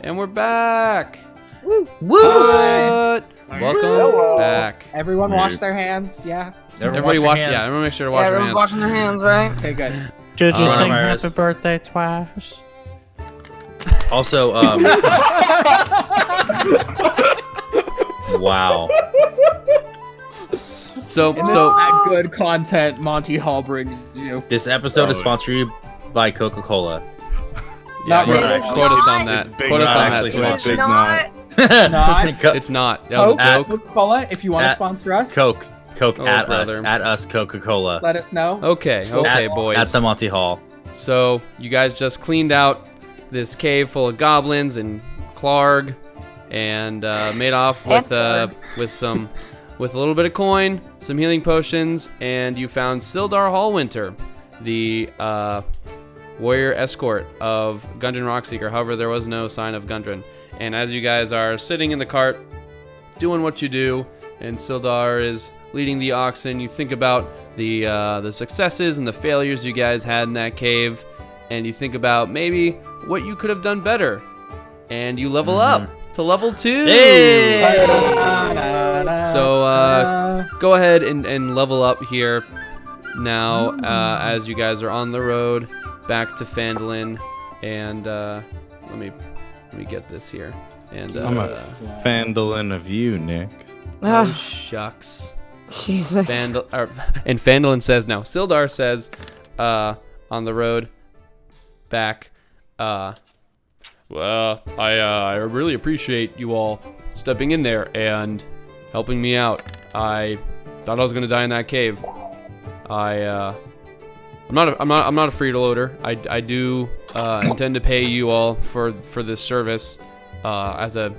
And we're back. Woo! What? Welcome Hello. back. Everyone wash their hands. Yeah. Everybody wash. Yeah, everyone make sure to wash their everyone's hands. washing their hands, right? Okay, good. Did you sing Coronavirus. happy birthday twice? Also, wow. So That good content Monty Hall brings you. This episode is Oh. sponsored by Coca-Cola. Not yeah, really. It is quote us not. on that. It's big Quote us not on that actually Twitch. It's Big not. Not. It's not. That was a joke. Coca-Cola, if you want to At- sponsor us, Coke Oh, at brother. us Coca-Cola. let us know. Okay, At boys. the Monty Hall. So you guys just cleaned out this cave full of goblins and Clarg, and made off with a little bit of coin, some healing potions, and you found Sildar Hallwinter, the warrior escort of Gundren Rockseeker. However, there was no sign of Gundren. And as you guys are sitting in the cart, doing what you do, and Sildar is leading the oxen, you think about the successes and the failures you guys had in that cave, and you think about maybe what you could have done better, and you level up to level 2. Hey! So go ahead and level up here now as you guys are on the road back to Phandelver, and let me get this here. And I'm a Phandelin of you, Nick. oh shucks. Jesus. And Phandelver says no. Sildar says on the road back. Well, I really appreciate you all stepping in there and helping me out. I thought I was gonna die in that cave. I'm not a freeloader. I do intend to pay you all for this service as a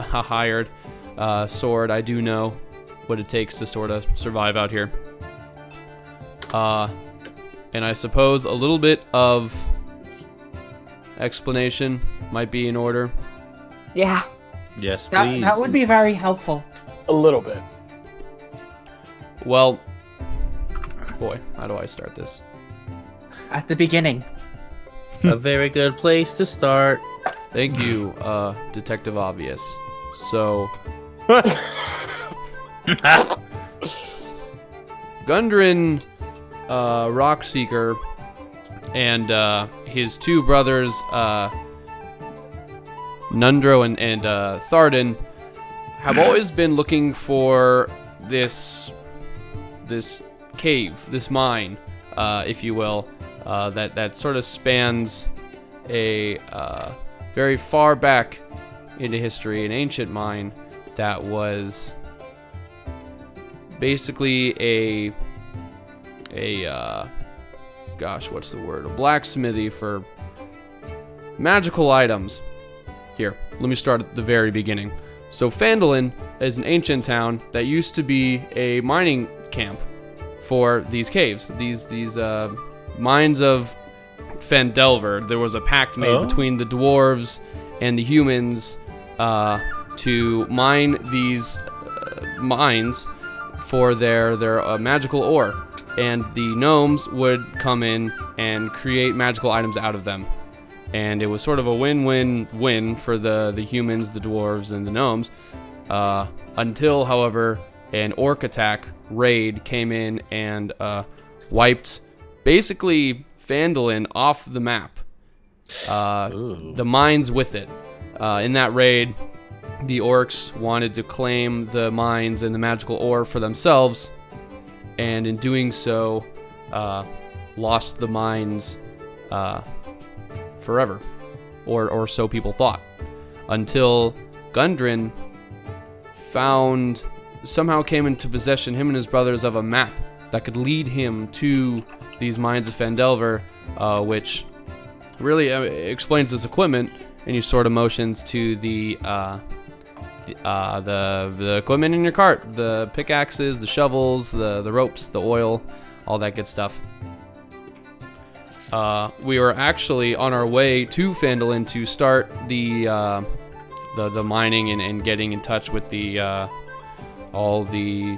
hired sword. I do know what it takes to sort of survive out here. And I suppose a little bit of explanation might be in order. Yeah. Yes, please. That would be very helpful. A little bit. Well, boy, how do I start this? At the beginning. a very good place to start. Thank you, Detective Obvious. So, Gundren Rockseeker and his two brothers, Nundro and Tharden, have always been looking for this cave, this mine, if you will, that sort of spans a very far back into history, an ancient mine that was basically a gosh, what's the word? A blacksmithy for magical items. Here, let me start at the very beginning. So Phandelver is an ancient town that used to be a mining camp for these caves, these mines of Phandelver. There was a pact made between the dwarves and the humans to mine these mines for their magical ore, and the gnomes would come in and create magical items out of them. And it was sort of a win-win-win for the humans, the dwarves, and the gnomes, until, however, an orc attack raid came in and wiped basically Phandelver off the map. The mines with it. In that raid, the orcs wanted to claim the mines and the magical ore for themselves, and in doing so, lost the mines forever, or so people thought, until Gundren somehow came into possession, him and his brothers, of a map that could lead him to these mines of Phandelver, which really explains his equipment, and he sort of motions to the equipment in your cart, the pickaxes, the shovels, the ropes, the oil, all that good stuff. We were actually on our way to Phandelver to start the mining and getting in touch with all the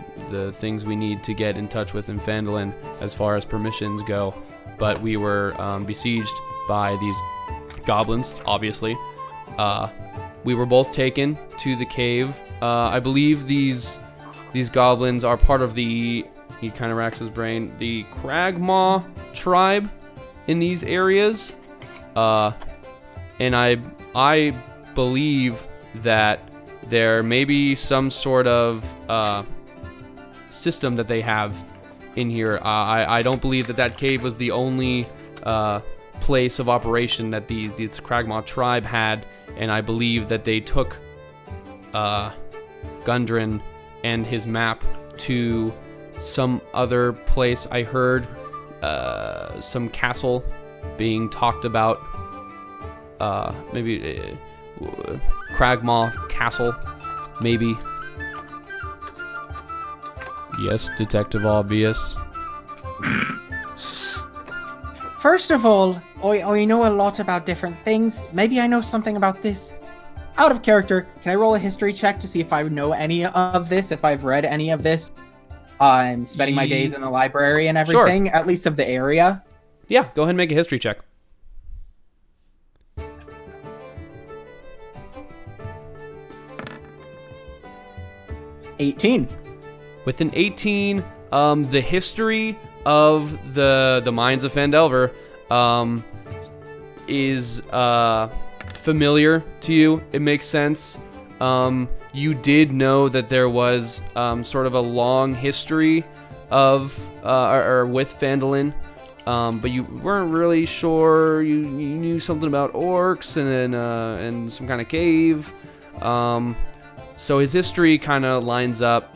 things we need to get in touch with in Phandelver as far as permissions go. But we were besieged by these goblins, obviously. we were both taken to the cave. I believe these goblins are part of the, he kind of racks his brain, the Cragmaw tribe in these areas. And I believe that there may be some sort of system that they have in here. I don't believe that cave was the only place of operation that this Cragmaw tribe had, and I believe that they took Gundren and his map to some other place. I heard some castle being talked about. Maybe Cragmaw Castle, maybe. Yes, Detective Obvious. First of all, I know a lot about different things. Maybe I know something about this. Out of character, can I roll a history check to see if I know any of this, if I've read any of this? I'm spending my days in the library and everything, Sure. at least of the area. Yeah, go ahead and make a history check. With an 18, the history of the mines of Phandelver is familiar to you. It makes sense. You did know that there was sort of a long history of or with Phandalin, but you weren't really sure. You knew something about orcs and some kind of cave. So his history kind of lines up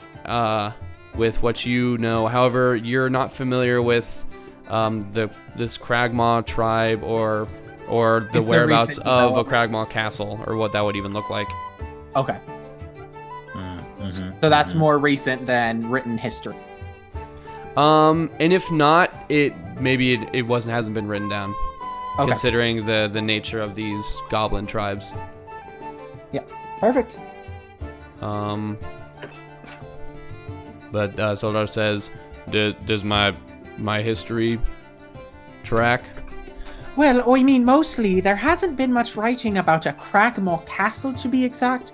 with what you know. However, you're not familiar with this Cragmaw tribe or the It's a whereabouts recent of a development. Cragmaw castle or what that would even look like. Okay, Mm-hmm. so that's more recent than written history. And if not, it hasn't been written down, Okay, considering the nature of these goblin tribes. perfect. But Soldar says, does my history track? Well, I mean, mostly, there hasn't been much writing about a Cragmaw castle, to be exact.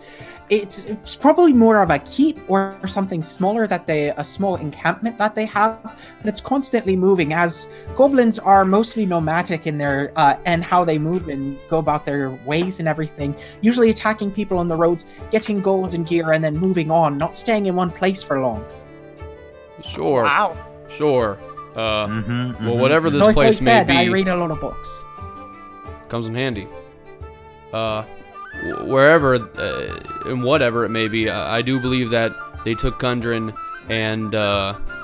It's probably more of a keep or something smaller a small encampment that they have that's constantly moving, as goblins are mostly nomadic in their and how they move and go about their ways and everything, usually attacking people on the roads, getting gold and gear, and then moving on, not staying in one place for long. Sure. Wow. Sure. Mm-hmm, Well, whatever this Like I place may said, I be, read a lot of books. comes in handy. Wherever and whatever it may be, I do believe that they took Gundren and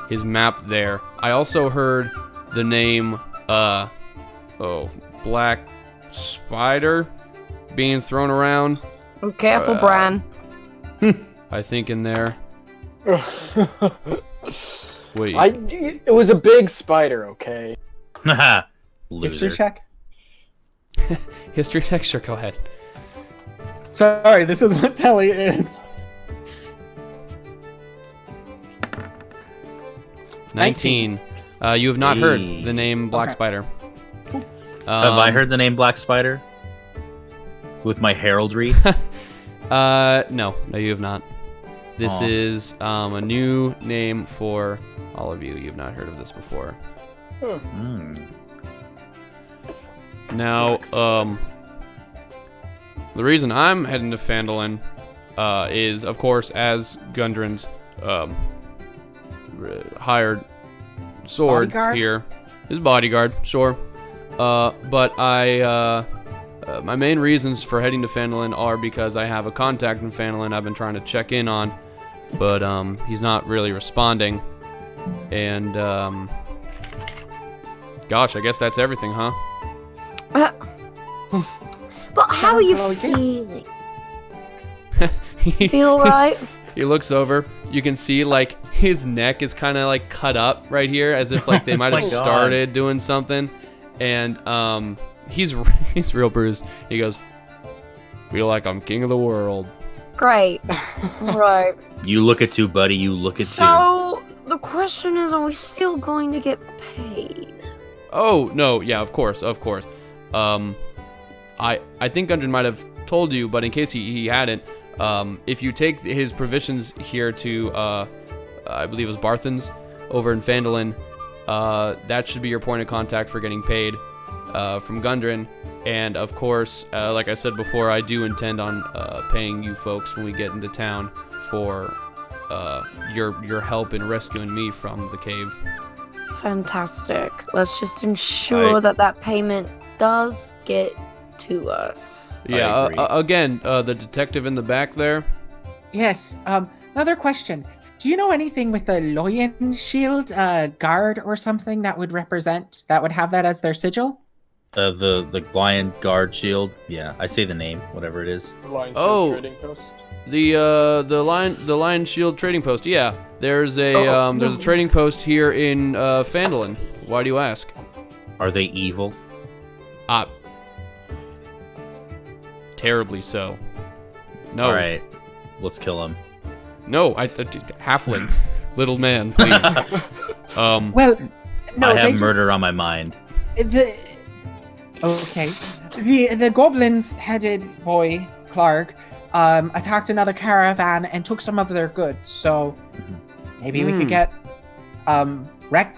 his map there. I also heard the name Black Spider being thrown around. Oh, careful, Bran. I think in there. Wait. It was a big spider, okay? mm-hmm. History Loser. check? History check? Sure, go ahead. Sorry, this is what Telly is. 19. You have not heard Hey. the name Black Okay. Spider. Have I heard the name Black Spider? With my heraldry? No, you have not. This Aw. is a new name for all of you. You've not heard of this before. Mm. Now, the reason I'm heading to Phandalin is, of course, as Gundren's hired sword Bodyguard? here. His bodyguard, sure. But my main reasons for heading to Phandalin are because I have a contact in Phandalin I've been trying to check in on, but he's not really responding. And gosh, I guess that's everything, huh? But how are you Sounds really feeling? he, Feel right? he looks over. You can see like his neck is kind of like cut up right here, as if like they might my have God. started doing something. And he's real bruised. He goes, "Feel like I'm king of the world." Great. Right. You look at two, buddy. You look at two. So, the question is, are we still going to get paid? Oh no, yeah, of course. I think Gundren might have told you, but in case he hadn't, if you take his provisions here to, I believe it was Barthen's over in Phandelver, that should be your point of contact for getting paid from Gundren. And of course, like I said before, I do intend on paying you folks when we get into town for your help in rescuing me from the cave. Fantastic. Let's just ensure that payment does get to us. Yeah, again, the detective in the back there. Yes. Another question. Do you know anything with a Loyan shield, guard or something that would have that as their sigil? The lion guard shield. Yeah, I say the name, whatever it is. Lion Shield Trading Post. The Lion Shield trading post. Yeah, there's a trading post here in Phandelver. Why do you ask? Are they evil? Terribly so. No. All right, let's kill him. No, halfling, little man, please. Well, no. I have murder on my mind. Okay. The goblins-headed boy Clark attacked another caravan and took some of their goods. So maybe we could get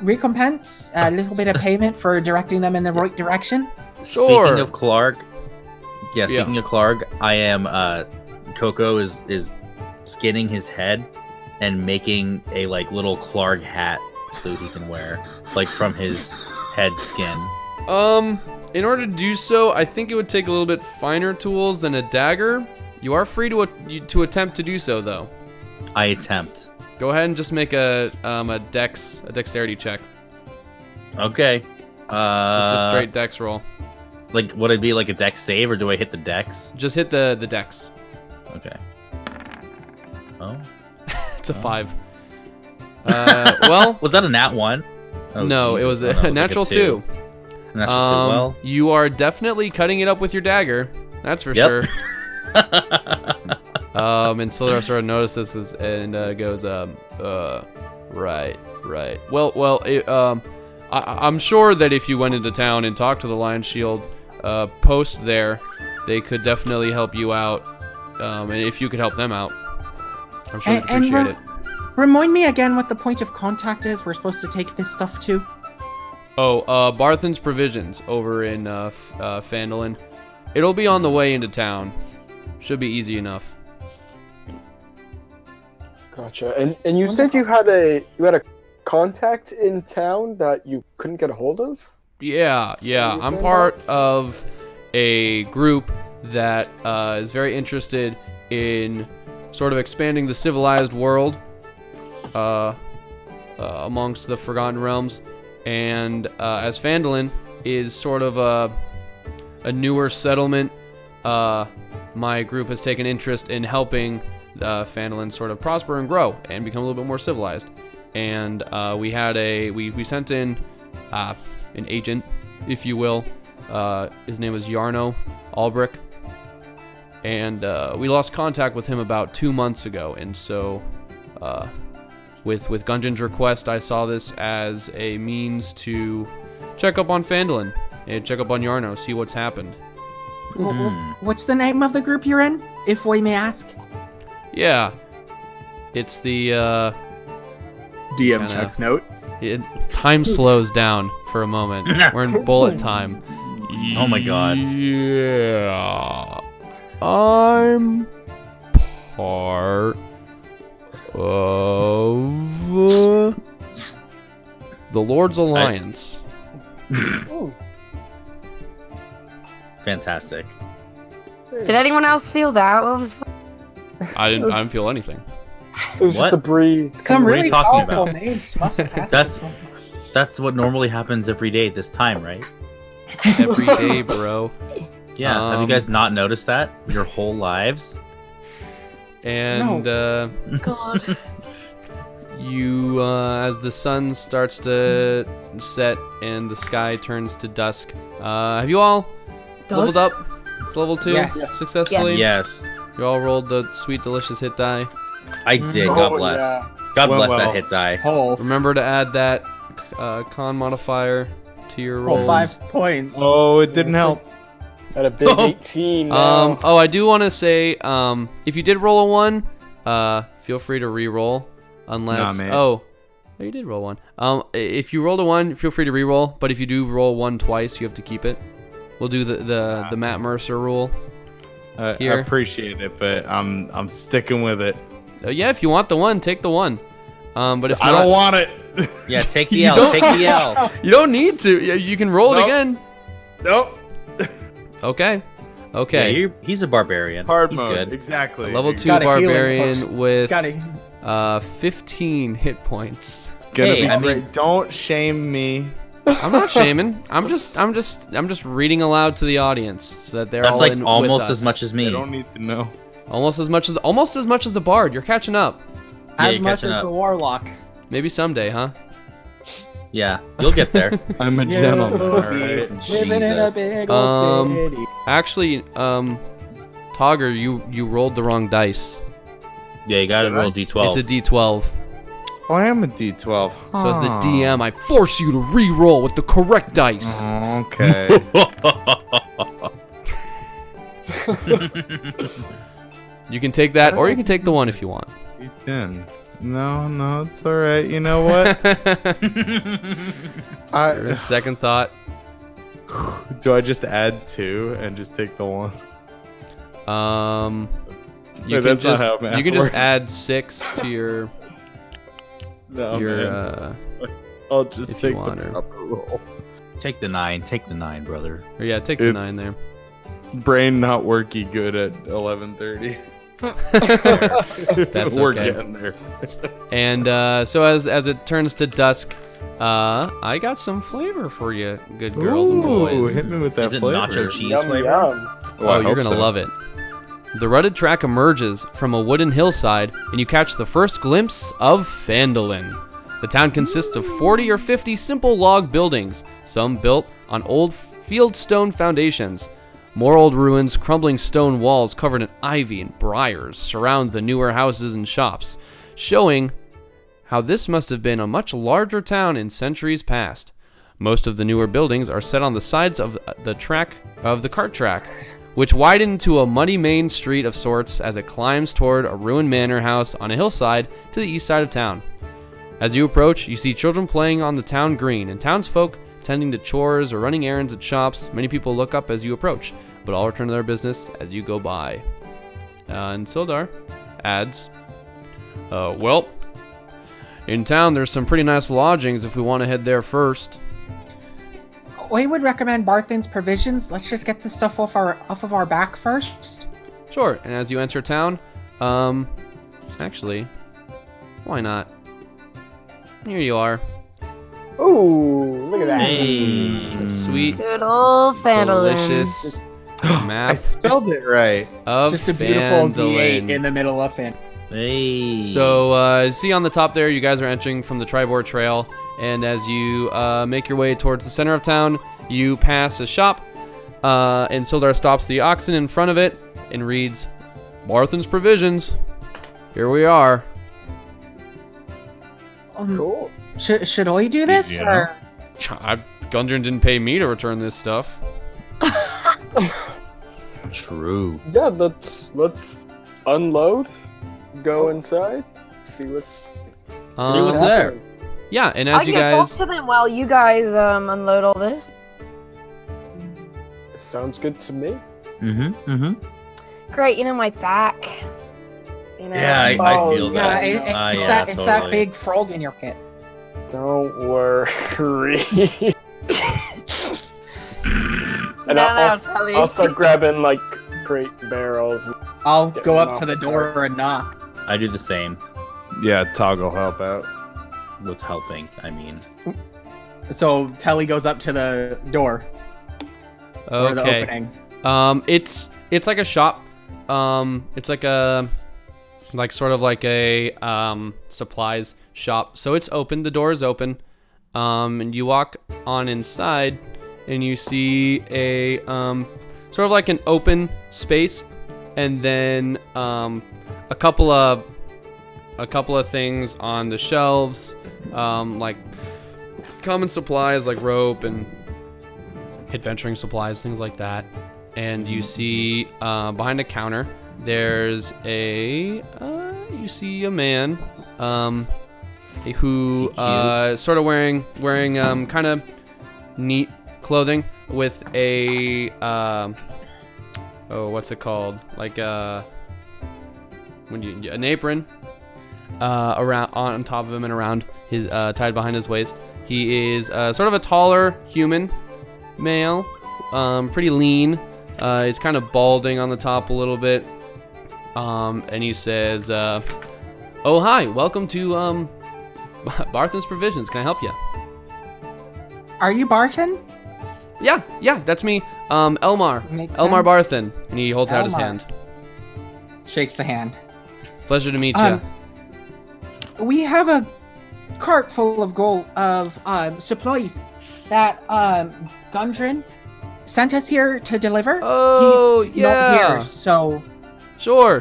recompense, a little bit of payment for directing them in the right direction. Sure. Speaking of Clark, speaking of Clark, I am Coco is skinning his head and making a little Clark hat so he can wear, from his head skin. In order to do so, I think it would take a little bit finer tools than a dagger. You are free to attempt to do so, though. I attempt. Go ahead and just make a dexterity check. Okay. Just a straight dex roll. Would it be a dex save, or do I hit the dex? Just hit the dex. Okay. Oh. It's a 5. Well, was that a nat 1? Oh, no, Jesus. it was a natural 2. Natural 2. Well, you are definitely cutting it up with your dagger. That's for sure. And Sildar sort of notices this and goes, right. Well, I'm sure that if you went into town and talked to the Lion Shield post there, they could definitely help you out. And if you could help them out, I'm sure they'd appreciate it. Remind me again what the point of contact is we're supposed to take this stuff to. Oh, Barthen's Provisions over in Phandelver. It'll be on the way into town. Should be easy enough. Gotcha. And you said you had a contact in town that you couldn't get a hold of? Yeah. I'm part of a group that is very interested in sort of expanding the civilized world amongst the Forgotten Realms. And as Phandelver is sort of a newer settlement, my group has taken interest in helping Phandelver sort of prosper and grow and become a little bit more civilized. And we sent in an agent, if you will. His name was Yarno Albrick, and we lost contact with him about 2 months ago. And so, with Gungeon's request, I saw this as a means to check up on Phandelver and check up on Yarno, see what's happened. What's the name of the group you're in, if we may ask? Yeah, it's the DM checks notes. Time slows down for a moment. We're in bullet time. Oh my god. Yeah. I'm part of the Lord's Alliance. Fantastic. Did anyone else feel that? What was? I didn't feel anything. It was just a breeze. Some What are you really talking powerful about? names must have cast That's- something. That's what normally happens every day at this time, right? Every day, bro. Yeah. Have you guys not noticed that your whole lives? And God. you, as the sun starts to set and the sky turns to dusk, have you all leveled up? It's level 2 Yes. successfully. Yes, You all rolled the sweet, delicious hit die. I did. Oh, God bless. yeah. God Well, bless well. that hit die. Whole Remember to add that con modifier to your rolls. 5 points. Oh, it didn't help. At a big 18 now. Oh, I do want to say, if you did roll a 1, feel free to re-roll, unless. Nah, man. Oh, you did roll 1. If you rolled a 1, feel free to re-roll. But if you do roll 1 twice, you have to keep it. We'll do the Matt Mercer rule. I Here. appreciate it, but I'm sticking with it. Yeah, if you want the 1, take the 1. But if I not, don't want it. Yeah, take the You L. don't- Take the L. you don't need to. You can roll it Nope. again. Nope. Okay. Okay. Yeah, he's a barbarian. Hard he's mode. good. Exactly. Level 2 got a healing barbarian potion. with Gotta 15 hit points. It's gonna Hey, be I great. mean- Don't shame me. I'm not shaming. I'm just reading aloud to the audience so that they're That's all like in with almost us. as much as They me. don't need to know. almost as much as the bard. You're catching up. Yeah, as you're much catching as up. the warlock. Maybe someday, huh? Yeah, you'll get there. I'm a gentleman. All right. Living in a Jesus. big old city. Actually, Togger, you rolled the wrong dice. Yeah, you gotta Did I? roll D12. It's a D12. Oh, I am a D12. So as the DM, I force you to re-roll with the correct dice. Okay. You can take that, or you can take the 1 if you want. D10. No, it's all right. You know what? I Second thought. do. I just add 2 and just take the 1. You Wait, can that's not just how math you can just works. add 6 to your No, your man. I'll just if you take want, the or- proper roll. Take the 9. Take the 9, brother. or yeah, take the 9 there. Brain not worky good at 11:30. That's We're okay. getting there. And so as it turns to dusk, I got some flavor for you, good girls and Ooh, boys. hit me with that Is it flavor. nacho cheese Yum, flavor? yum. Oh, you're gonna love it. The rutted track emerges from a wooden hillside, and you catch the first glimpse of Phandelver. The town consists of 40 or 50 simple log buildings, some built on old fieldstone foundations. More old ruins, crumbling stone walls covered in ivy and briars surround the newer houses and shops, showing how this must have been a much larger town in centuries past. Most of the newer buildings are set on the sides of the cart track, which widen into a muddy main street of sorts as it climbs toward a ruined manor house on a hillside to the east side of town. As you approach, you see children playing on the town green and townsfolk tending to chores or running errands at shops. Many people look up as you approach, but all return to their business as you go by. And Sildar adds, well, in town there's some pretty nice lodgings if we want to head there first. We would recommend Barthen's Provisions. Let's just get the stuff off of our back first. Sure, and as you enter town, actually, why not? Here you are. Ooh, look at that. Hey. Sweet, Good old Phandelver. delicious I map spelled it right. of Just a beautiful D8 Phandelver. in the middle of it. Hey. So, see on the top there, you guys are entering from the Tribord Trail, and as you make your way towards the center of town, you pass a shop, and Sildar stops the oxen in front of it and reads, Barthen's Provisions. Here we are. Cool. Should I do this? Yeah. Or? Gundren didn't pay me to return this stuff. True. Yeah, let's unload, go inside, see what's what's there. happening. Yeah, and I as you can talk guys... to them while you guys unload all this. Sounds good to me. Mm-hmm. Great, my back. Yeah, I Oh, feel Yeah, that. it's that big frog in your kit. Don't worry. And No, I'll start grabbing like crate barrels. I'll Get go them up off to the the door and knock. I do the same. Yeah, toggle help out. With helping, I mean. So Telly goes up to the door or the Okay. opening. It's like a shop. It's like a sort of like a supplies shop. So it's open. The door is open. And you walk on inside, and you see a sort of like an open space, and then a couple of things on the shelves, like common supplies like rope and adventuring supplies, things like that. and you see behind a counter there's you see a man who sort of wearing kind of neat clothing with a what's it called, like an apron around on top of him and around his tied behind his waist. He is sort of a taller human male, pretty lean. He's kind of balding on the top a little bit, and he says, "Oh hi, welcome to Barthen's Provisions. Can I help you?" Are you Barthen? Yeah, that's me. Elmar. Makes Elmar sense. Barthen. And he holds out his Elmar. hand. Shakes the hand. Pleasure to meet you. We have a cart full of gold of supplies that Gundren sent us here to deliver. Oh, He's yeah. not here, so Sure.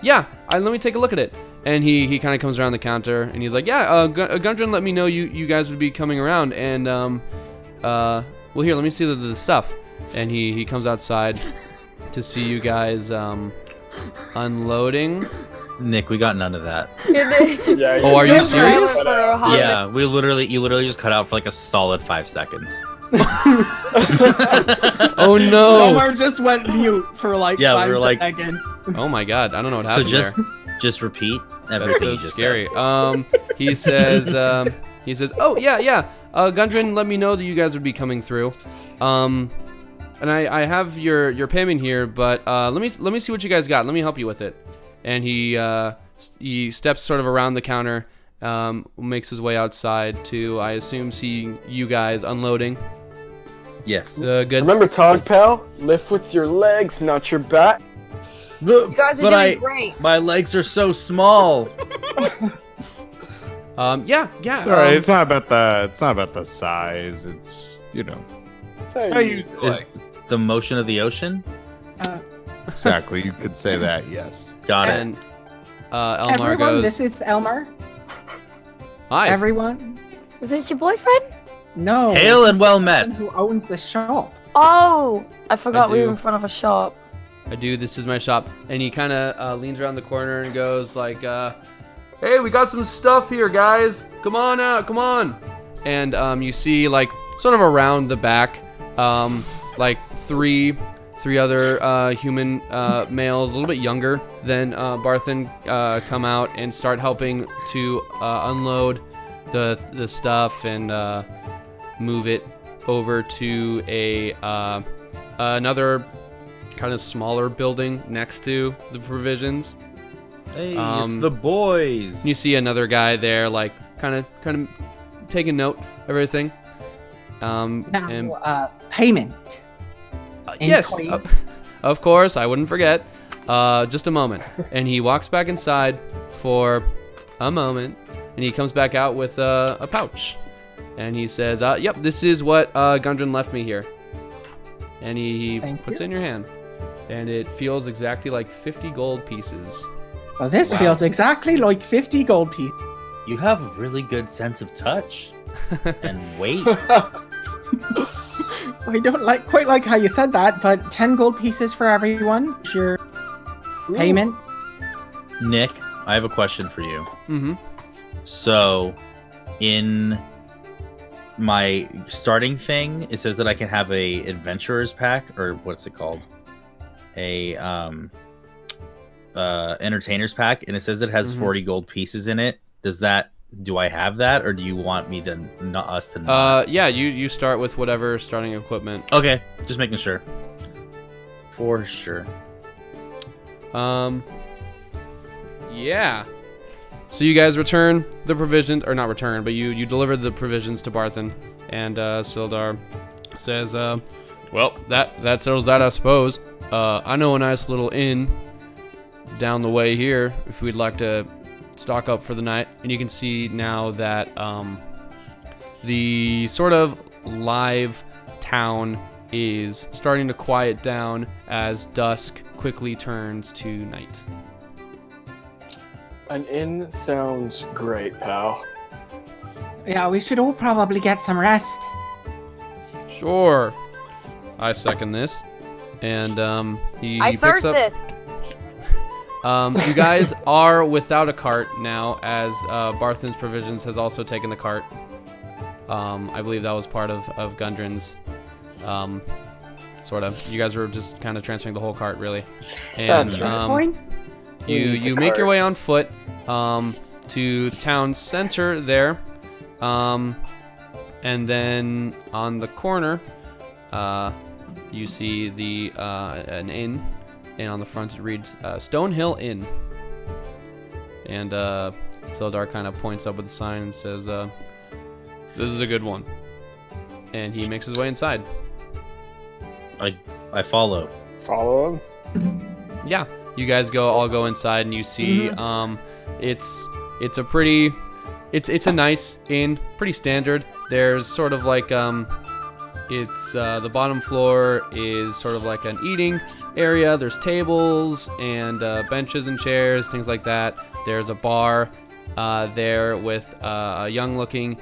Yeah, let me take a look at it. And he kind of comes around the counter and he's like, yeah, Gundren let me know you guys would be coming around, and well, here, let me see the stuff. And he comes outside to see you guys unloading. Nick, we got none of that. Yeah. Oh, are you serious? Yeah, you literally just cut out for like a solid 5 seconds. Oh no! Omar just went mute for like Yeah, we 5 were like- seconds. Oh my god, I don't know what So happened there. just repeat everything That's so you just scary. He says, oh yeah. Gundren let me know that you guys would be coming through. And I have your payment here, but let me see what you guys got. Let me help you with it. And he steps sort of around the counter, makes his way outside to, I assume, see you guys unloading. said. Yes. The goods. Remember, Tog Pal? Lift with your legs, not your back. You guys are doing great. My legs are so small. Yeah. It's all right. It's not about the size. It's That's how how you you use it. Is the motion of the ocean? exactly. You could say that. Yes. Got it. And Elmar everyone, goes, this is Elmar. hi. Everyone, Is this your boyfriend? no. Hail this and is well the met. person who owns the shop. Oh, I forgot we do. were in front of a shop. I do. This is my shop. And he kind of leans around the corner and goes like, hey, we got some stuff here, guys. Come on out. Come on. And you see, like, sort of around the back, like three other human males, a little bit younger than Barthen, come out and start helping to unload the stuff and move it over to another kind of smaller building next to the provisions. Hey, Um, it's the boys. You see another guy there, like kind of taking note of everything. And Now, payment. in yes, coin. of course, I wouldn't forget. Just a moment, and he walks back inside for a moment, and he comes back out with a pouch, and he says, "Yep, this is what Gundren left me here." And he Thank puts you. it in your hand, and it feels exactly like 50 gold pieces. Well, this feels exactly like 50 gold pieces. You have a really good sense of touch and weight. I don't quite like how you said that, but 10 gold pieces for everyone. Your payment. Nick, I have a question for you. Mm-hmm. So, in my starting thing, it says that I can have a adventurer's pack, or what's it called? A entertainer's pack, and it says it has 40 gold pieces in it. Do I have that, or do you want me to us to not? Yeah, you start with whatever starting equipment. Okay, just making sure. For sure. Yeah. So you guys return the provisions, or not return, but you deliver the provisions to Barthen, and Sildar says, well, that settles that, I suppose. I know a nice little inn down the way here, if we'd like to stock up for the night. And you can see now that the sort of live town is starting to quiet down as dusk quickly turns to night. An inn sounds great, pal. Yeah, we should all probably get some rest. Sure. I second this. And he I picks third up. this. You guys are without a cart now, as Barthen's Provisions has also taken the cart. I believe that was part of Gundren's. Sort of. You guys were just kind of transferring the whole cart, really. And you make your way on foot to town center there, and then on the corner, you see an inn, and on the front it reads Stonehill Inn. And Sildar kind of points up with a sign and says, "This is a good one." And he makes his way inside. I follow. Follow him. Yeah, you guys all go inside, and you see it's a nice inn, pretty standard. There's sort of like it's the bottom floor is sort of like an eating area. There's tables and benches and chairs, things like that. There's a bar there with a young-looking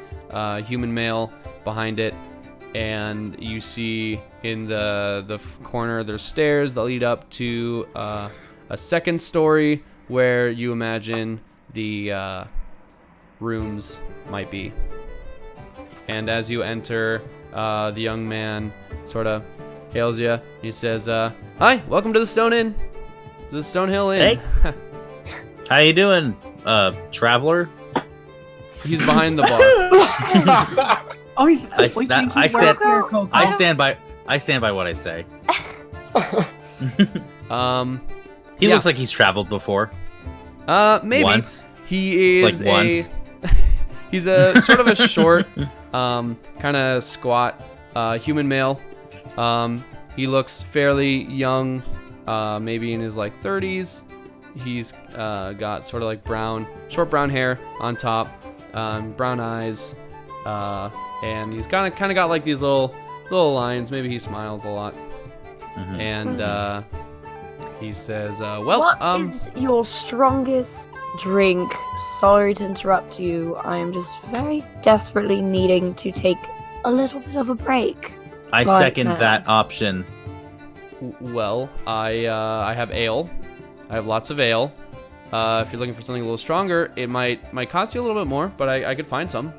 human male behind it. And you see in the corner there's stairs that lead up to a second story where you imagine the rooms might be. And as you enter, the young man sort of hails you. He says, "Hi, welcome to the Stone Inn. The Stonehill Inn." Hey. How you doing, traveler? He's behind the bar. I stand by what I say. He looks like he's traveled before. Maybe. Once. He is like once. He's a sort of a short, kind of squat, human male. He looks fairly young, maybe in his like 30s. He's got sort of like short brown hair on top, brown eyes, and he's kind of got like these little lines. Maybe he smiles a lot, and he says, "Well, what is your strongest drink?" Sorry to interrupt you. I am just very desperately needing to take a little bit of a break. I second that option. Well, I have ale. I have lots of ale. If you're looking for something a little stronger, it might cost you a little bit more, but I could find some.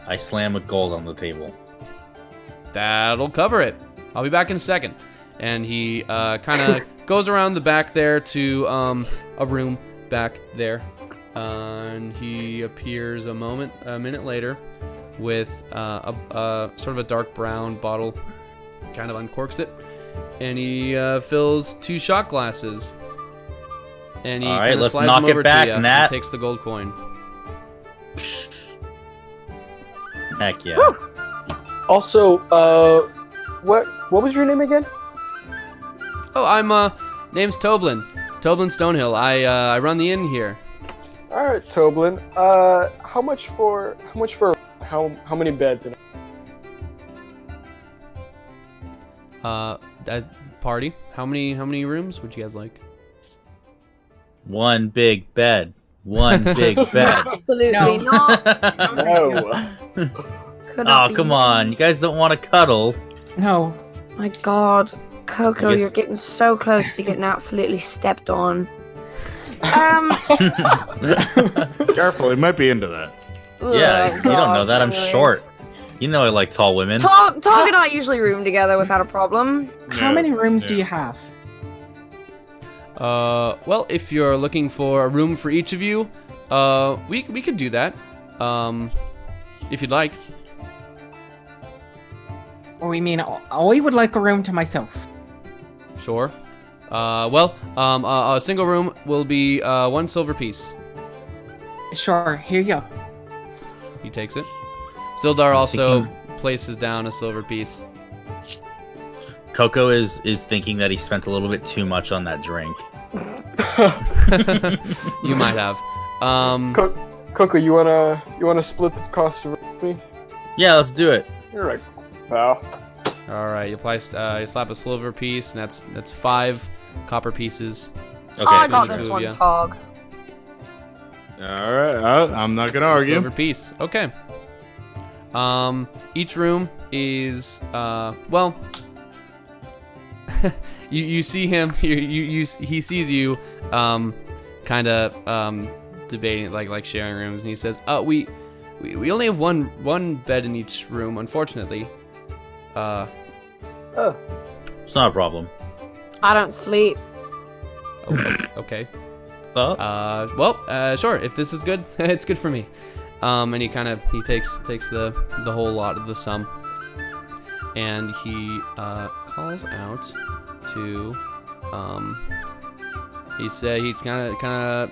I slam a gold on the table. That'll cover it. I'll be back in a second. And he kind of goes around the back there to a room back there. And he appears a minute later with a sort of a dark brown bottle, kind of uncorks it, and he fills 2 shot glasses. And he kind of slides them over to you and takes the gold coin. Heck yeah. Woo! Also, what was your name again? Oh, I'm name's Toblin. Toblin Stonehill. I run the inn here. All right, Toblin. How much for how many beds? That party. How many rooms would you guys like? One big bed. One big bed. Absolutely not. No. Oh, come on. You guys don't want to cuddle. No. My God, Coco, I guess- you're getting so close to getting absolutely stepped on. Careful, he might be into that. Yeah, you don't know that. I'm Anyways. short. You know I like tall women. Tog and I usually room together without a problem. How many rooms do you have? Well, if you're looking for a room for each of you, we could do that. If you'd like. We mean, I would like a room to myself. Sure. Well, a single room will be 1 silver piece. Sure, here you go. He takes it. Sildar also places down a silver piece. Coco is thinking that he spent a little bit too much on that drink. You might have. Coco, you wanna split the cost with me? Yeah, let's do it. You're right, pal. All right, you slap a silver piece, and that's 5 copper pieces. Okay. I got between the this two of one, you. Tog. All right, I'm not gonna argue. Silver piece. Okay. Each room is well. you see him. He sees you, kind of debating like sharing rooms, and he says, we only have one bed in each room, unfortunately. It's not a problem. I don't sleep. Okay. Oh. Sure. If this is good, it's good for me. And he takes the whole lot of the sum, and he calls out to he kind of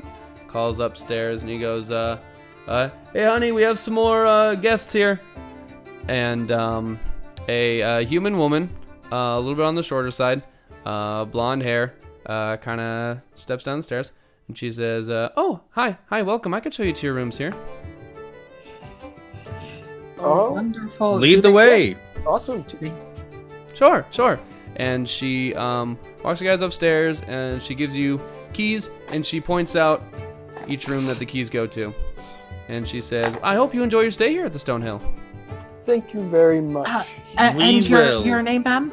calls upstairs, and he goes, hey honey, we have some more guests here. And a human woman, a little bit on the shorter side, blonde hair, kind of steps down the stairs, and she says, oh, hi, welcome. I could show you to your rooms here. Oh, Wonderful. Lead the way. awesome. Sure. And she walks you guys upstairs, and she gives you keys, and she points out each room that the keys go to. And she says, I hope you enjoy your stay here at the Stonehill. Thank you very much. We And will. your name, ma'am?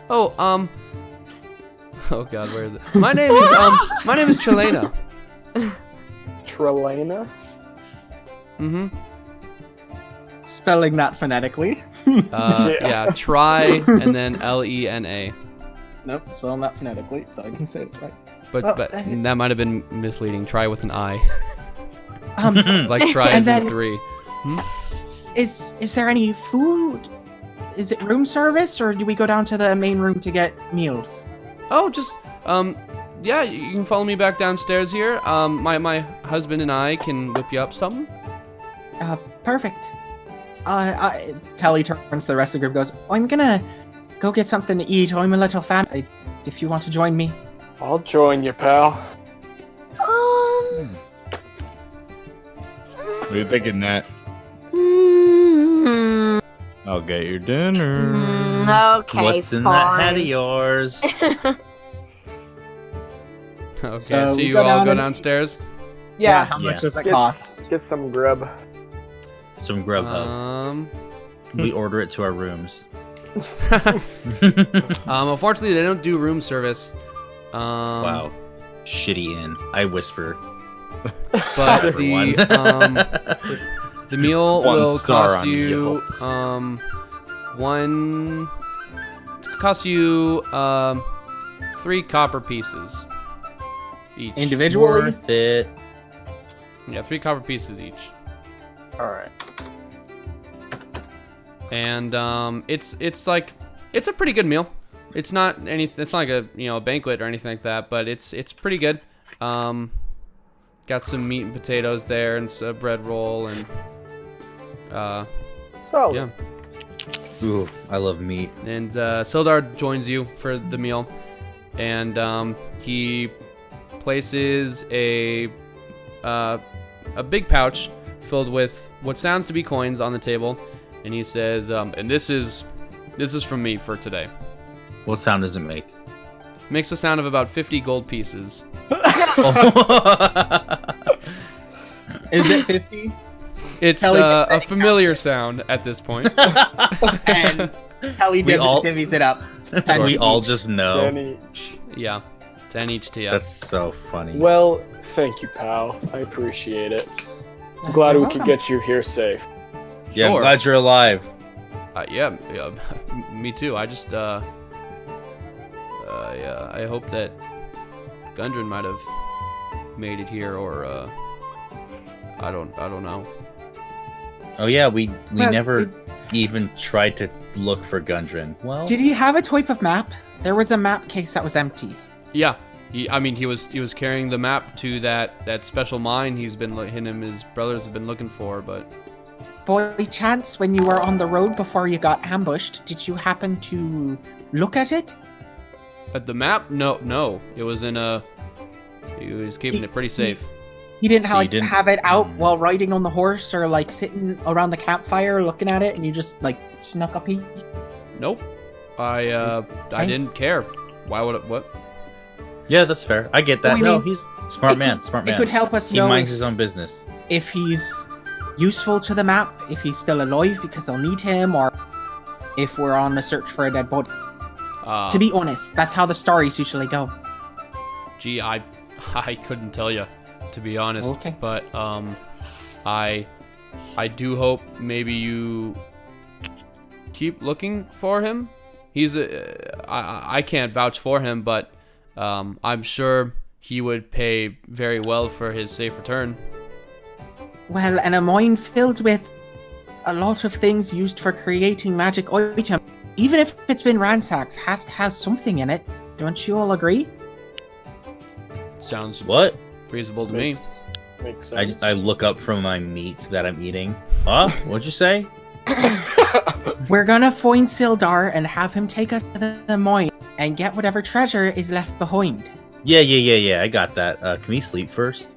Oh, oh God, where is it? My name is Chelena. Trelena? Mm-hmm. Spelling that phonetically. Yeah, try and then Lena. Nope, spelling that phonetically, so I can say it right. But Well, that might have been misleading. Try with an I. Um, Like try And as in then- 3. is there any food? Is it room service, or do we go down to the main room to get meals? Oh, just yeah, you can follow me back downstairs here. My husband and I can whip you up something. Perfect. Telly turns to the rest of the group, goes, I'm gonna go get something to eat. I'm a little family. If you want to join me. I'll join you, pal. What are you thinking, Nat? I'll get your dinner. Okay, What's in fine. that hat of yours? Okay, So so we you go all down go and- downstairs. Yeah. How much Yeah. does it cost? Get some grub. Some Grubhub. We order it to our rooms. Unfortunately, they don't do room service. Wow. Shitty inn. I whisper. But Everyone. the meal One will star cost on you cost you 3 copper pieces each. Individually? Worth it. Yeah, 3 copper pieces each. Alright. And it's like it's a pretty good meal. It's not like a a banquet or anything like that, but it's pretty good. Got some meat and potatoes there, and a bread roll, and Solid. yeah. Ooh, I love meat. And Sildar joins you for the meal, and he places a big pouch filled with what sounds to be coins on the table, and he says, "And this is from me for today." What sound does it make? Makes a sound of about 50 gold pieces. Is it 50? It's Kelly a familiar sound at this point. And Telly We all- divvies it up. Or we all just know. 10 each. Yeah, 10 each to you. That's so funny. Well, thank you, pal. I appreciate it. I'm glad we could get you here safe. Yeah, I'm Sure. glad you're alive. Yeah, me too. I just yeah, I hope that Gundren might have made it here, or I don't know. Oh yeah, we Well, never did- even tried to look for Gundren. Well, Did he have a type of map? There was a map case that was empty. Yeah, he was carrying the map to that special mine him and his brothers have been looking for, but By chance, when you were on the road before you got ambushed, did you happen to look at it? at the map, no, it was in a. He was keeping it pretty safe. You didn't, So you didn't- have it out while riding on the horse, or like sitting around the campfire looking at it, and you just like snuck a peek? Nope, I didn't care. Why would it? What? yeah, that's fair. I get that. I No, mean, he's smart it man. could- Smart it man. could help us He know minds if- his own business. If he's useful to the map, if he's still alive because they'll need him, or if we're on the search for a dead body. To be honest, that's how the stories usually go. Gee, I couldn't tell you, to be honest. Okay. But I do hope maybe you keep looking for him. He's I can't vouch for him, but I'm sure he would pay very well for his safe return. Well, and a mine filled with a lot of things used for creating magic items, even if it's been ransacked, has to have something in it. Don't you all agree? Sounds What? reasonable to me. Makes sense. I look up from my meat that I'm eating. Huh? What'd you say? We're gonna find Sildar and have him take us to the mine and get whatever treasure is left behind. Yeah. I got that. Can we sleep first?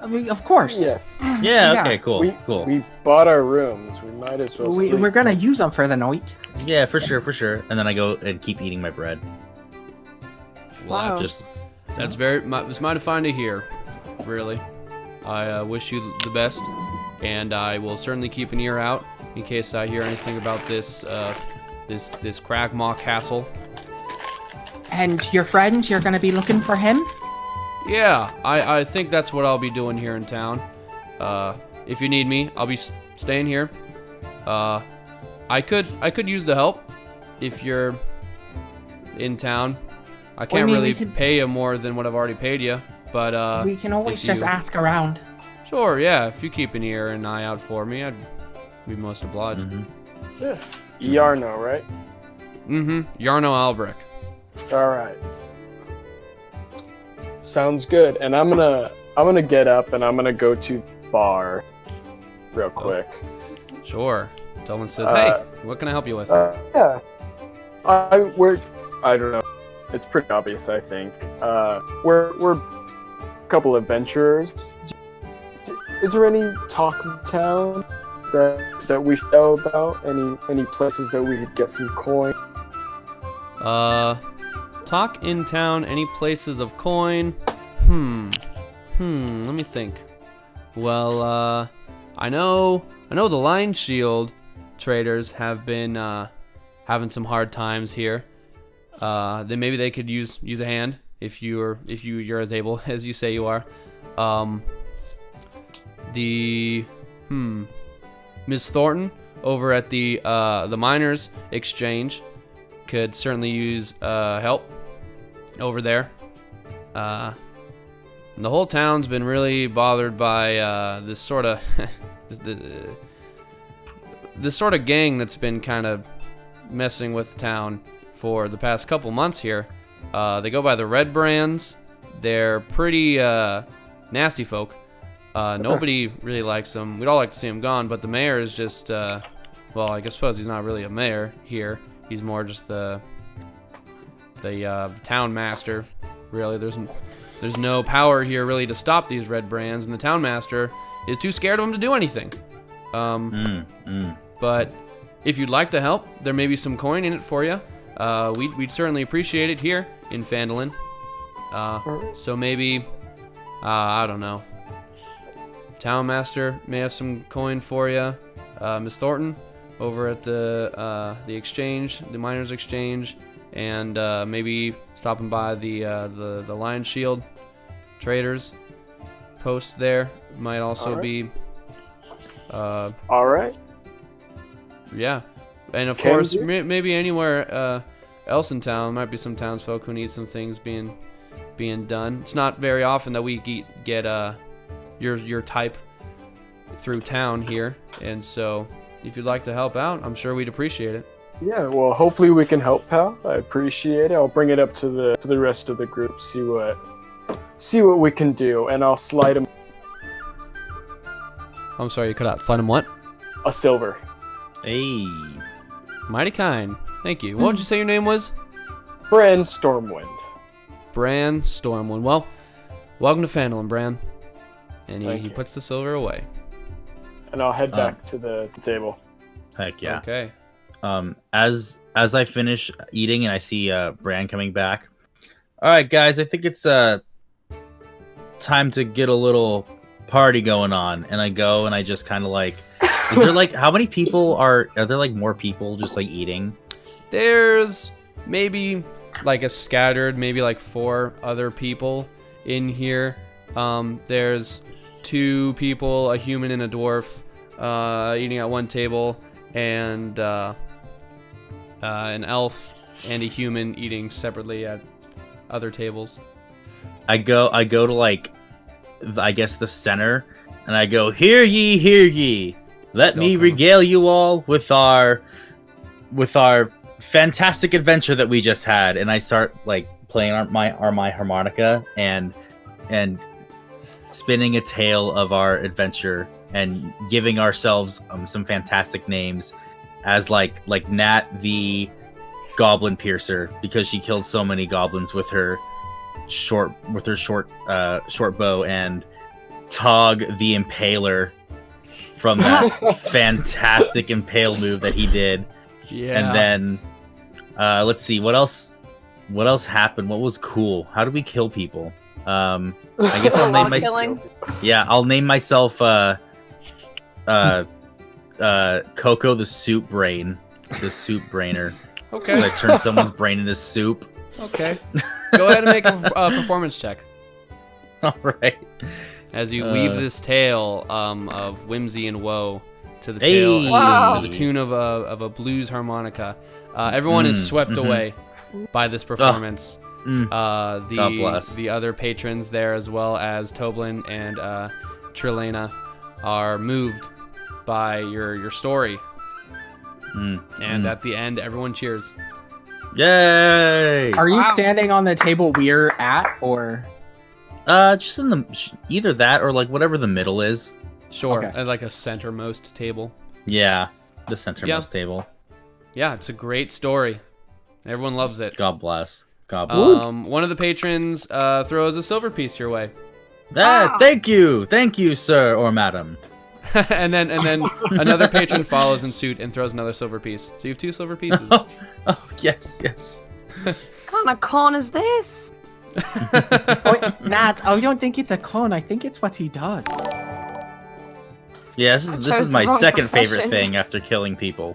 I mean, of course. Yes. Yeah. Yeah. Okay. Cool. Cool. We bought our rooms. We might as well sleep. We're gonna use them for the night. Yeah, for sure. And then I go and keep eating my bread. Well, Wow. that's very it's mighty fine to hear. Really, I wish you the best, and I will certainly keep an ear out in case I hear anything about this this Cragmaw Castle. And your friend, you're gonna be looking for him? Yeah, I think that's what I'll be doing here in town. If you need me, I'll be staying here. I could use the help if you're in town. I can't mean, really we could- pay you more than what I've already paid you, but We can always if just you- ask around. Sure, yeah. If you keep an ear and eye out for me, I'd be most obliged. Yarno, right? Yarno Albrecht. All right. Sounds good. And I'm gonna get up and I'm gonna go to the bar real quick. Sure. Someone says, Uh, "Hey, what can I help you with?" Yeah. I don't know. It's pretty obvious, I think. We're a couple adventurers. Is there any talk in town that we should know about? Any places that we could get some coin? Talk in town. Any places of coin? Let me think. Well, I know the Lion Shield traders have been having some hard times here. Then maybe they could use a hand if you're as able as you say you are. Miss Thornton over at the Miners Exchange could certainly use help over there. And the whole town's been really bothered by this sort of this sort of gang that's been kind of messing with town for the past couple months here. They go by the Red Brands. They're pretty nasty folk. Nobody really likes them. We'd all like to see him gone, but the mayor is just, well, I suppose he's not really a mayor here. He's more just the town master. Really, there's no power here really to stop these Red Brands, and the town master is too scared of them to do anything. But if you'd like to help, there may be some coin in it for you. We'd certainly appreciate it here in Phandelver. So maybe, I don't know. Town Master may have some coin for you. Miss Thornton over at the exchange, the Miners Exchange, and maybe stopping by the Lion Shield traders post there might also be. All right. Yeah, and of Can course, do. maybe anywhere else in town might be some townsfolk who need some things being done. It's not very often that we get your type through town here, and so if you'd like to help out, I'm sure we'd appreciate it. Yeah, well, hopefully we can help, pal. I appreciate it. I'll bring it up to the rest of the group, see what we can do, and I'll slide him I'm sorry, you cut out. Slide him what? a silver. Hey. Mighty kind. Thank you. What did you say your name was? Bran Stormwind. Bran Stormwind. Well, welcome to Phandelver, Bran. And Thank he you. puts the silver away. And I'll head back to the table. Heck yeah. Okay. As I finish eating and I see Bran coming back. All right, guys, I think it's time to get a little party going on. And I go and I just kind of like, is there like how many people are there like more people just like eating? There's maybe like a scattered, maybe like 4 other people in here. There's 2 people, a human and a dwarf, eating at one table, and an elf and a human eating separately at other tables. I go to like, I guess the center, and I go, hear ye. Let me regale you all with our fantastic adventure that we just had. And I start like playing my harmonica and spinning a tale of our adventure and giving ourselves some fantastic names, as like Nat the Goblin Piercer, because she killed so many goblins with her short bow, and Tog the Impaler from that fantastic impale move that he did. Yeah. And then let's see what else happened. What was cool? How do we kill people? I guess I'll name myself. Yeah, I'll name myself Coco the Soup Brain, the Soup Brainer. Okay. So I turn someone's brain into soup. Okay. Go ahead and make a performance check. All right. As you weave this tale of whimsy and woe to the Hey. tale Wow. to the tune of a blues harmonica. Everyone is swept away by this performance. God bless. The other patrons there, as well as Toblin and Trilena, are moved by your story. And at the end, everyone cheers. Yay! Are you standing on the table we're at, or? Just in the either that or like whatever the middle is. Sure, Okay. at like a centermost table. Yeah, the centermost table. Yeah, it's a great story. Everyone loves it. God bless. God bless. One of the patrons throws a silver piece your way. Thank you, sir or madam. and then another patron follows in suit and throws another silver piece. So you have 2 silver pieces. Oh, yes. What kind of con is this? Oh, Nat, I don't think it's a con. I think it's what he does. Yeah, this chose is the my wrong second favorite profession. thing after killing people.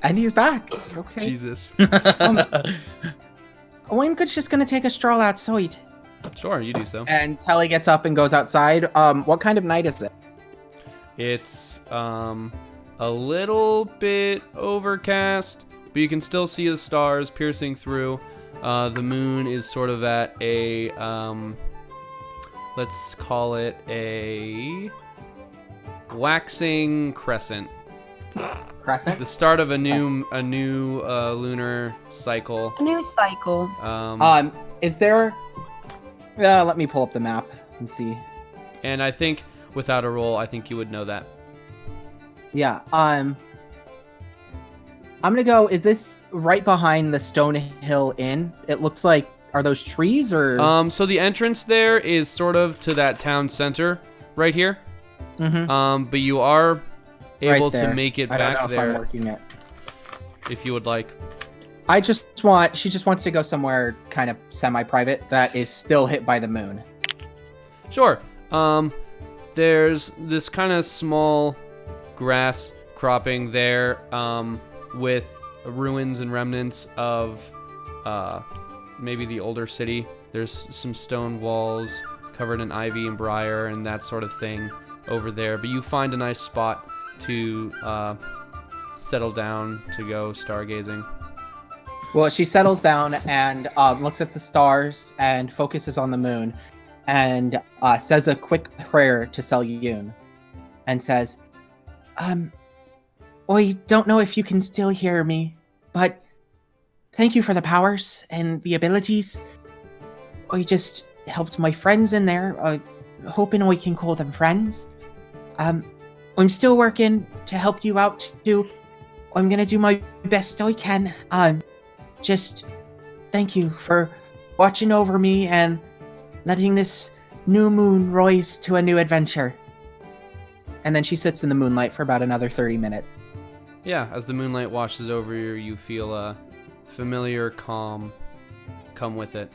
And he's back. Okay. Jesus. I'm just gonna take a stroll outside. Sure, you do so. And Telly gets up and goes outside. What kind of night is it? It's a little bit overcast, but you can still see the stars piercing through. The moon is sort of at a let's call it a waxing crescent. Crescent? The start of a new lunar cycle. A new cycle. Is there... let me pull up the map and see. And I think without a roll, I think you would know that. Yeah, I'm gonna go, is this right behind the Stone Hill Inn? It looks like, are those trees or? So the entrance there is sort of to that town center right here. Mm-hmm. But you are able Right there. to make it I don't back know if I'm there working it. if you would like. She just wants to go somewhere kind of semi-private that is still hit by the moon. Sure. There's this kind of small grass cropping there, with ruins and remnants of maybe the older city. There's some stone walls covered in ivy and briar and that sort of thing over there. But you find a nice spot to settle down to go stargazing. Well, she settles down and looks at the stars and focuses on the moon and says a quick prayer to Selyun and says, I don't know if you can still hear me, but thank you for the powers and the abilities. I just helped my friends in there, hoping I can call them friends. I'm still working to help you out too. I'm gonna do my best I can. Just thank you for watching over me and letting this new moon rise to a new adventure. And then she sits in the moonlight for about another 30 minutes. Yeah, as the moonlight washes over you, you feel a familiar calm come with it.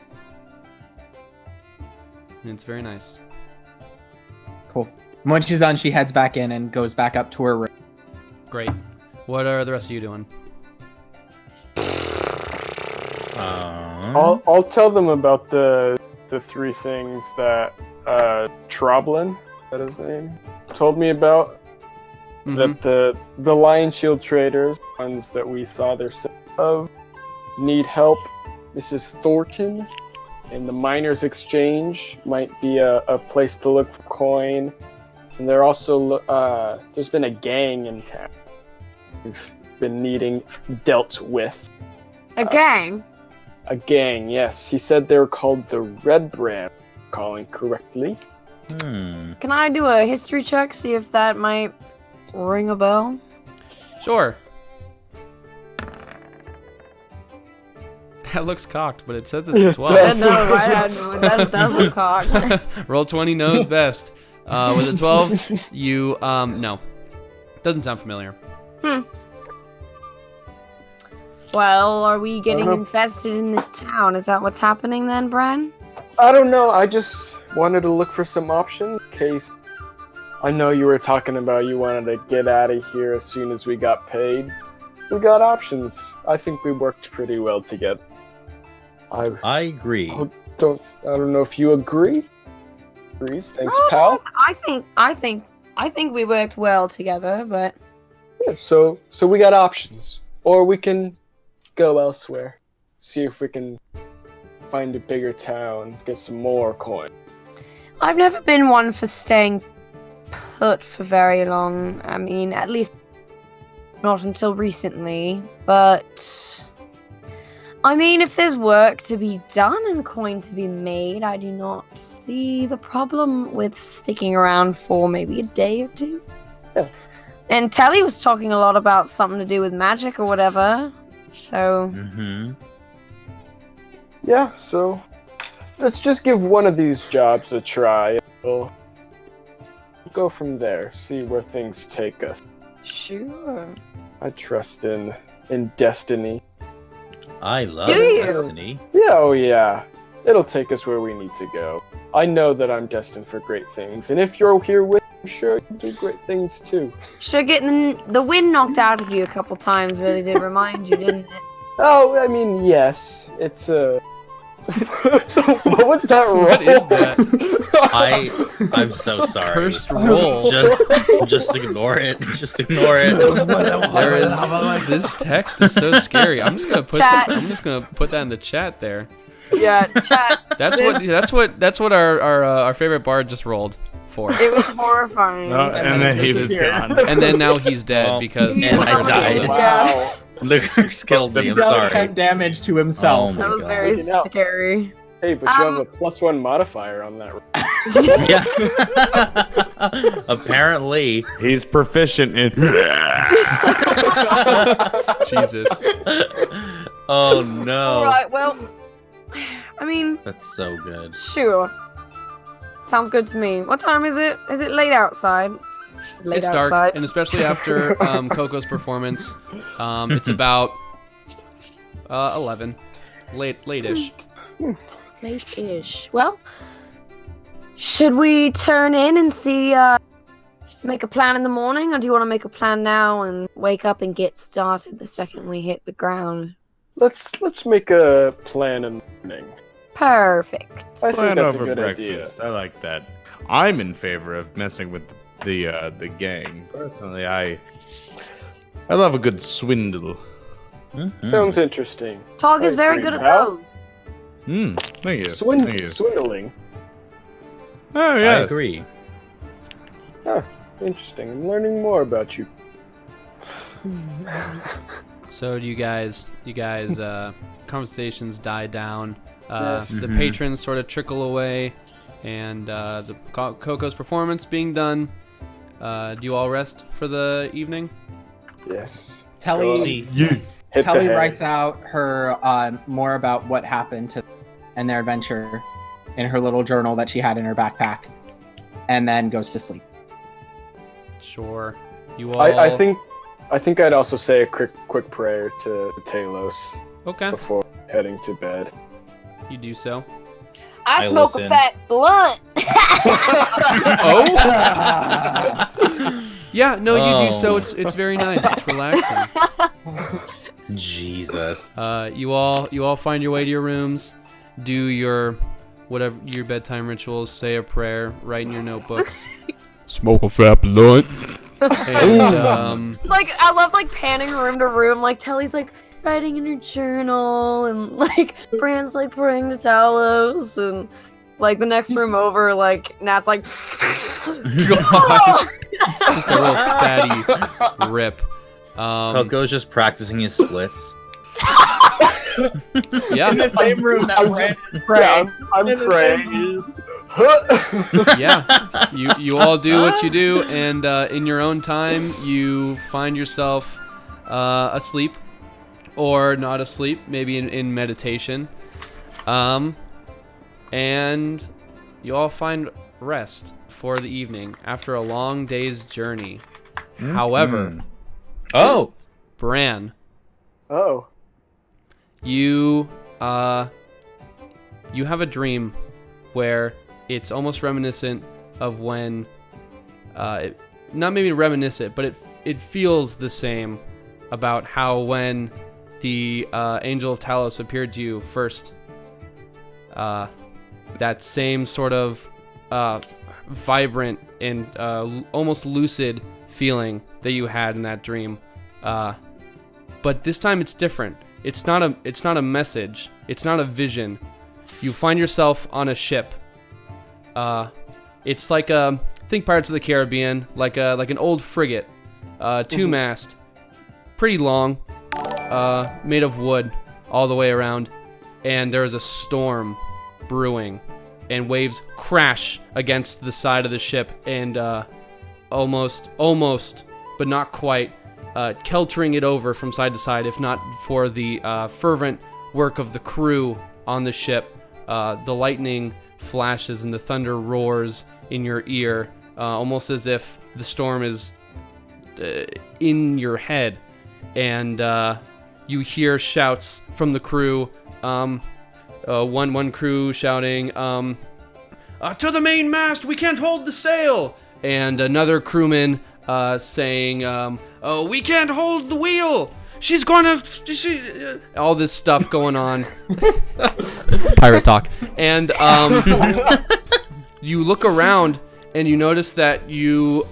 And it's very nice. Cool. When she's done, she heads back in and goes back up to her room. Great. What are the rest of you doing? I'll tell them about the three things that Troblin, that his name, told me about. Mhm. That the Lion Shield traders, ones that we saw their set of, need help. Mrs. Thornton and the Miners Exchange might be a place to look for coin. And they're also there's been a gang in town who've been needing dealt with. A gang? A gang, yes. He said they're called the Red Brand, calling correctly. Can I do a history check, see if that might ring a bell? Sure. That looks cocked, but it says it's 12. That doesn't cock. Roll 20 knows best. With a 12, you, no. Doesn't sound familiar. Well, are we getting infested in this town? Is that what's happening then, Bran? I don't know. I just wanted to look for some options in case. I know you were talking about you wanted to get out of here as soon as we got paid. We got options. I think we worked pretty well together. I agree. I don't know if you agree. Agrees. Thanks, Oh, pal. I think we worked well together, but Yeah, so we got options, or we can go elsewhere. See if we can find a bigger town, get some more coin. I've never been one for staying put for very long. I mean, at least not until recently. But I mean, if there's work to be done and coin to be made, I do not see the problem with sticking around for maybe a day or two. Yeah. And Telly was talking a lot about something to do with magic or whatever. So Yeah, so let's just give one of these jobs a try. And we'll go from there, see where things take us. sure. I trust in destiny. I love Do you? Destiny. Yeah, oh yeah. It'll take us where we need to go. I know that I'm destined for great things, and if you're here with me, I'm sure you'll do great things too. Sure, getting the wind knocked out of you a couple times really did remind you, didn't it? Oh, I mean, yes. It's so what was that roll? What is that? I'm so sorry. Cursed roll. Just ignore it. Just ignore it. There is this text is so scary. I'm just gonna put Chat. that in the chat there. Yeah, chat. That's what our favorite bard just rolled for. It was horrifying. And then he was gone. And then now he's dead Well, because and I someone died. stole it. Yeah. The curse killed me. He I'm dealt sorry. 10 damage to himself. Oh my That was God. very You know. scary. Hey, but you have a +1 modifier on that. Yeah. Apparently. He's proficient in. Jesus. Oh no. Alright, well, I mean, That's so good. sure. Sounds good to me. What time is it? Is it late outside? Late It's dark, outside. and especially after Coco's performance, it's about 11, late-ish. Late-ish. Well, should we turn in and see, make a plan in the morning, or do you want to make a plan now and wake up and get started the second we hit the ground? Let's make a plan in the morning. Perfect. I think Plan that's a over good breakfast. idea. I like that. I'm in favor of messing with the gang. Personally, I love a good swindle. Sounds interesting. Tog is I very agree, good at pal. those. Thank you. Thank you. Swindling. Oh I yes. agree. Interesting. I'm learning more about you. So do you guys, conversations die down. Yes. The Mhm. patrons sort of trickle away, and the Coco's performance being done. Do you all rest for the evening? Yes. Telly, See, Hit the Telly head. writes out her more about what happened to and their adventure in her little journal that she had in her backpack, and then goes to sleep. Sure. You all. I think I'd also say a quick prayer to Talos Okay. before heading to bed. You do so. I I smoke a listen. fat blunt. Oh. Yeah. No, you do Oh. so. It's very nice. It's relaxing. Jesus. You all find your way to your rooms, do your whatever your bedtime rituals, say a prayer, write in your notebooks, Smoke a fat blunt. and Like, I love, like, panning room to room. Like, Telly's, like, writing in her journal, and, like, Bran's, like, praying to Talos, and, like, the next room over, like, Nat's, like... God, just a real fatty rip. Coco's just practicing his splits. Yeah. In the same room that Brand is Yeah, praying. I'm In the praying. Yeah, you all do what you do, and in your own time, you find yourself asleep, or not asleep, maybe in meditation, and you all find rest for the evening after a long day's journey. However, Oh! Bran, Oh. you have a dream where it's almost reminiscent of when not maybe reminiscent, but it feels the same about how when the angel of Talos appeared to you first, that same sort of vibrant and almost lucid feeling that you had in that dream, but this time it's different. It's not a message. It's not a vision. You find yourself on a ship. It's like think Pirates of the Caribbean, like an old frigate, two-mast, pretty long, made of wood all the way around, and there is a storm brewing, and waves crash against the side of the ship, and almost, but not quite, keltering it over from side to side, if not for the fervent work of the crew on the ship. The lightning flashes and the thunder roars in your ear, almost as if the storm is in your head, and you hear shouts from the crew. One crew shouting, "To the main mast! We can't hold the sail!" And another crewman saying, "Oh, we can't hold the wheel! She's gonna..." all this stuff going on. Pirate talk. And you look around and you notice that you're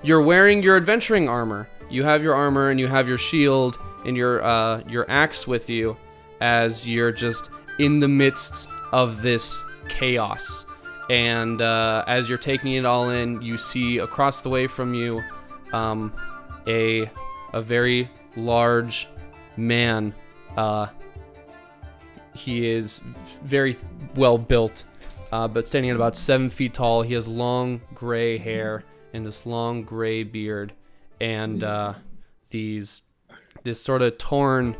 wearing your adventuring armor. You have your armor and you have your shield and your axe with you, as you're just in the midst of this chaos. And as you're taking it all in, you see across the way from you a very large man. He is very well built, but standing at about 7 feet tall. He has long gray hair and this long gray beard, and this sort of torn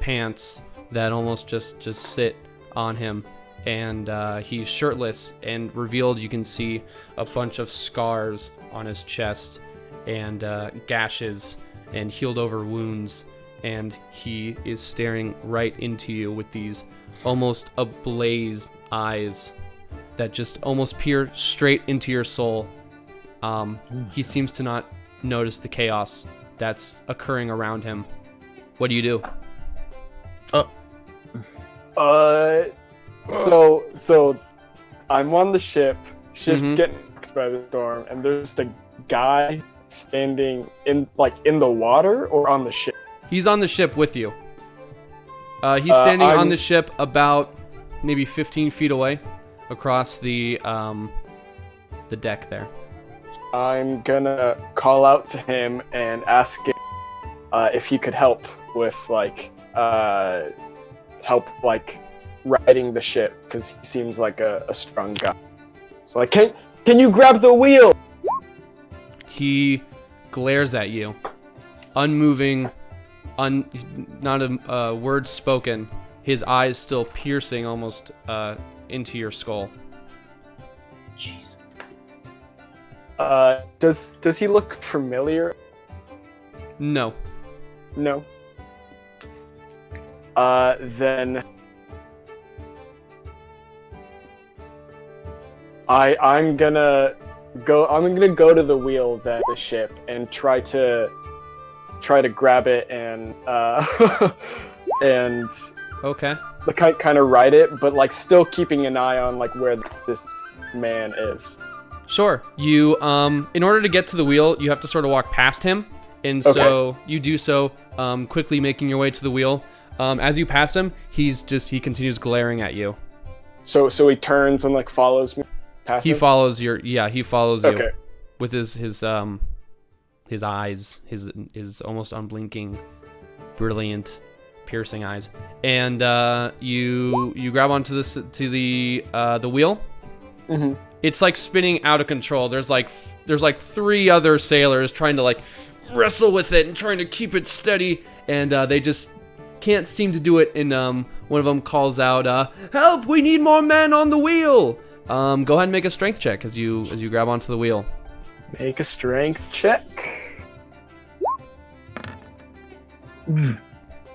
pants that almost just sit on him. And he's shirtless, and revealed you can see a bunch of scars on his chest and gashes and healed over wounds, and he is staring right into you with these almost ablaze eyes that just almost peer straight into your soul. He seems to not notice the chaos that's occurring around him. What do you do? So I'm on the ship. Ship's Mhm. getting knocked by the storm, and there's the guy standing in the water or on the ship. He's on the ship with you. He's standing on the ship about maybe 15 feet away across the deck there. I'm gonna call out to him and ask him if he could help with riding the ship, because he seems like a strong guy. So can you grab the wheel? He glares at you, unmoving, not a word spoken. His eyes still piercing almost into your skull. Jeez. Does he look familiar? No. No. Then I'm gonna go to the wheel then the ship and try to try to grab it and and Okay. kind of ride it, but like still keeping an eye on like where this man is. Sure. You in order to get to the wheel, you have to sort of walk past him, and so you do so, quickly making your way to the wheel. As you pass him, he continues glaring at you. So he turns and like follows me. He follows you Okay. with his eyes, his almost unblinking, brilliant, piercing eyes, and you grab onto the wheel. Mm-hmm. It's like spinning out of control. There's like 3 other sailors trying to like wrestle with it and trying to keep it steady, and they just can't seem to do it. And one of them calls out, "Help! We need more men on the wheel." Go ahead and make a strength check as you grab onto the wheel. Make a strength check.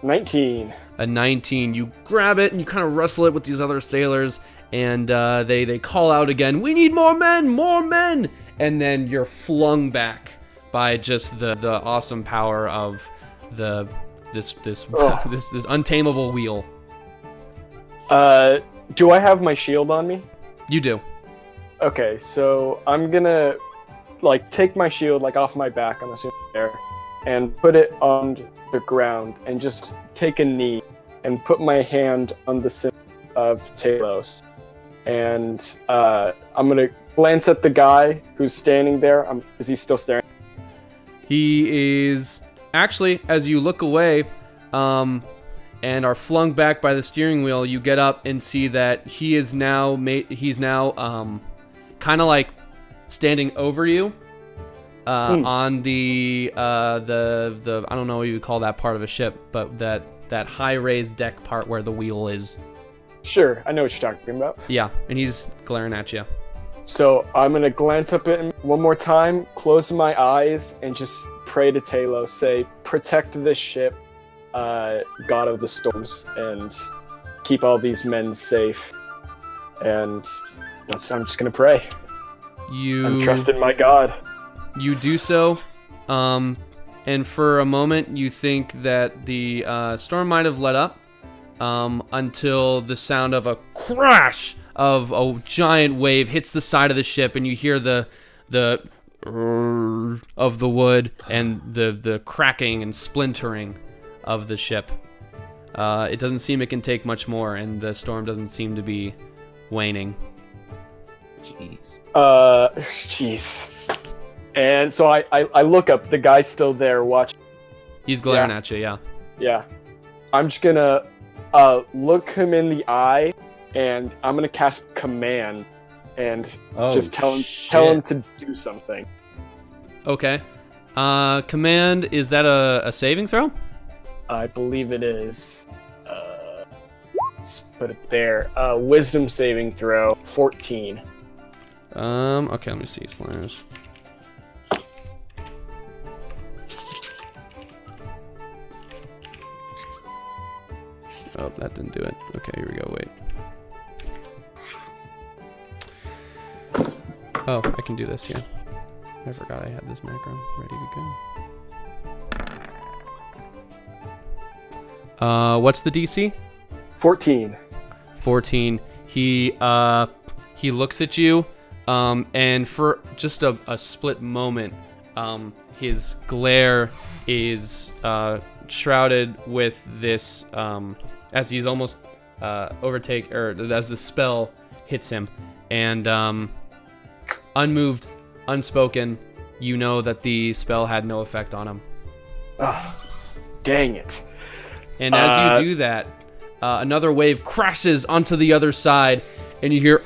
19. A 19. You grab it and you kind of wrestle it with these other sailors, and they call out again, "We need more men, more men!" And then you're flung back by just the awesome power of this untamable wheel. Do I have my shield on me? You do. Okay, so I'm gonna like take my shield like off my back, I'm assuming there, and put it on the ground and just take a knee and put my hand on the symbol of Talos. And I'm gonna glance at the guy who's standing there. Is he still staring? He is actually, as you look away, and are flung back by the steering wheel, you get up and see that he is now kind of like standing over you on the I don't know what you would call that part of a ship, but that high raised deck part where the wheel is. Sure, I know what you're talking about. Yeah, and he's glaring at you. So I'm gonna glance up at him one more time, close my eyes, and just pray to Talos, say, "Protect this ship, God of the storms, and keep all these men safe." And I'm just gonna pray. I'm trusting my God. You do so, and for a moment you think that the storm might have let up, until the sound of a crash of a giant wave hits the side of the ship, and you hear the of the wood and the cracking and splintering of the ship. It doesn't seem it can take much more, and the storm doesn't seem to be waning. Jeez. And so I look up. The guy's still there watching. He's glaring at you, yeah. Yeah. I'm just gonna look him in the eye, and I'm gonna cast command, and just tell him to do something. Okay. Command, is that a saving throw? I believe it is. Let's put it there. Wisdom saving throw, 14. Okay, let me see. Slash. Oh, that didn't do it. Okay, here we go. Wait. Oh, I can do this, yeah. I forgot I had this macro ready to go. What's the DC? 14. 14. He looks at you, and for just a split moment, his glare is shrouded with this, as he's almost as the spell hits him, and unmoved, unspoken, you know that the spell had no effect on him. Oh, dang it. And as you do that, another wave crashes onto the other side, and you hear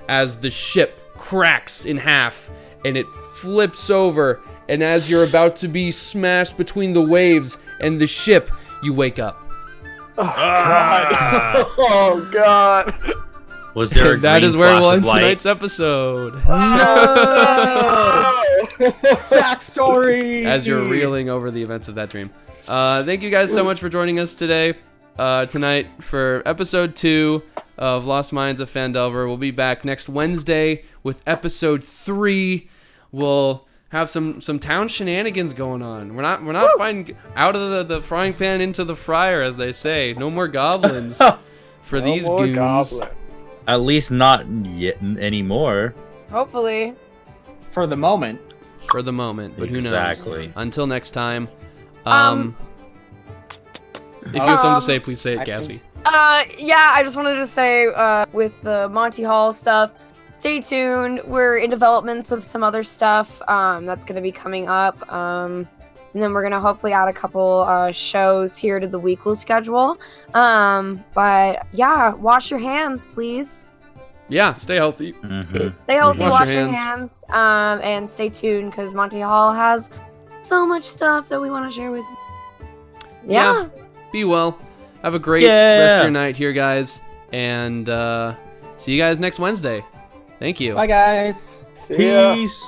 as the ship cracks in half, and it flips over, and as you're about to be smashed between the waves and the ship, you wake up. Oh, God. Oh, God. Was there a that green is where flash we'll of end light? tonight's episode. Backstory! As you're reeling over the events of that dream. Thank you guys so much for joining us tonight for episode 2 of Lost Minds of Phandelver. We'll be back next Wednesday with episode 3. We'll have some town shenanigans going on. We're not finding out of the frying pan into the fryer, as they say. No more goblins for these more goons. goblin. At least not yet anymore. Hopefully. For the moment. For the moment, but who knows? Exactly. Until next time. If you have something to say, please say it, I Cassie. Yeah, I just wanted to say, with the Monty Hall stuff, stay tuned. We're in developments of some other stuff that's going to be coming up. And then we're going to hopefully add a couple shows here to the weekly schedule. But yeah, wash your hands, please. Yeah, stay healthy. Mhm. Stay healthy, Wash wash your your hands, and stay tuned because Monty Hall has so much stuff that we want to share with you. Yeah. Be well. Have a great rest of your night here, guys. And see you guys next Wednesday. Thank you. Bye, guys. See ya. Peace.